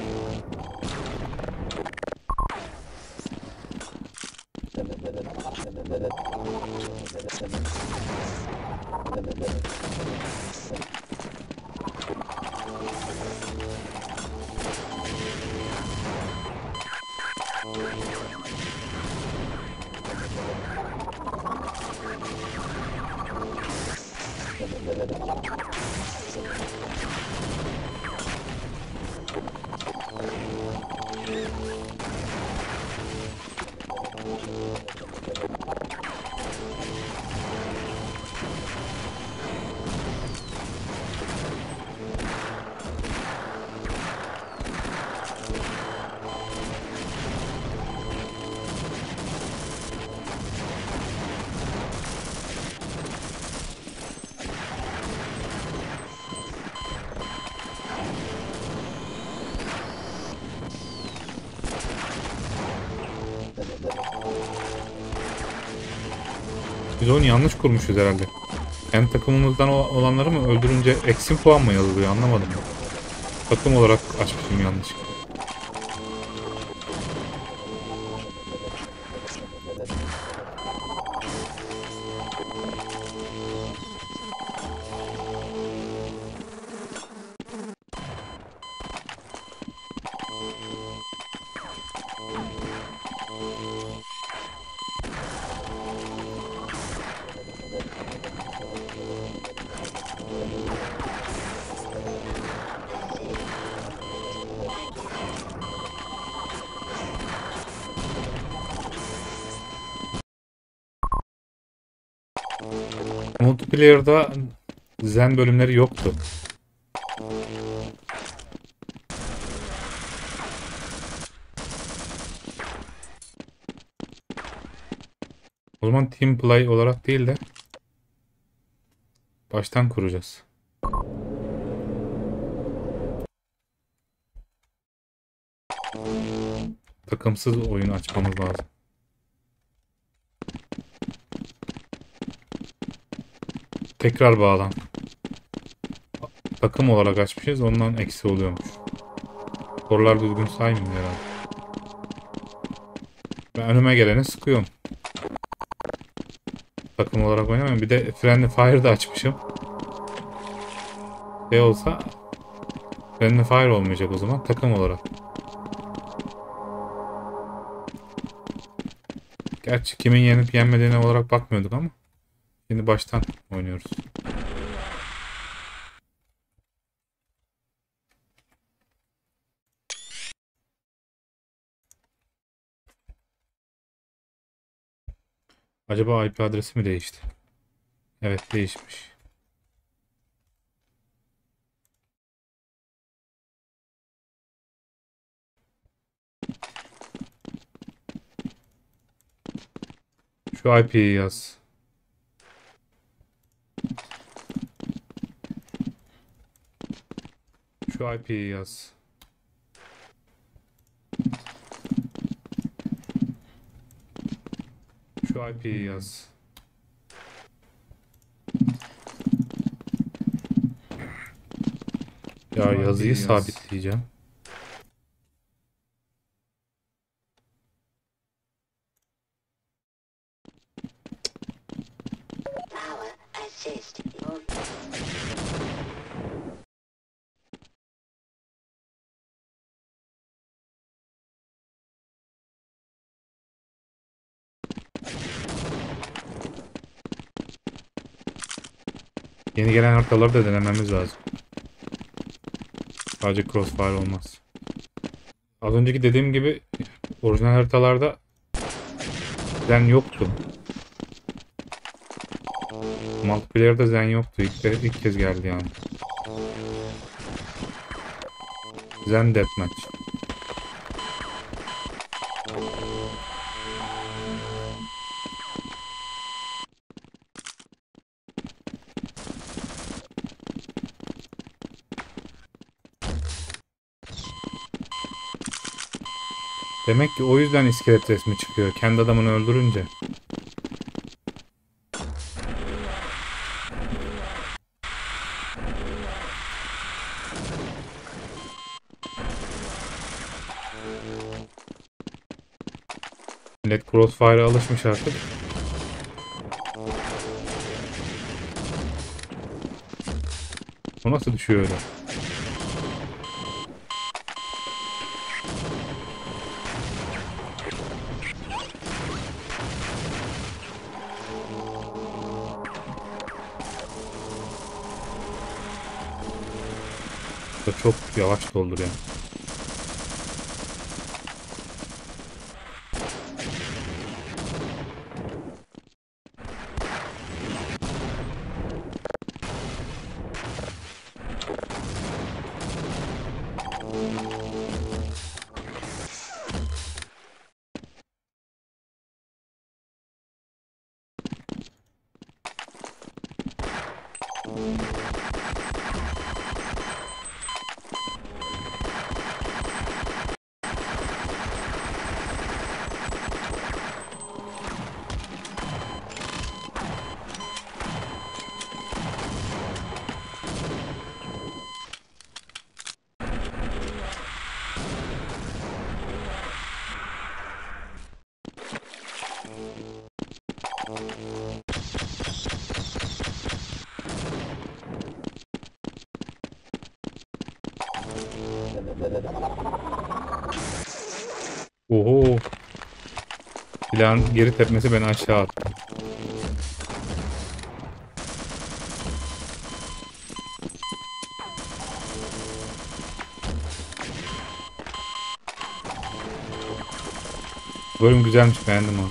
Speaker 1: Biz onu yanlış kurmuşuz herhalde. Kendi takımımızdan olanları mı öldürünce eksi puan mı yazılıyor anlamadım. Takım olarak açmışım yanlış. Multiplayer'da zen bölümleri yoktu. O zaman team play olarak değil de baştan kuracağız. Takımsız oyun açmamız lazım. Tekrar bağlan. Takım olarak açmışız. Ondan eksi oluyormuş. Sorular düzgün saymıyor herhalde. Ben önüme geleni sıkıyorum. Takım olarak oynamıyorum. Bir de Friendly Fire'da açmışım. Olsa Friendly Fire olmayacak o zaman, takım olarak. Gerçi kimin yenip yenmediğine olarak bakmıyorduk ama şimdi baştan oynuyoruz. Acaba IP adresi mi değişti? Evet, değişmiş. Şu IP'yi yaz. Şu IP'yi yaz. Şu IP'yi yaz. Ya yazıyı sabitleyeceğim. Yeni gelen haritaları da denememiz lazım. Sadece crossfire olmaz. Az önceki dediğim gibi orijinal haritalarda zen yoktu. Multiplayer'da zen yoktu. İlk kez geldi yani. Zen Deathmatch. Demek ki o yüzden iskelet resmi çıkıyor. Kendi adamını öldürünce. Millet Crossfire'a alışmış artık. O nasıl düşüyor öyle? Çok yavaş dolduruyor. Oho. Silahın geri tepmesi beni aşağı attı. Bölüm güzelmiş, beğendim onu.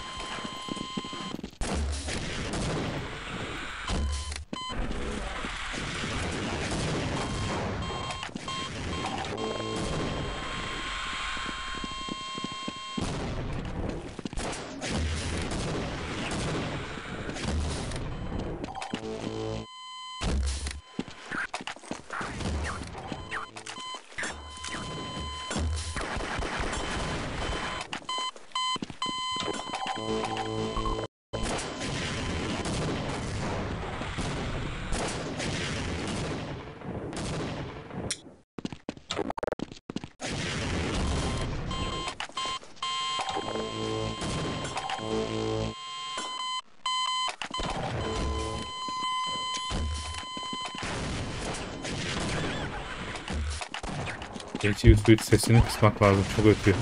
Speaker 1: Geçi suite sesini kısmak lazım. Çok ötüyor.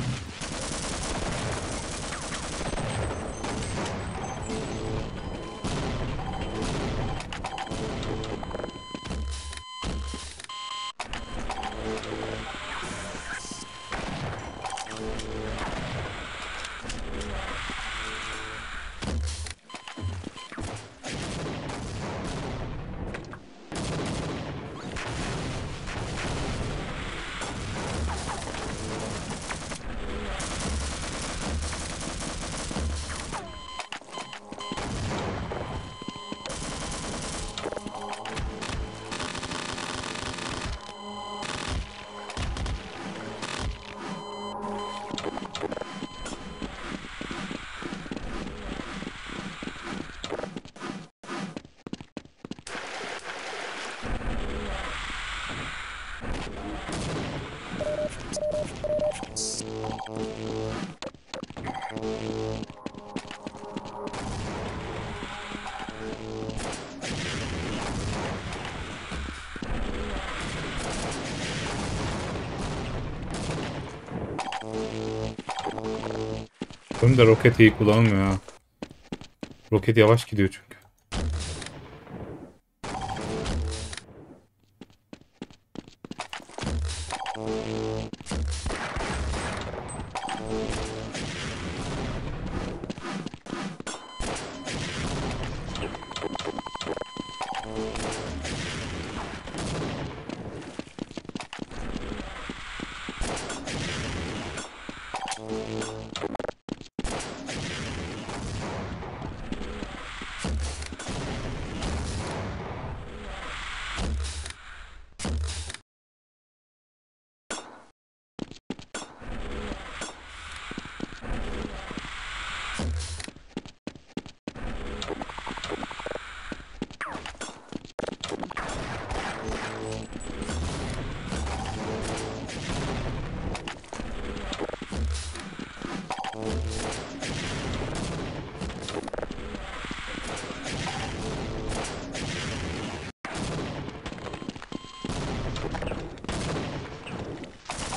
Speaker 1: Benim de roket iyi kullanılmıyor ha. Roket yavaş gidiyor çünkü.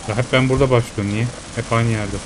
Speaker 1: Ya hep ben burada başlıyorum. Niye? Hep aynı yerde.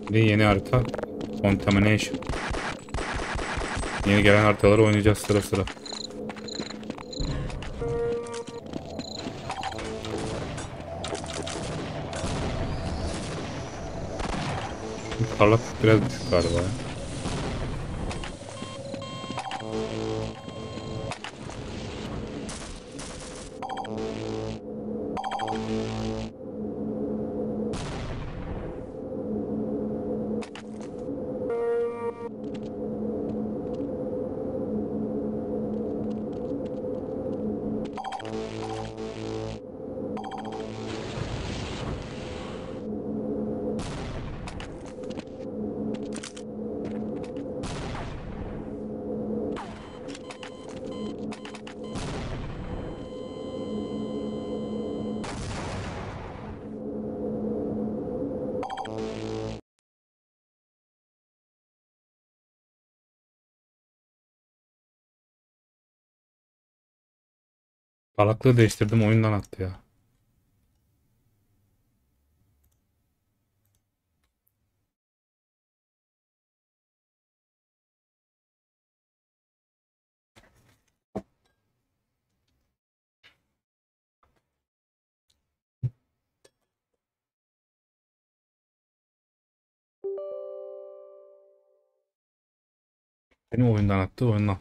Speaker 1: Bir yeni harita. Contamination. Yeni gelen haritaları oynayacağız sıra sıra. Parlak biraz düşük galiba ya. Parlaklığı değiştirdim, oyundan attı ya. Beni oyundan attı, oyundan.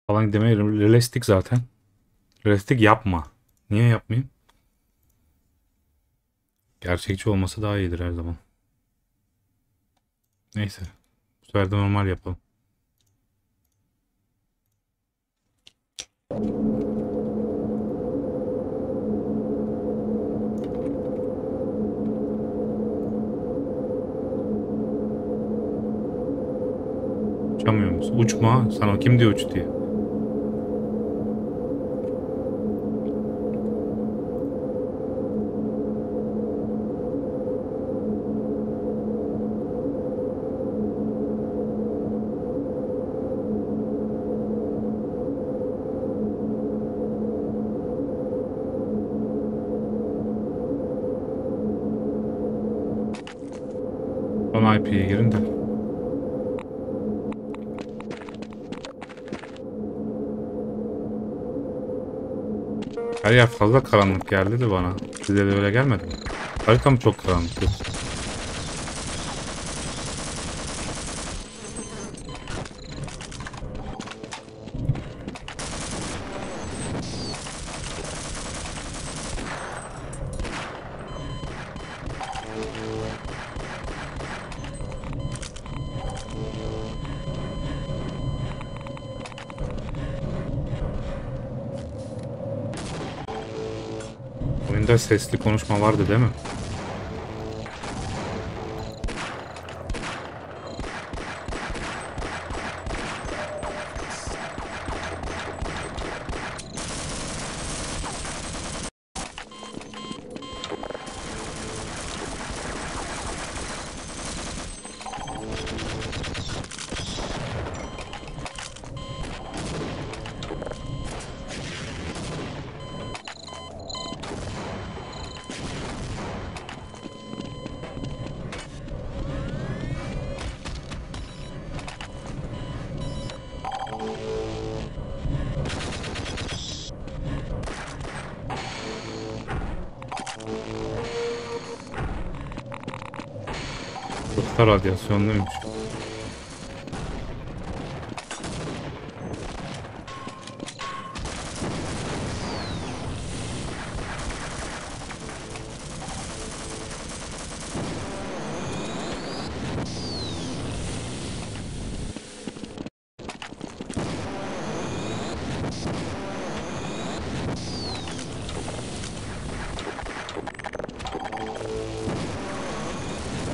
Speaker 1: Falan demeyi realistik zaten. Realistik yapma. Niye yapmayayım? Gerçekçi olması daha iyidir her zaman. Neyse. Bu sefer de normal yapalım. Uçamıyor musun? Uçma. Sana kim diyor uç diye. Son IP'ye girin de. Her yer fazla karanlık geldi de bana. Size de öyle gelmedi mi? Harita mı çok karanlık? Oyunda sesli konuşma vardı değil mi? Çok da radyasyonluymuş.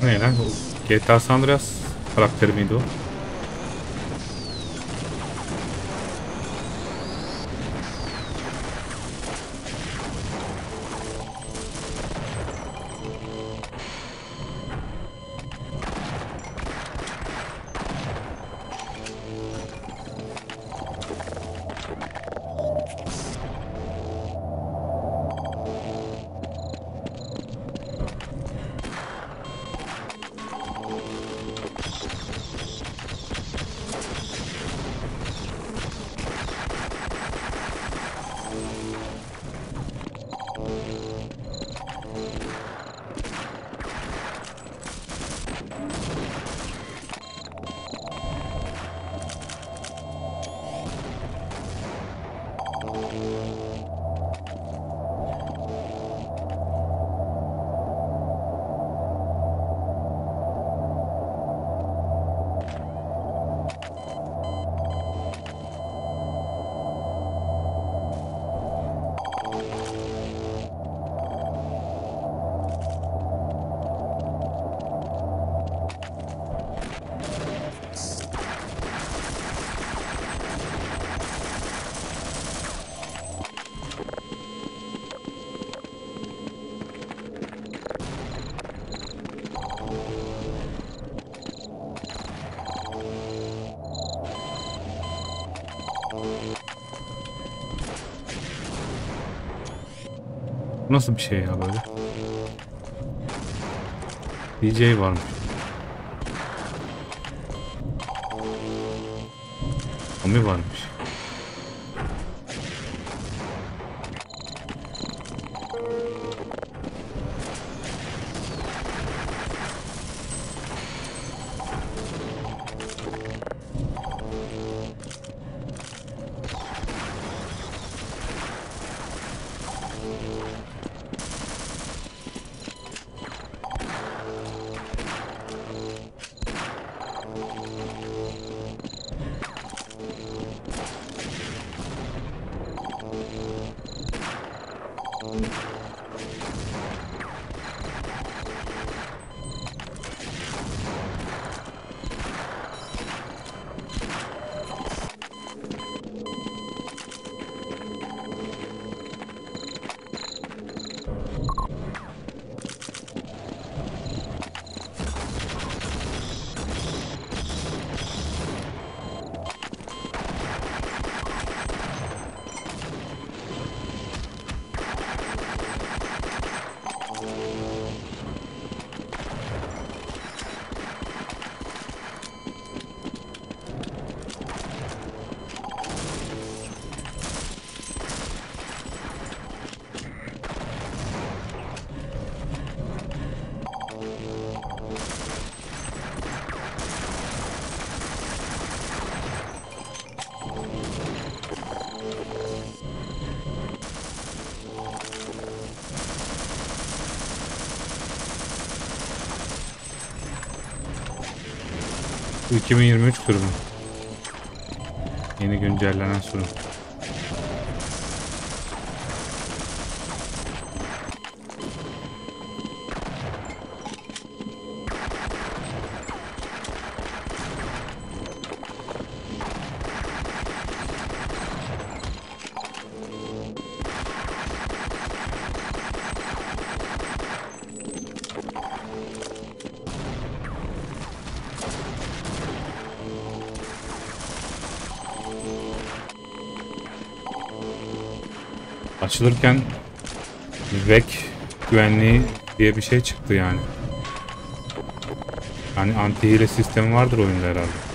Speaker 1: Ne lan? GTA San Andreas karakteri miydi o? Nasıl bir şey ya böyle? DJ varmış. Ami varmış. Bu 2023 sürümü. Yeni güncellenen sürüm. Açılırken VEC güvenliği diye bir şey çıktı yani. Yani anti hile sistemi vardır oyunda herhalde.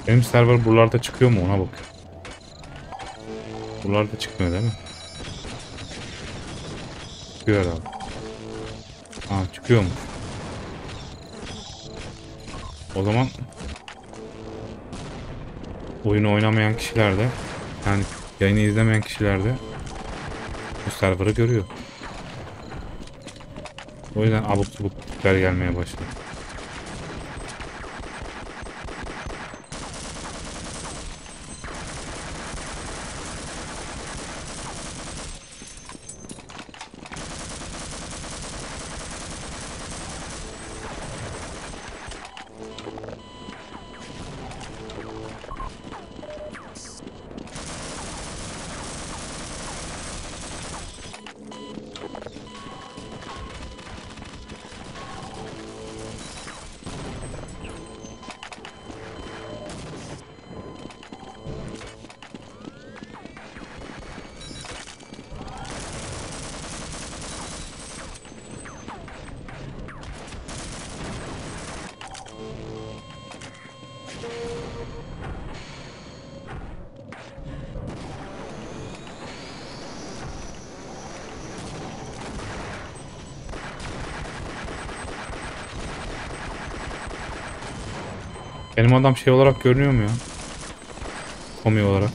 Speaker 1: Benim server buralarda çıkıyor mu ona bak. Buralarda çıkmıyor değil mi? Çıkıyor herhalde. Aa, çıkıyor mu? O zaman oyunu oynamayan kişiler de, yani yayını izlemeyen kişiler de bu server'ı görüyor. O yüzden abuk subuk tipler gelmeye başladı. Benim adam şey olarak görünüyor mu ya? Komi olarak.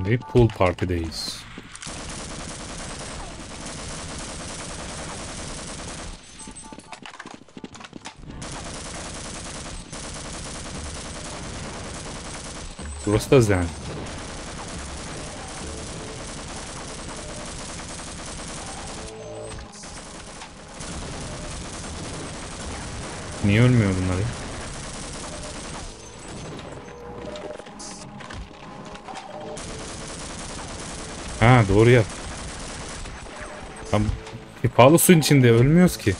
Speaker 1: Şimdi pool party'deyiz. Burası da zen. Niye ölmüyor bunlar ya? Ha, doğru ya. Tam pahalı suyun içinde ölmüyoruz ki.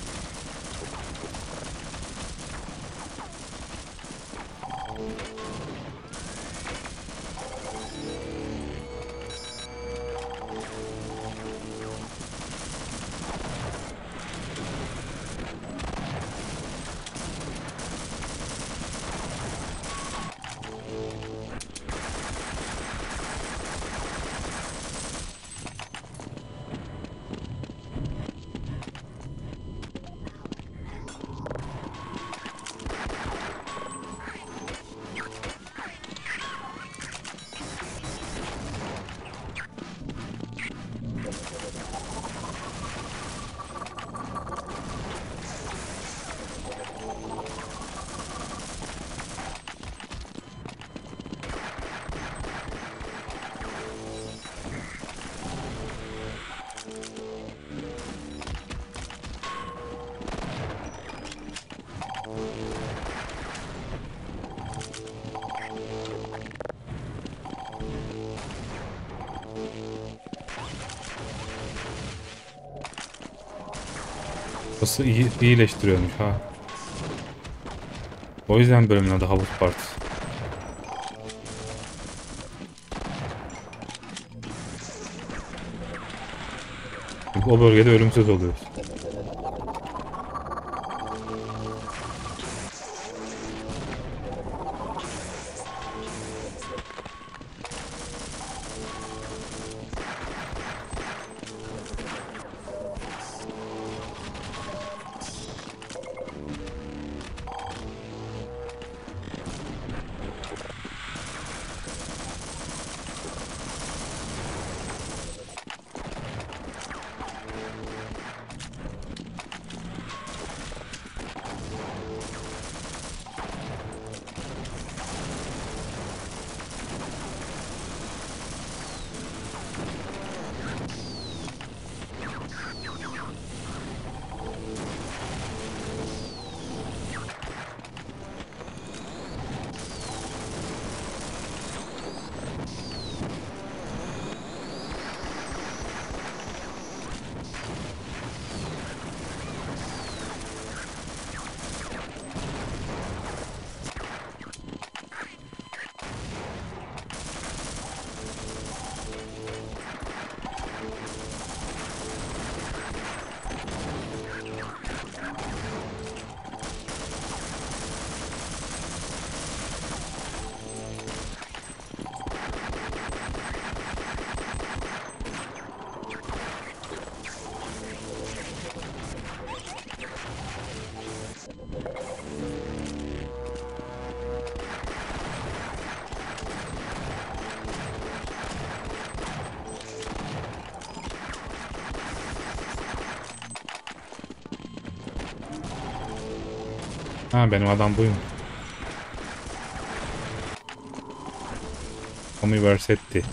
Speaker 1: Nasıl iyileştiriyormuş ha. O yüzden bölümün adı Havuz Partisi. Çünkü o bölgede ölümsüz oluyoruz. Ha, benim adam buyum. Tommy Versetti.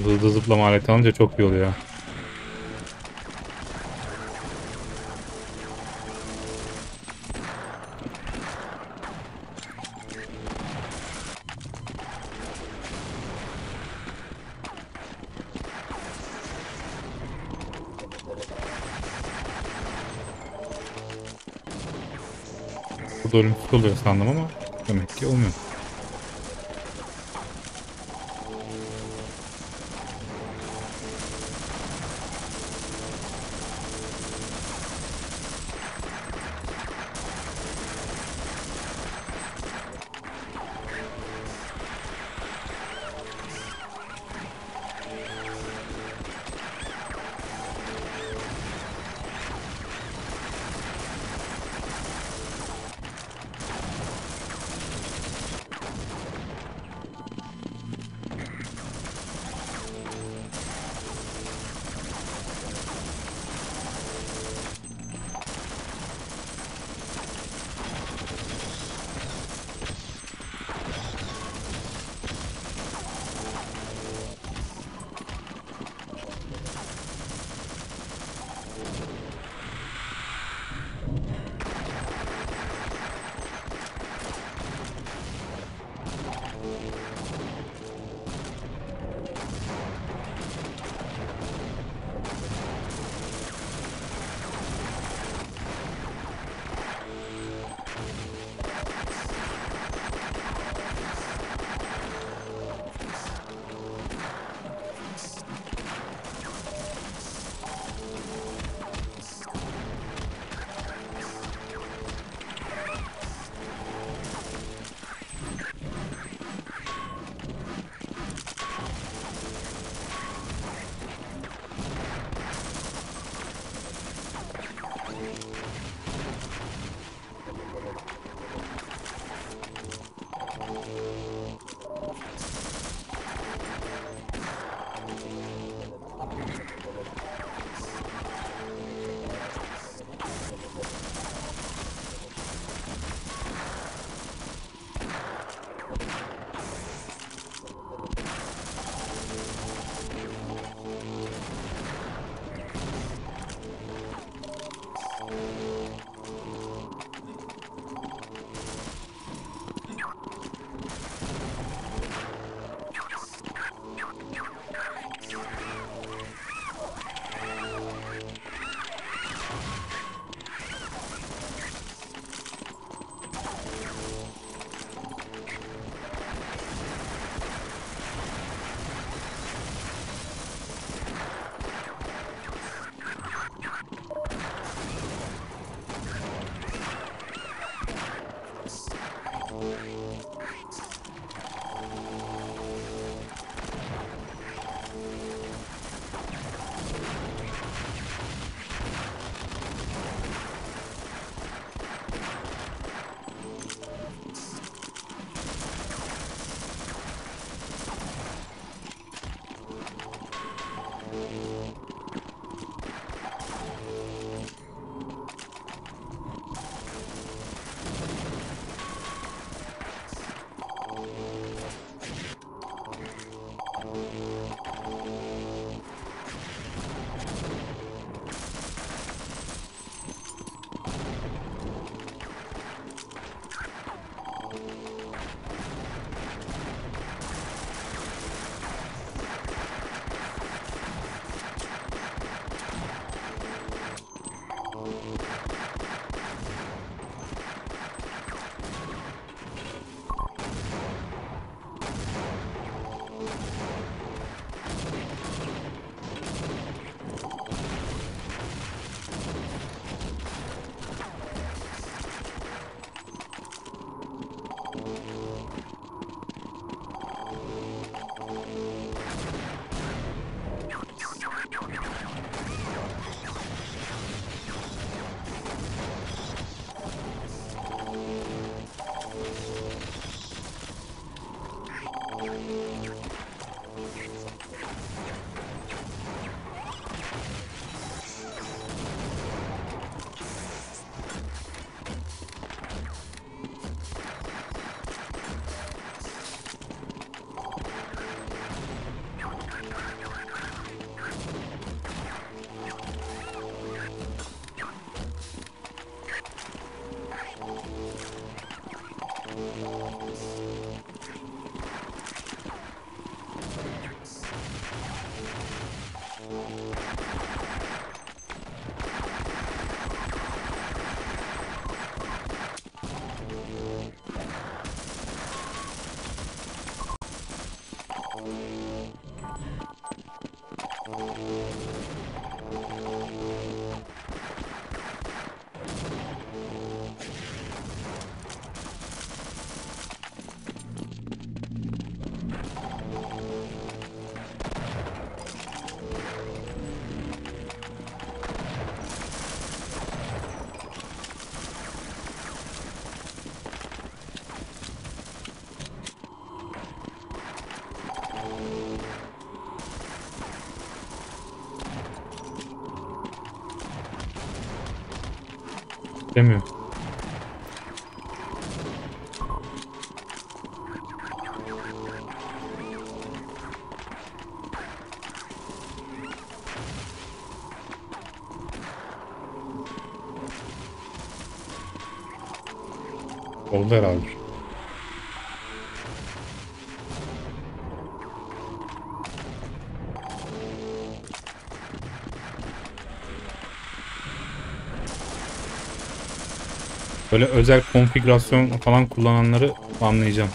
Speaker 1: Hızlı zıplama aleti alınca çok iyi oluyor. Bu da ölümsüz oluyor sandım ama demek ki olmuyor. Demiyorum. Oldu herhalde. Böyle özel konfigürasyon falan kullananları anlayacağım.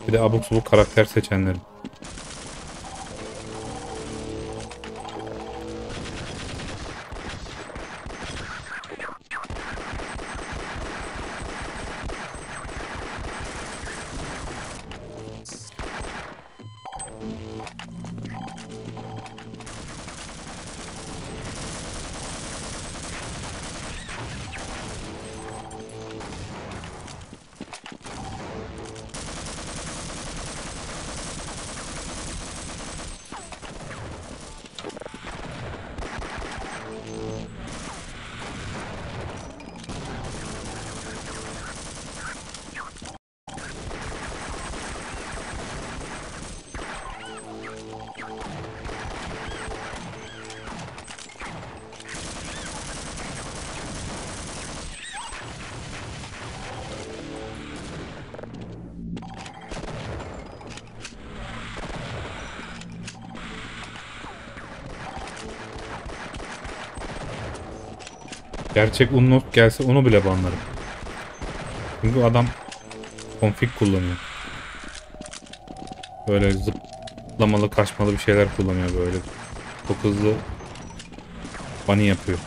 Speaker 1: Bir de abuk subuk karakter seçenleri. Gerçek Unlock gelse onu bile banlarım. Çünkü adam config kullanıyor. Böyle zıplamalı, kaçmalı bir şeyler kullanıyor böyle. Çok hızlı bunny yapıyor.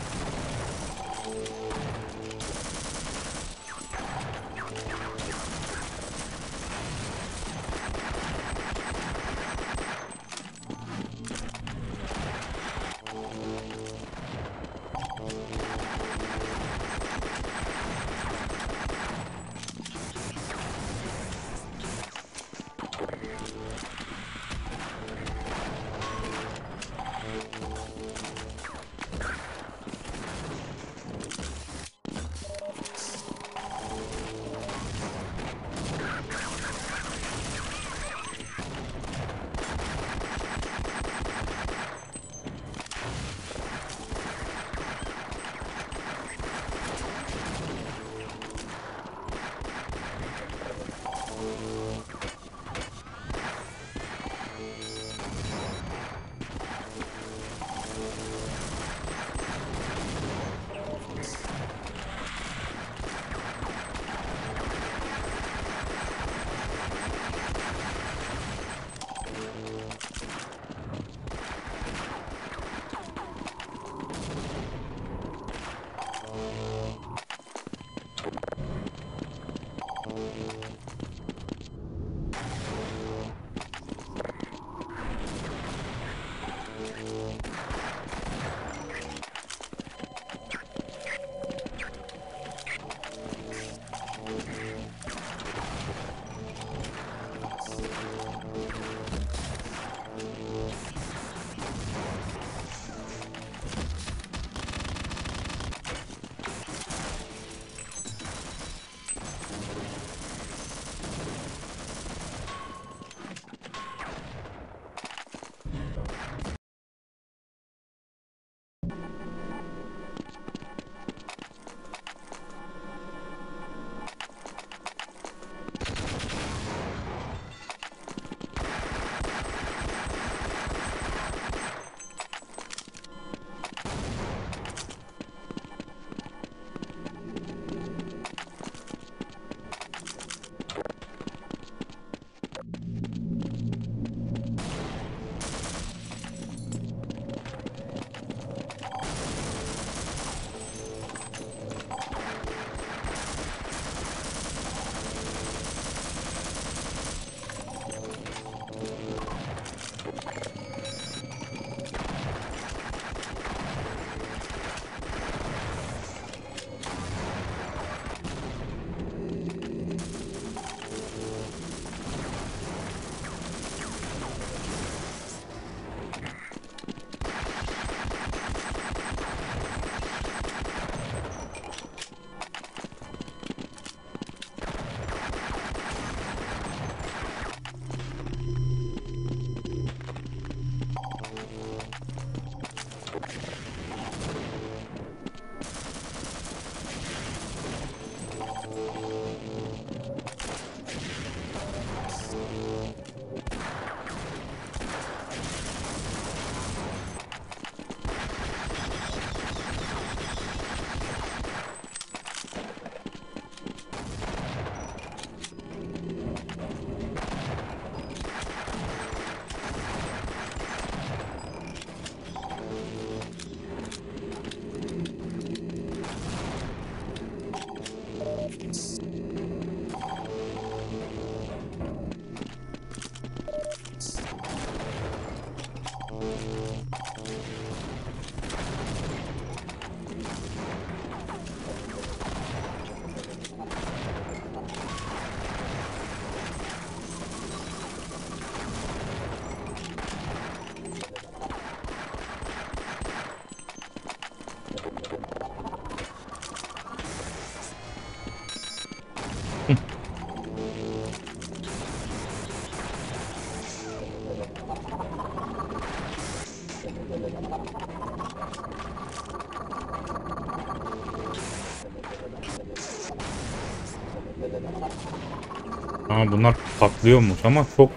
Speaker 1: Ama bunlar patlıyormuş ama çok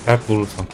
Speaker 1: sert vurursan.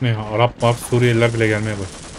Speaker 1: Ne ya, Arap var, Suriyeliler bile gelmeye başladı.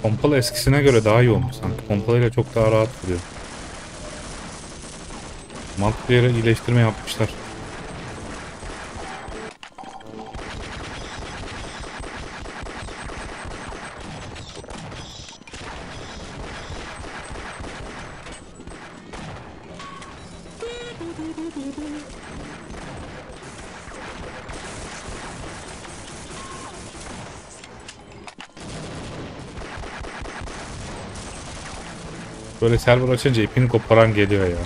Speaker 1: Pompalı eskisine göre daha iyi olmuş sanki. Pompalıyla çok daha rahat vuruyor. Mantıklı yere iyileştirme yapmışlar. Böyle server açınca ipini koparan geliyor ya.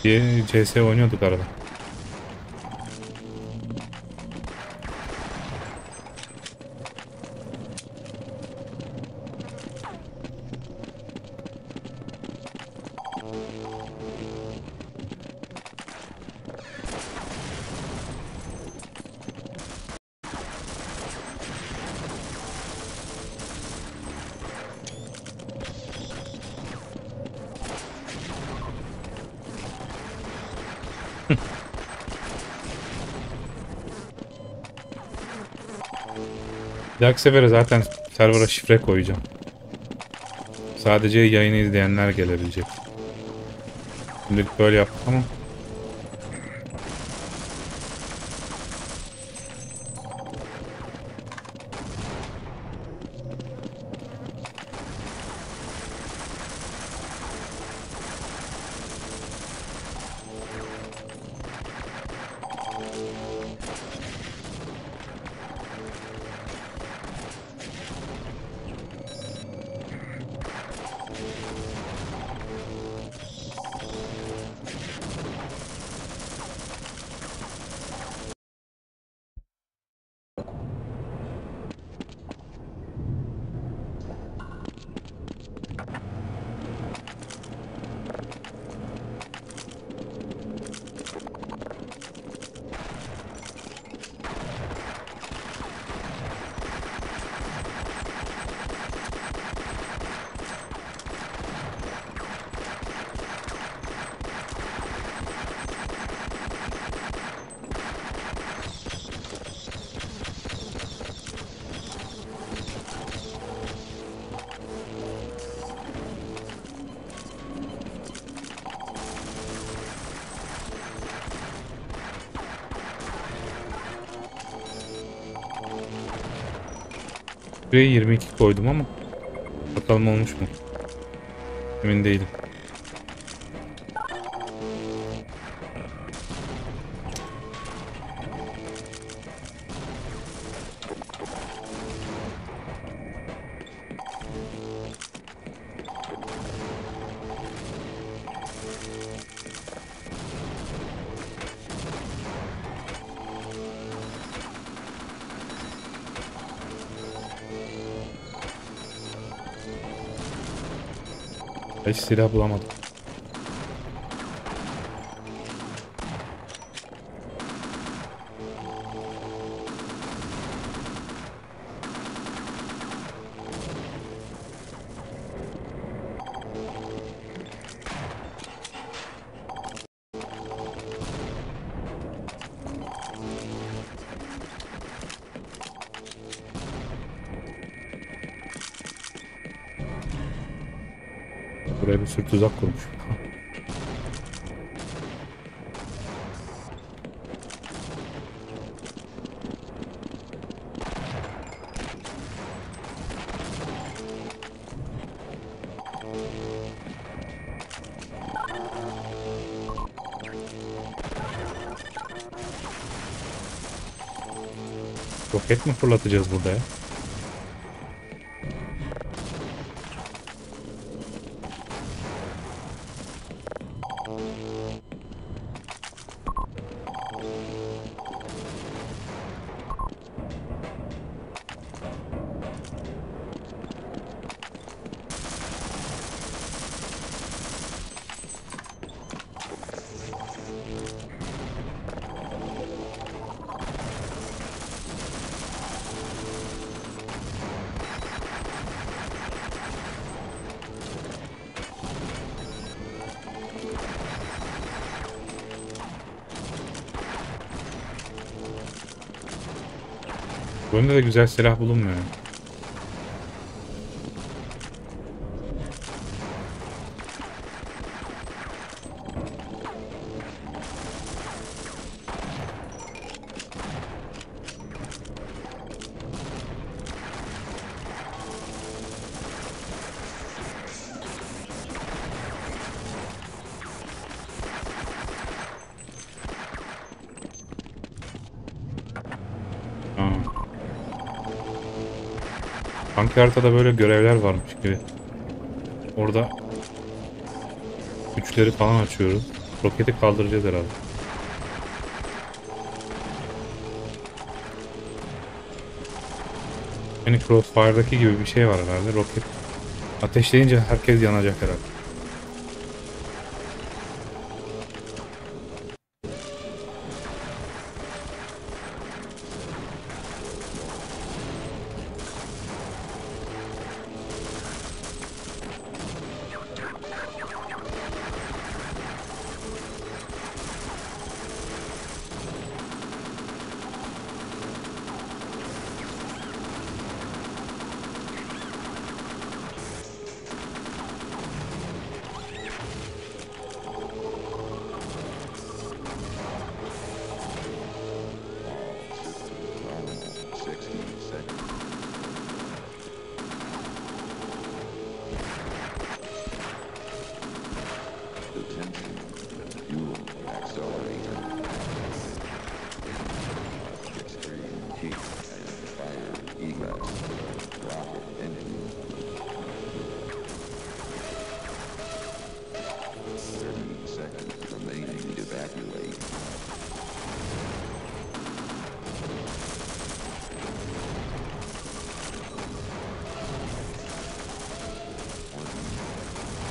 Speaker 1: Bir CS oynuyorduk arada. Bir dahaki sefere zaten server'a şifre koyacağım. Sadece yayını izleyenler gelebilecek. Şimdilik böyle yaptık ama. Buraya 22 koydum ama bakalım olmuş mu? Emin değilim. Hiç silah bulamadım. Buraya bir sürü tuzak kurmuş. Roket mi fırlatacağız burada ya? Bu oyunda da güzel silah bulunmuyor. Sanki haritada böyle görevler varmış gibi. Orada güçleri falan açıyoruz. Roketi kaldıracağız herhalde. Yani Crossfire'daki gibi bir şey var herhalde. Roket ateşleyince herkes yanacak herhalde.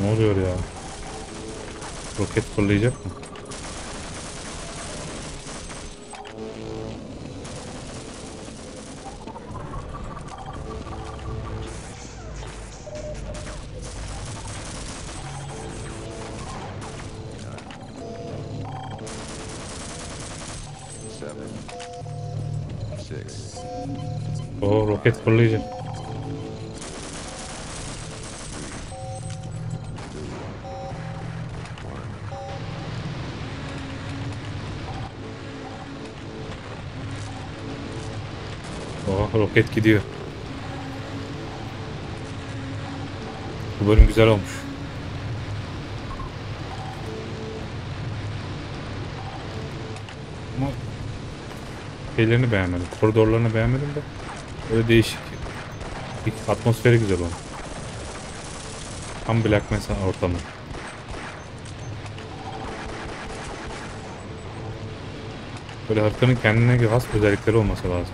Speaker 1: Ne oluyor ya? Roket fırlayacak mı? O roket fırlayacak. Roket gidiyor. Bu bölüm güzel olmuş. Ama şeylerini beğenmedim. Koridorlarını beğenmedim de. Öyle değişik. Atmosferi güzel olmuş. Tam Black Mesa ortamı. Böyle haritanın kendine has özellikleri olması lazım.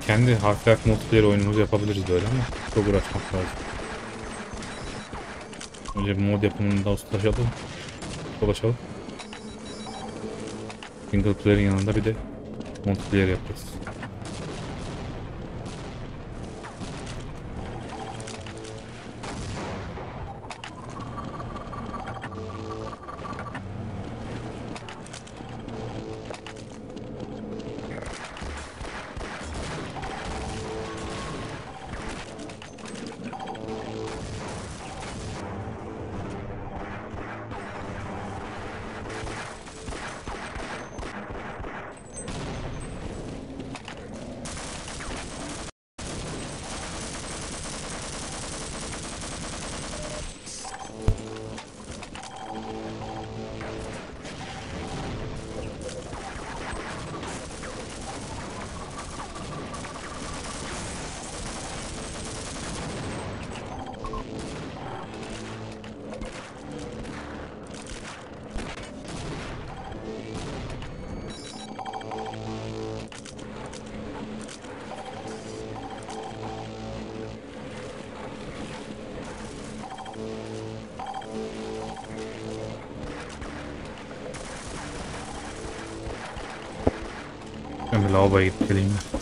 Speaker 1: Kendi Half-Life multiplayer oyunumuzu yapabiliriz böyle ama çok uğraşmak lazım. Önce bir mod yapımında ustalaşalım. Dolaşalım. Single player'in yanında bir de multiplayer yaparız. Ben bir lavaboya gidip geleyim de.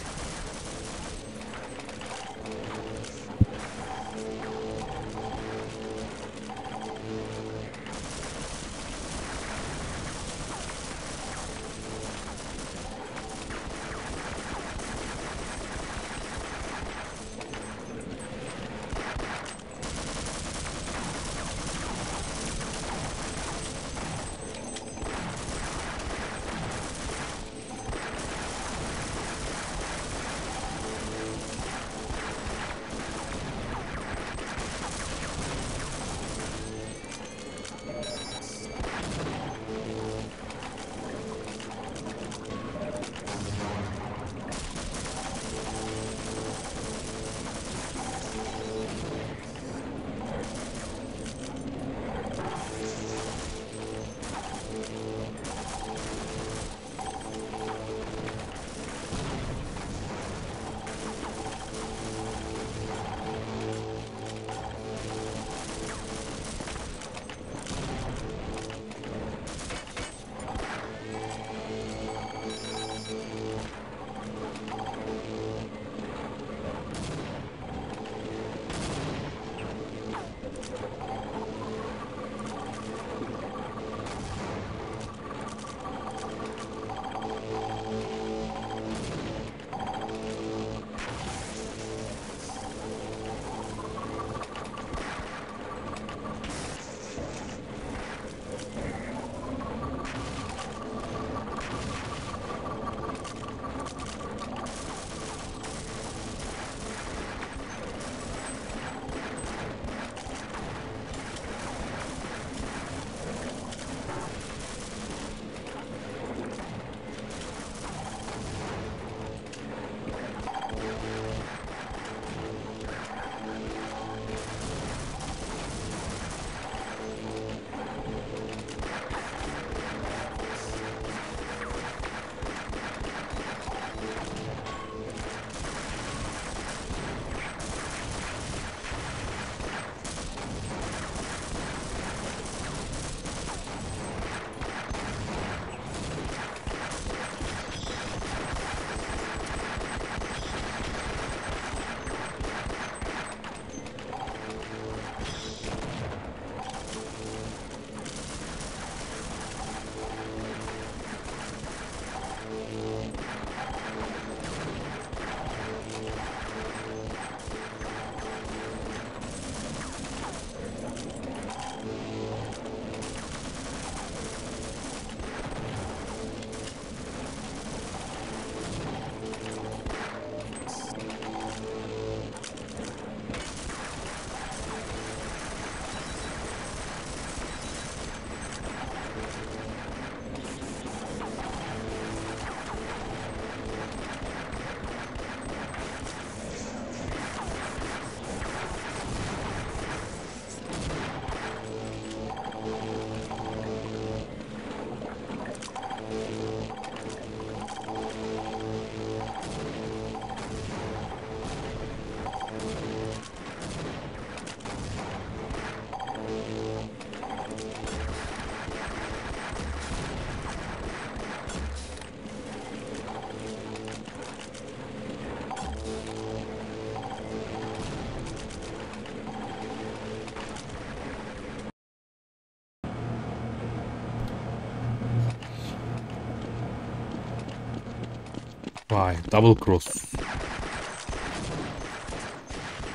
Speaker 1: Vay, double cross.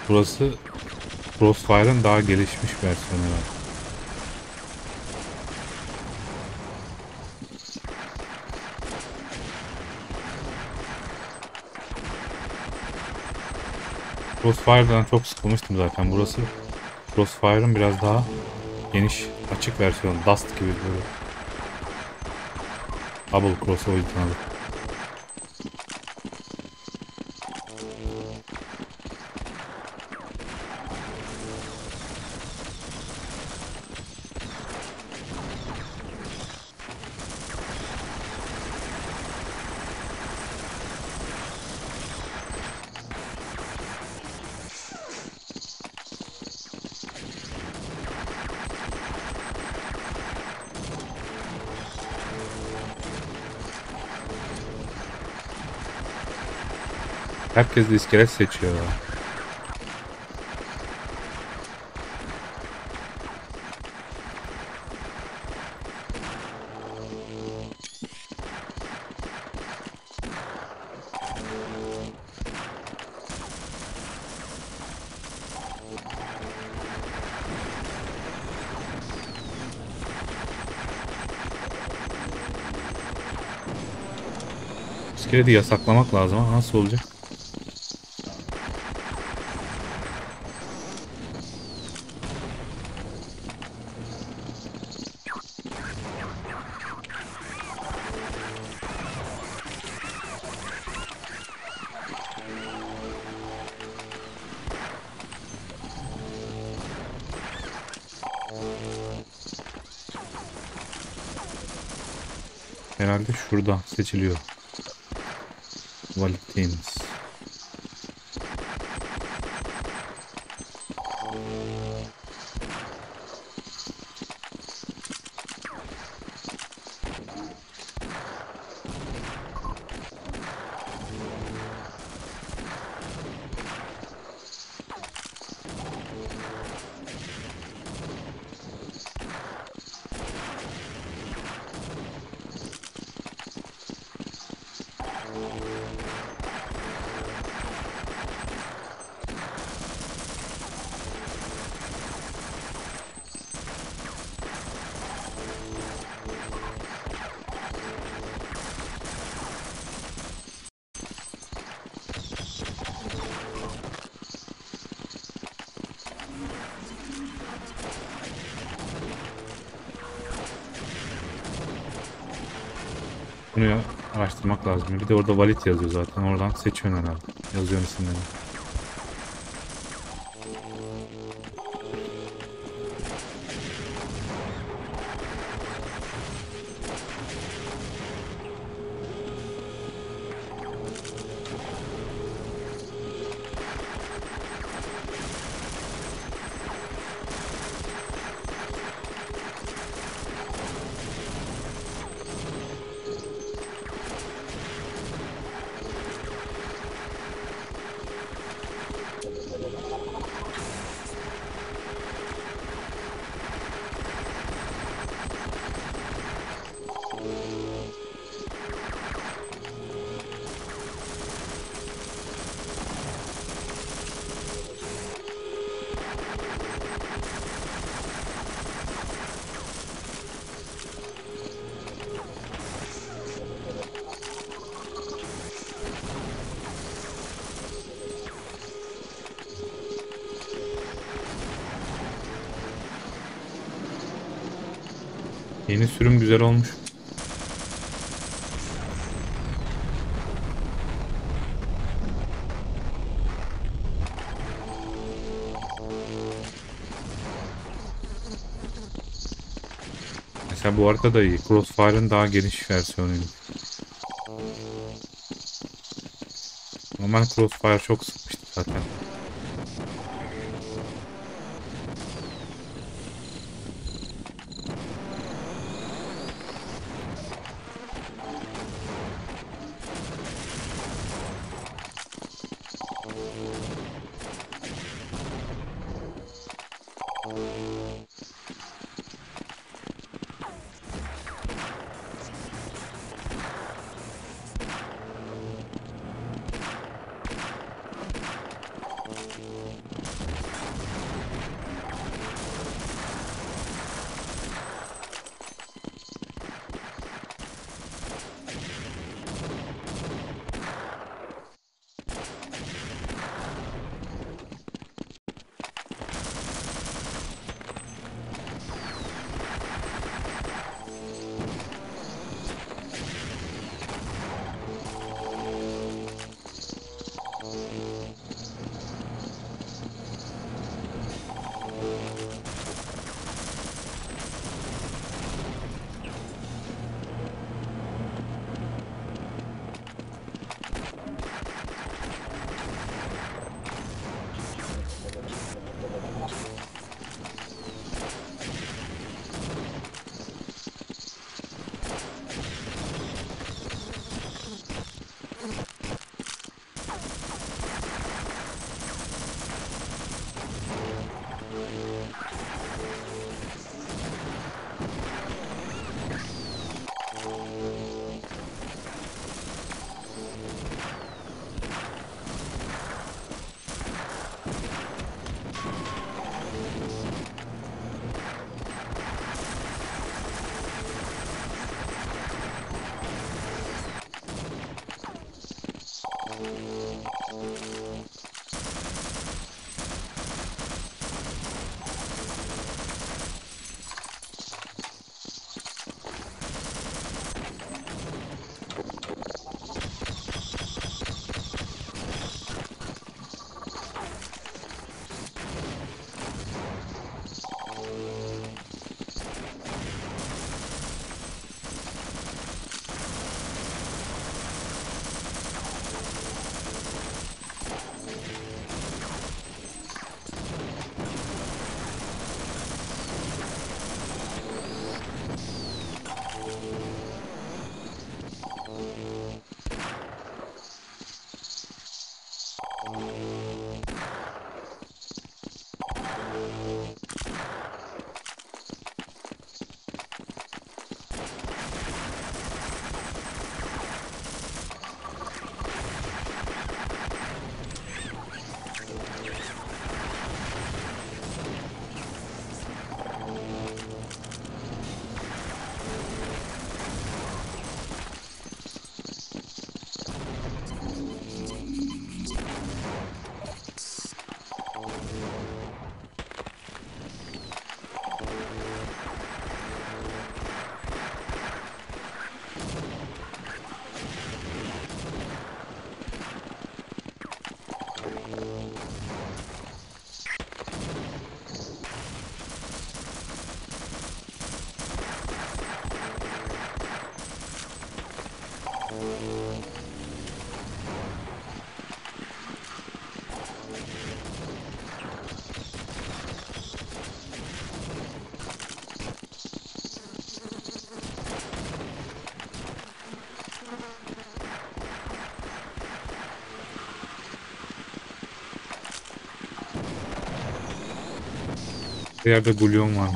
Speaker 1: Burası Crossfire'ın daha gelişmiş versiyonu herhalde. Crossfire'dan çok sıkılmıştım zaten. Burası Crossfire'ın biraz daha geniş, açık versiyonu. Dust gibi böyle. Double cross o yüzden adı. Herkes de iskelet seçiyor ya. İskeleti yasaklamak lazım ama nasıl olacak? Herhalde şurada seçiliyor. Validtiniz. Bunu araştırmak lazım. Bir de orada valid yazıyor zaten. Oradan seçiyorsun herhalde. Yazıyor isimlerini. Yeni sürüm güzel olmuş. Mesela bu arka da iyi. Crossfire'ın daha geniş versiyonuydu. Normal Crossfire çok sıkmıştı zaten. Bir yerde gulyon var.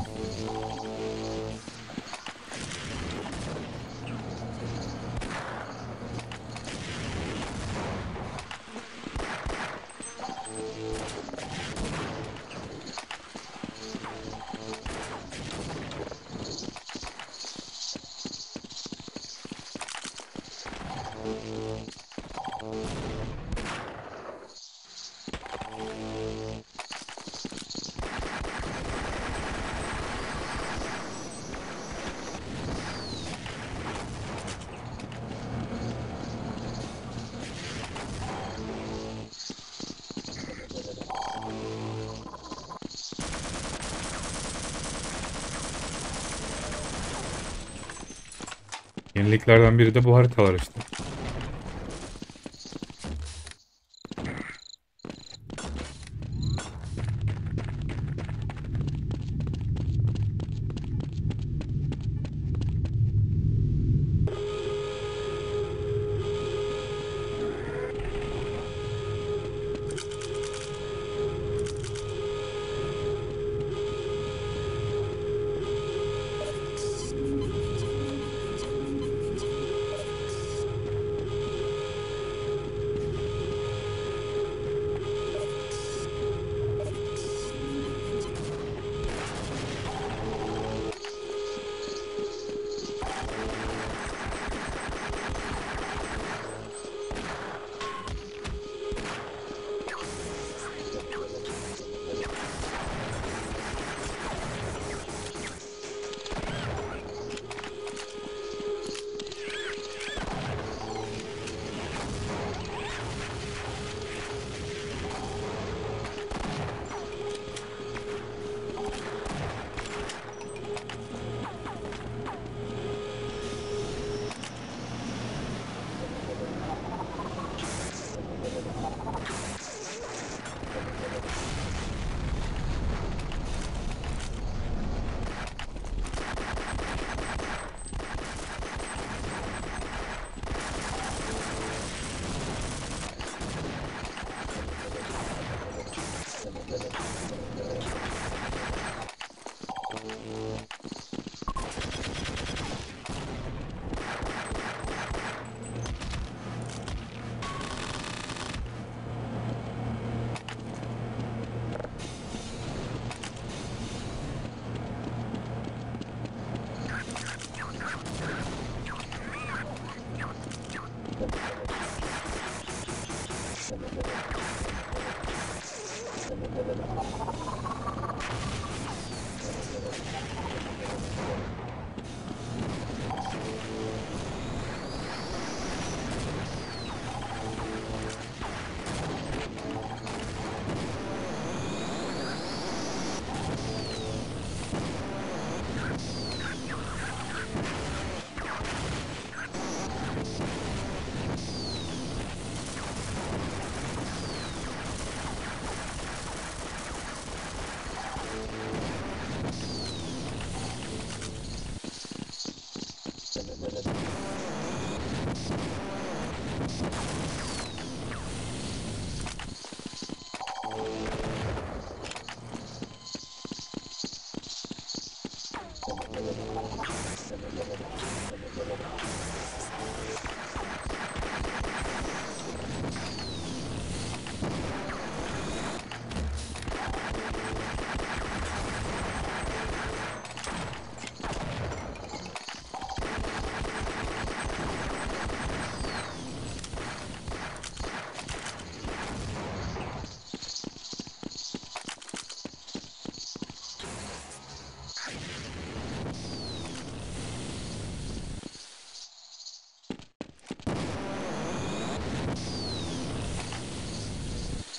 Speaker 1: Yeniliklerden biri de bu haritalar işte.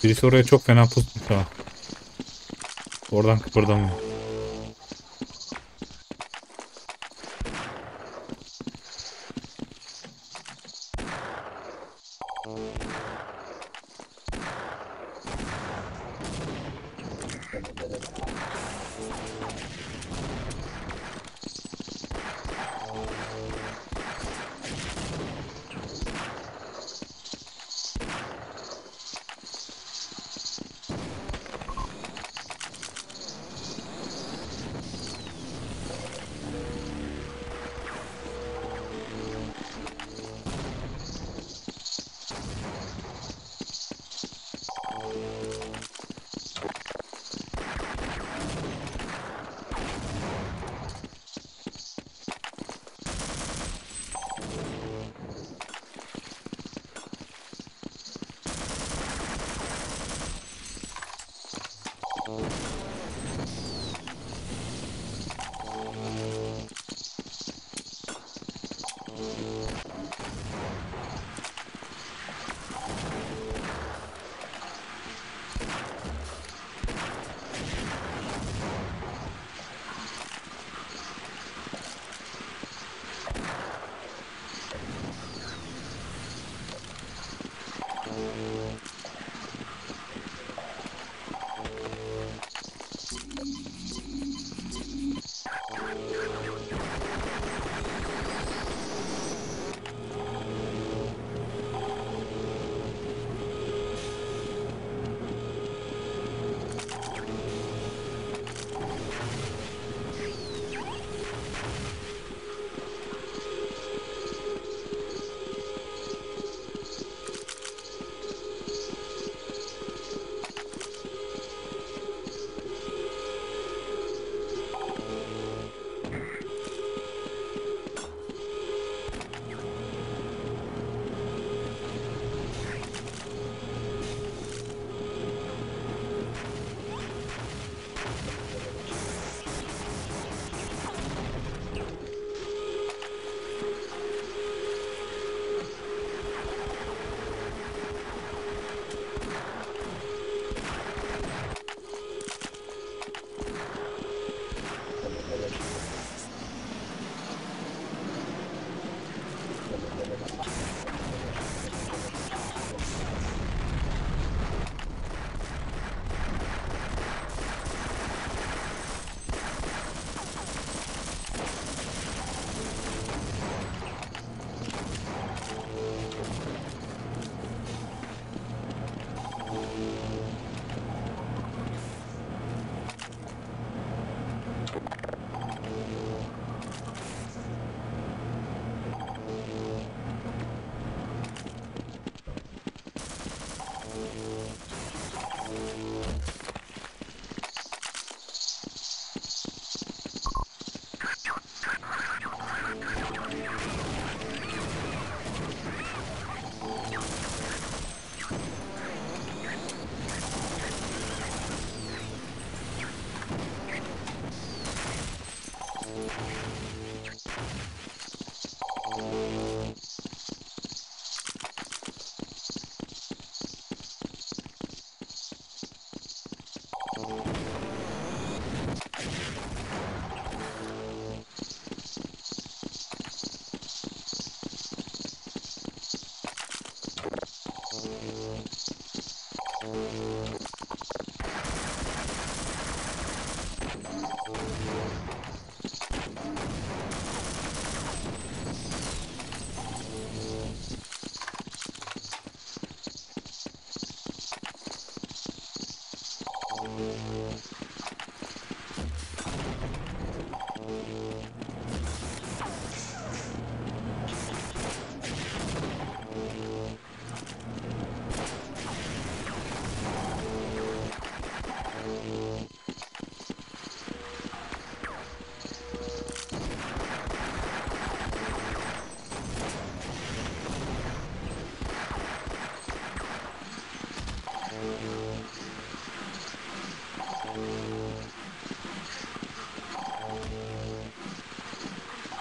Speaker 1: Birisi oraya çok fena pusmuş ha. Oradan kıpırdamıyor.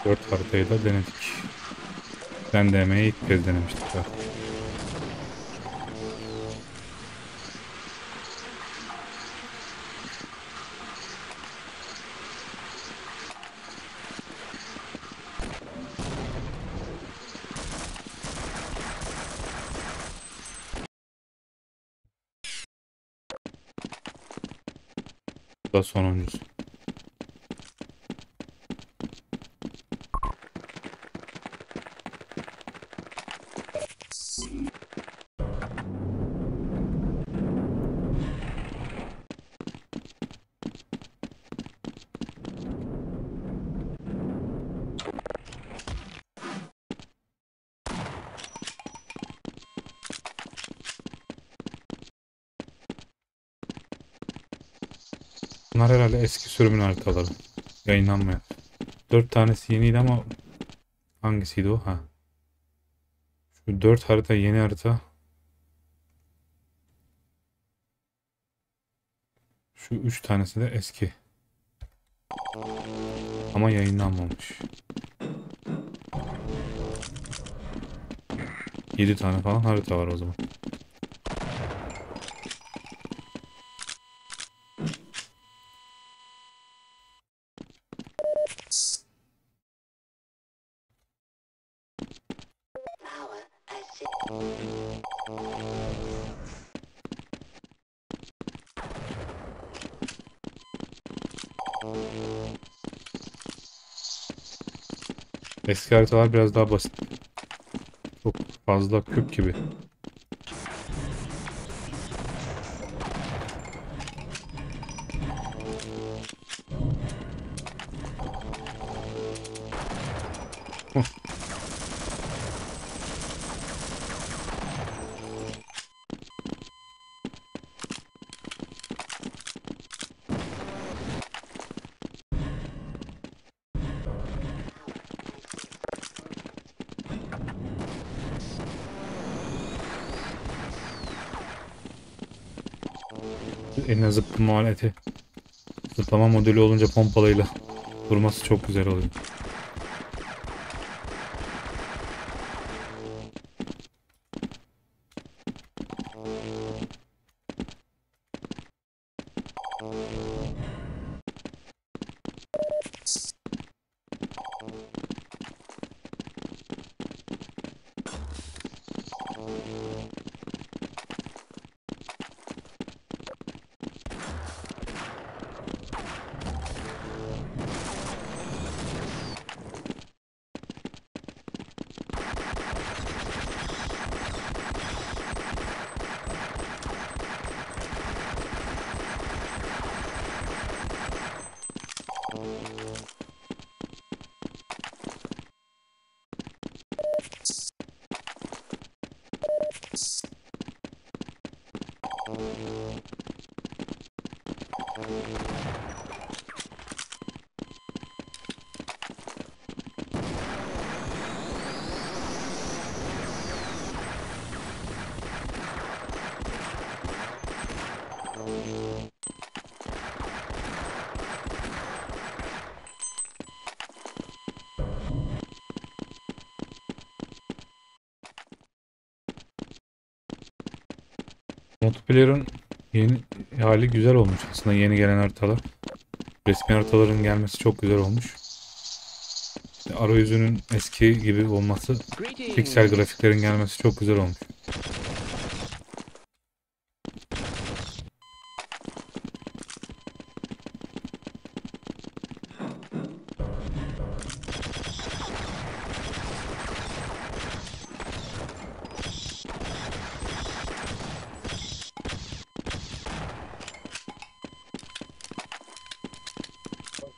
Speaker 1: Dört haritayı da denedik. Ben denemeyi ilk kez denemiştik zaten. Bu da sonuncusu. Bunlar herhalde eski sürümün haritaları. Yayınlanmayan. 4 tanesi yeniydi ama hangisiydi o? Ha. Şu 4 harita yeni harita. Şu 3 tanesi de eski. Ama yayınlanmamış. 7 tane falan harita var o zaman. Eski haritalar biraz daha basit. Çok fazla küp gibi. Eline zıplama aleti. Zıplama modülü olunca pompalıyla vurması çok güzel oluyor. Multiplayer'ın yeni hali güzel olmuş aslında, yeni gelen haritalar. Resmi haritaların gelmesi çok güzel olmuş. İşte arayüzünün eski gibi olması, piksel grafiklerin gelmesi çok güzel olmuş.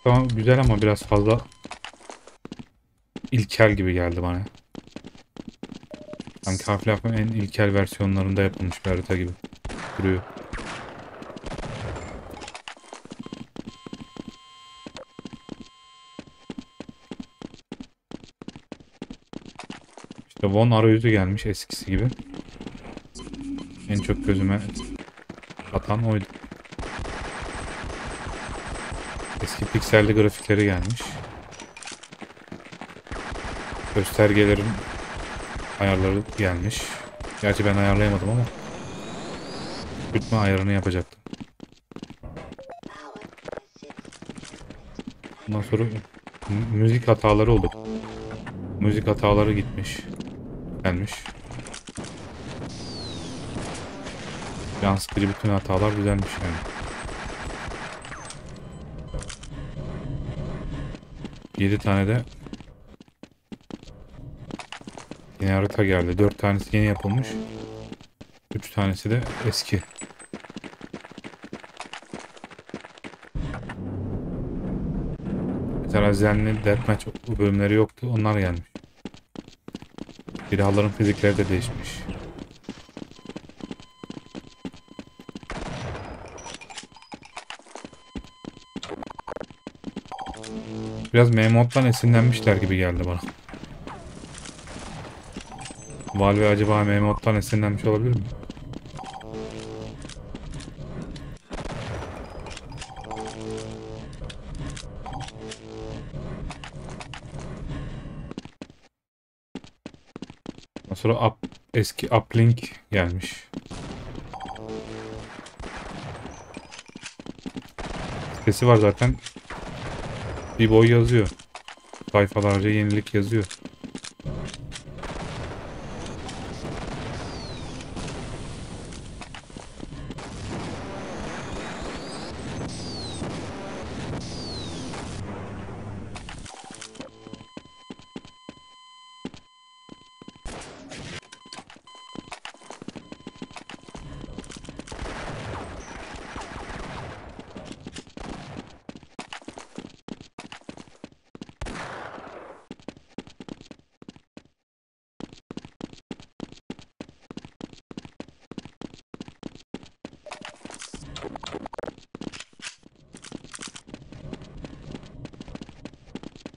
Speaker 1: Tamam, güzel ama biraz fazla ilkel gibi geldi bana. Sanki Half-Life'ın en ilkel versiyonlarında yapılmış bir harita gibi duruyor. İşte Von arayüzü gelmiş eskisi gibi. En çok gözüme batan oydu. Eski pikselli grafikleri gelmiş. Göstergelerin ayarları gelmiş. Gerçi ben ayarlayamadım ama bütme ayarını yapacaktım. Ondan sonra müzik hataları oldu. Müzik hataları gitmiş. Gelmiş. Can sıkıcı bütün hatalar düzelmiş yani. 7 tane de yeni harita geldi. 4 tanesi yeni yapılmış. 3 tanesi de eski. Mesela Zen'li Deathmatch bölümleri yoktu. Onlar gelmiş. Silahların fizikleri de değişmiş. Biraz M-Mod'dan esinlenmişler gibi geldi bana. Valve acaba M-Mod'dan esinlenmiş olabilir mi? Sonra eski uplink gelmiş. Sitesi var zaten. Bir boy yazıyor. Sayfalarca yenilik yazıyor.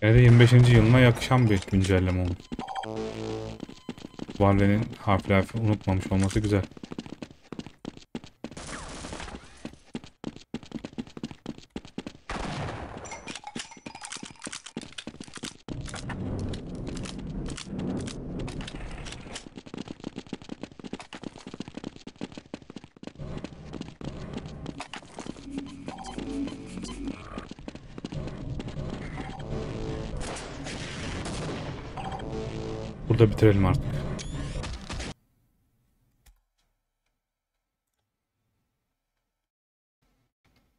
Speaker 1: Yani 25. yılına yakışan bir güncelleme oldu. Valve'nin Half-Life'ı unutmamış olması güzel. Burada bitirelim artık.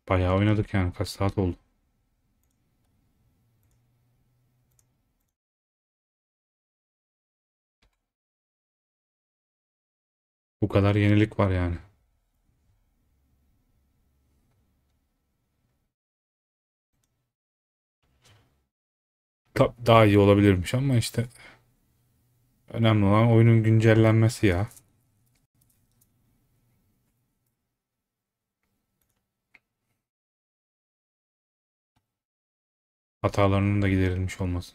Speaker 1: Bayağı oynadık yani. Kaç saat oldu? Bu kadar yenilik var yani. Tabii daha iyi olabilirmiş ama işte önemli olan oyunun güncellenmesi ya. Hatalarının da giderilmiş olması.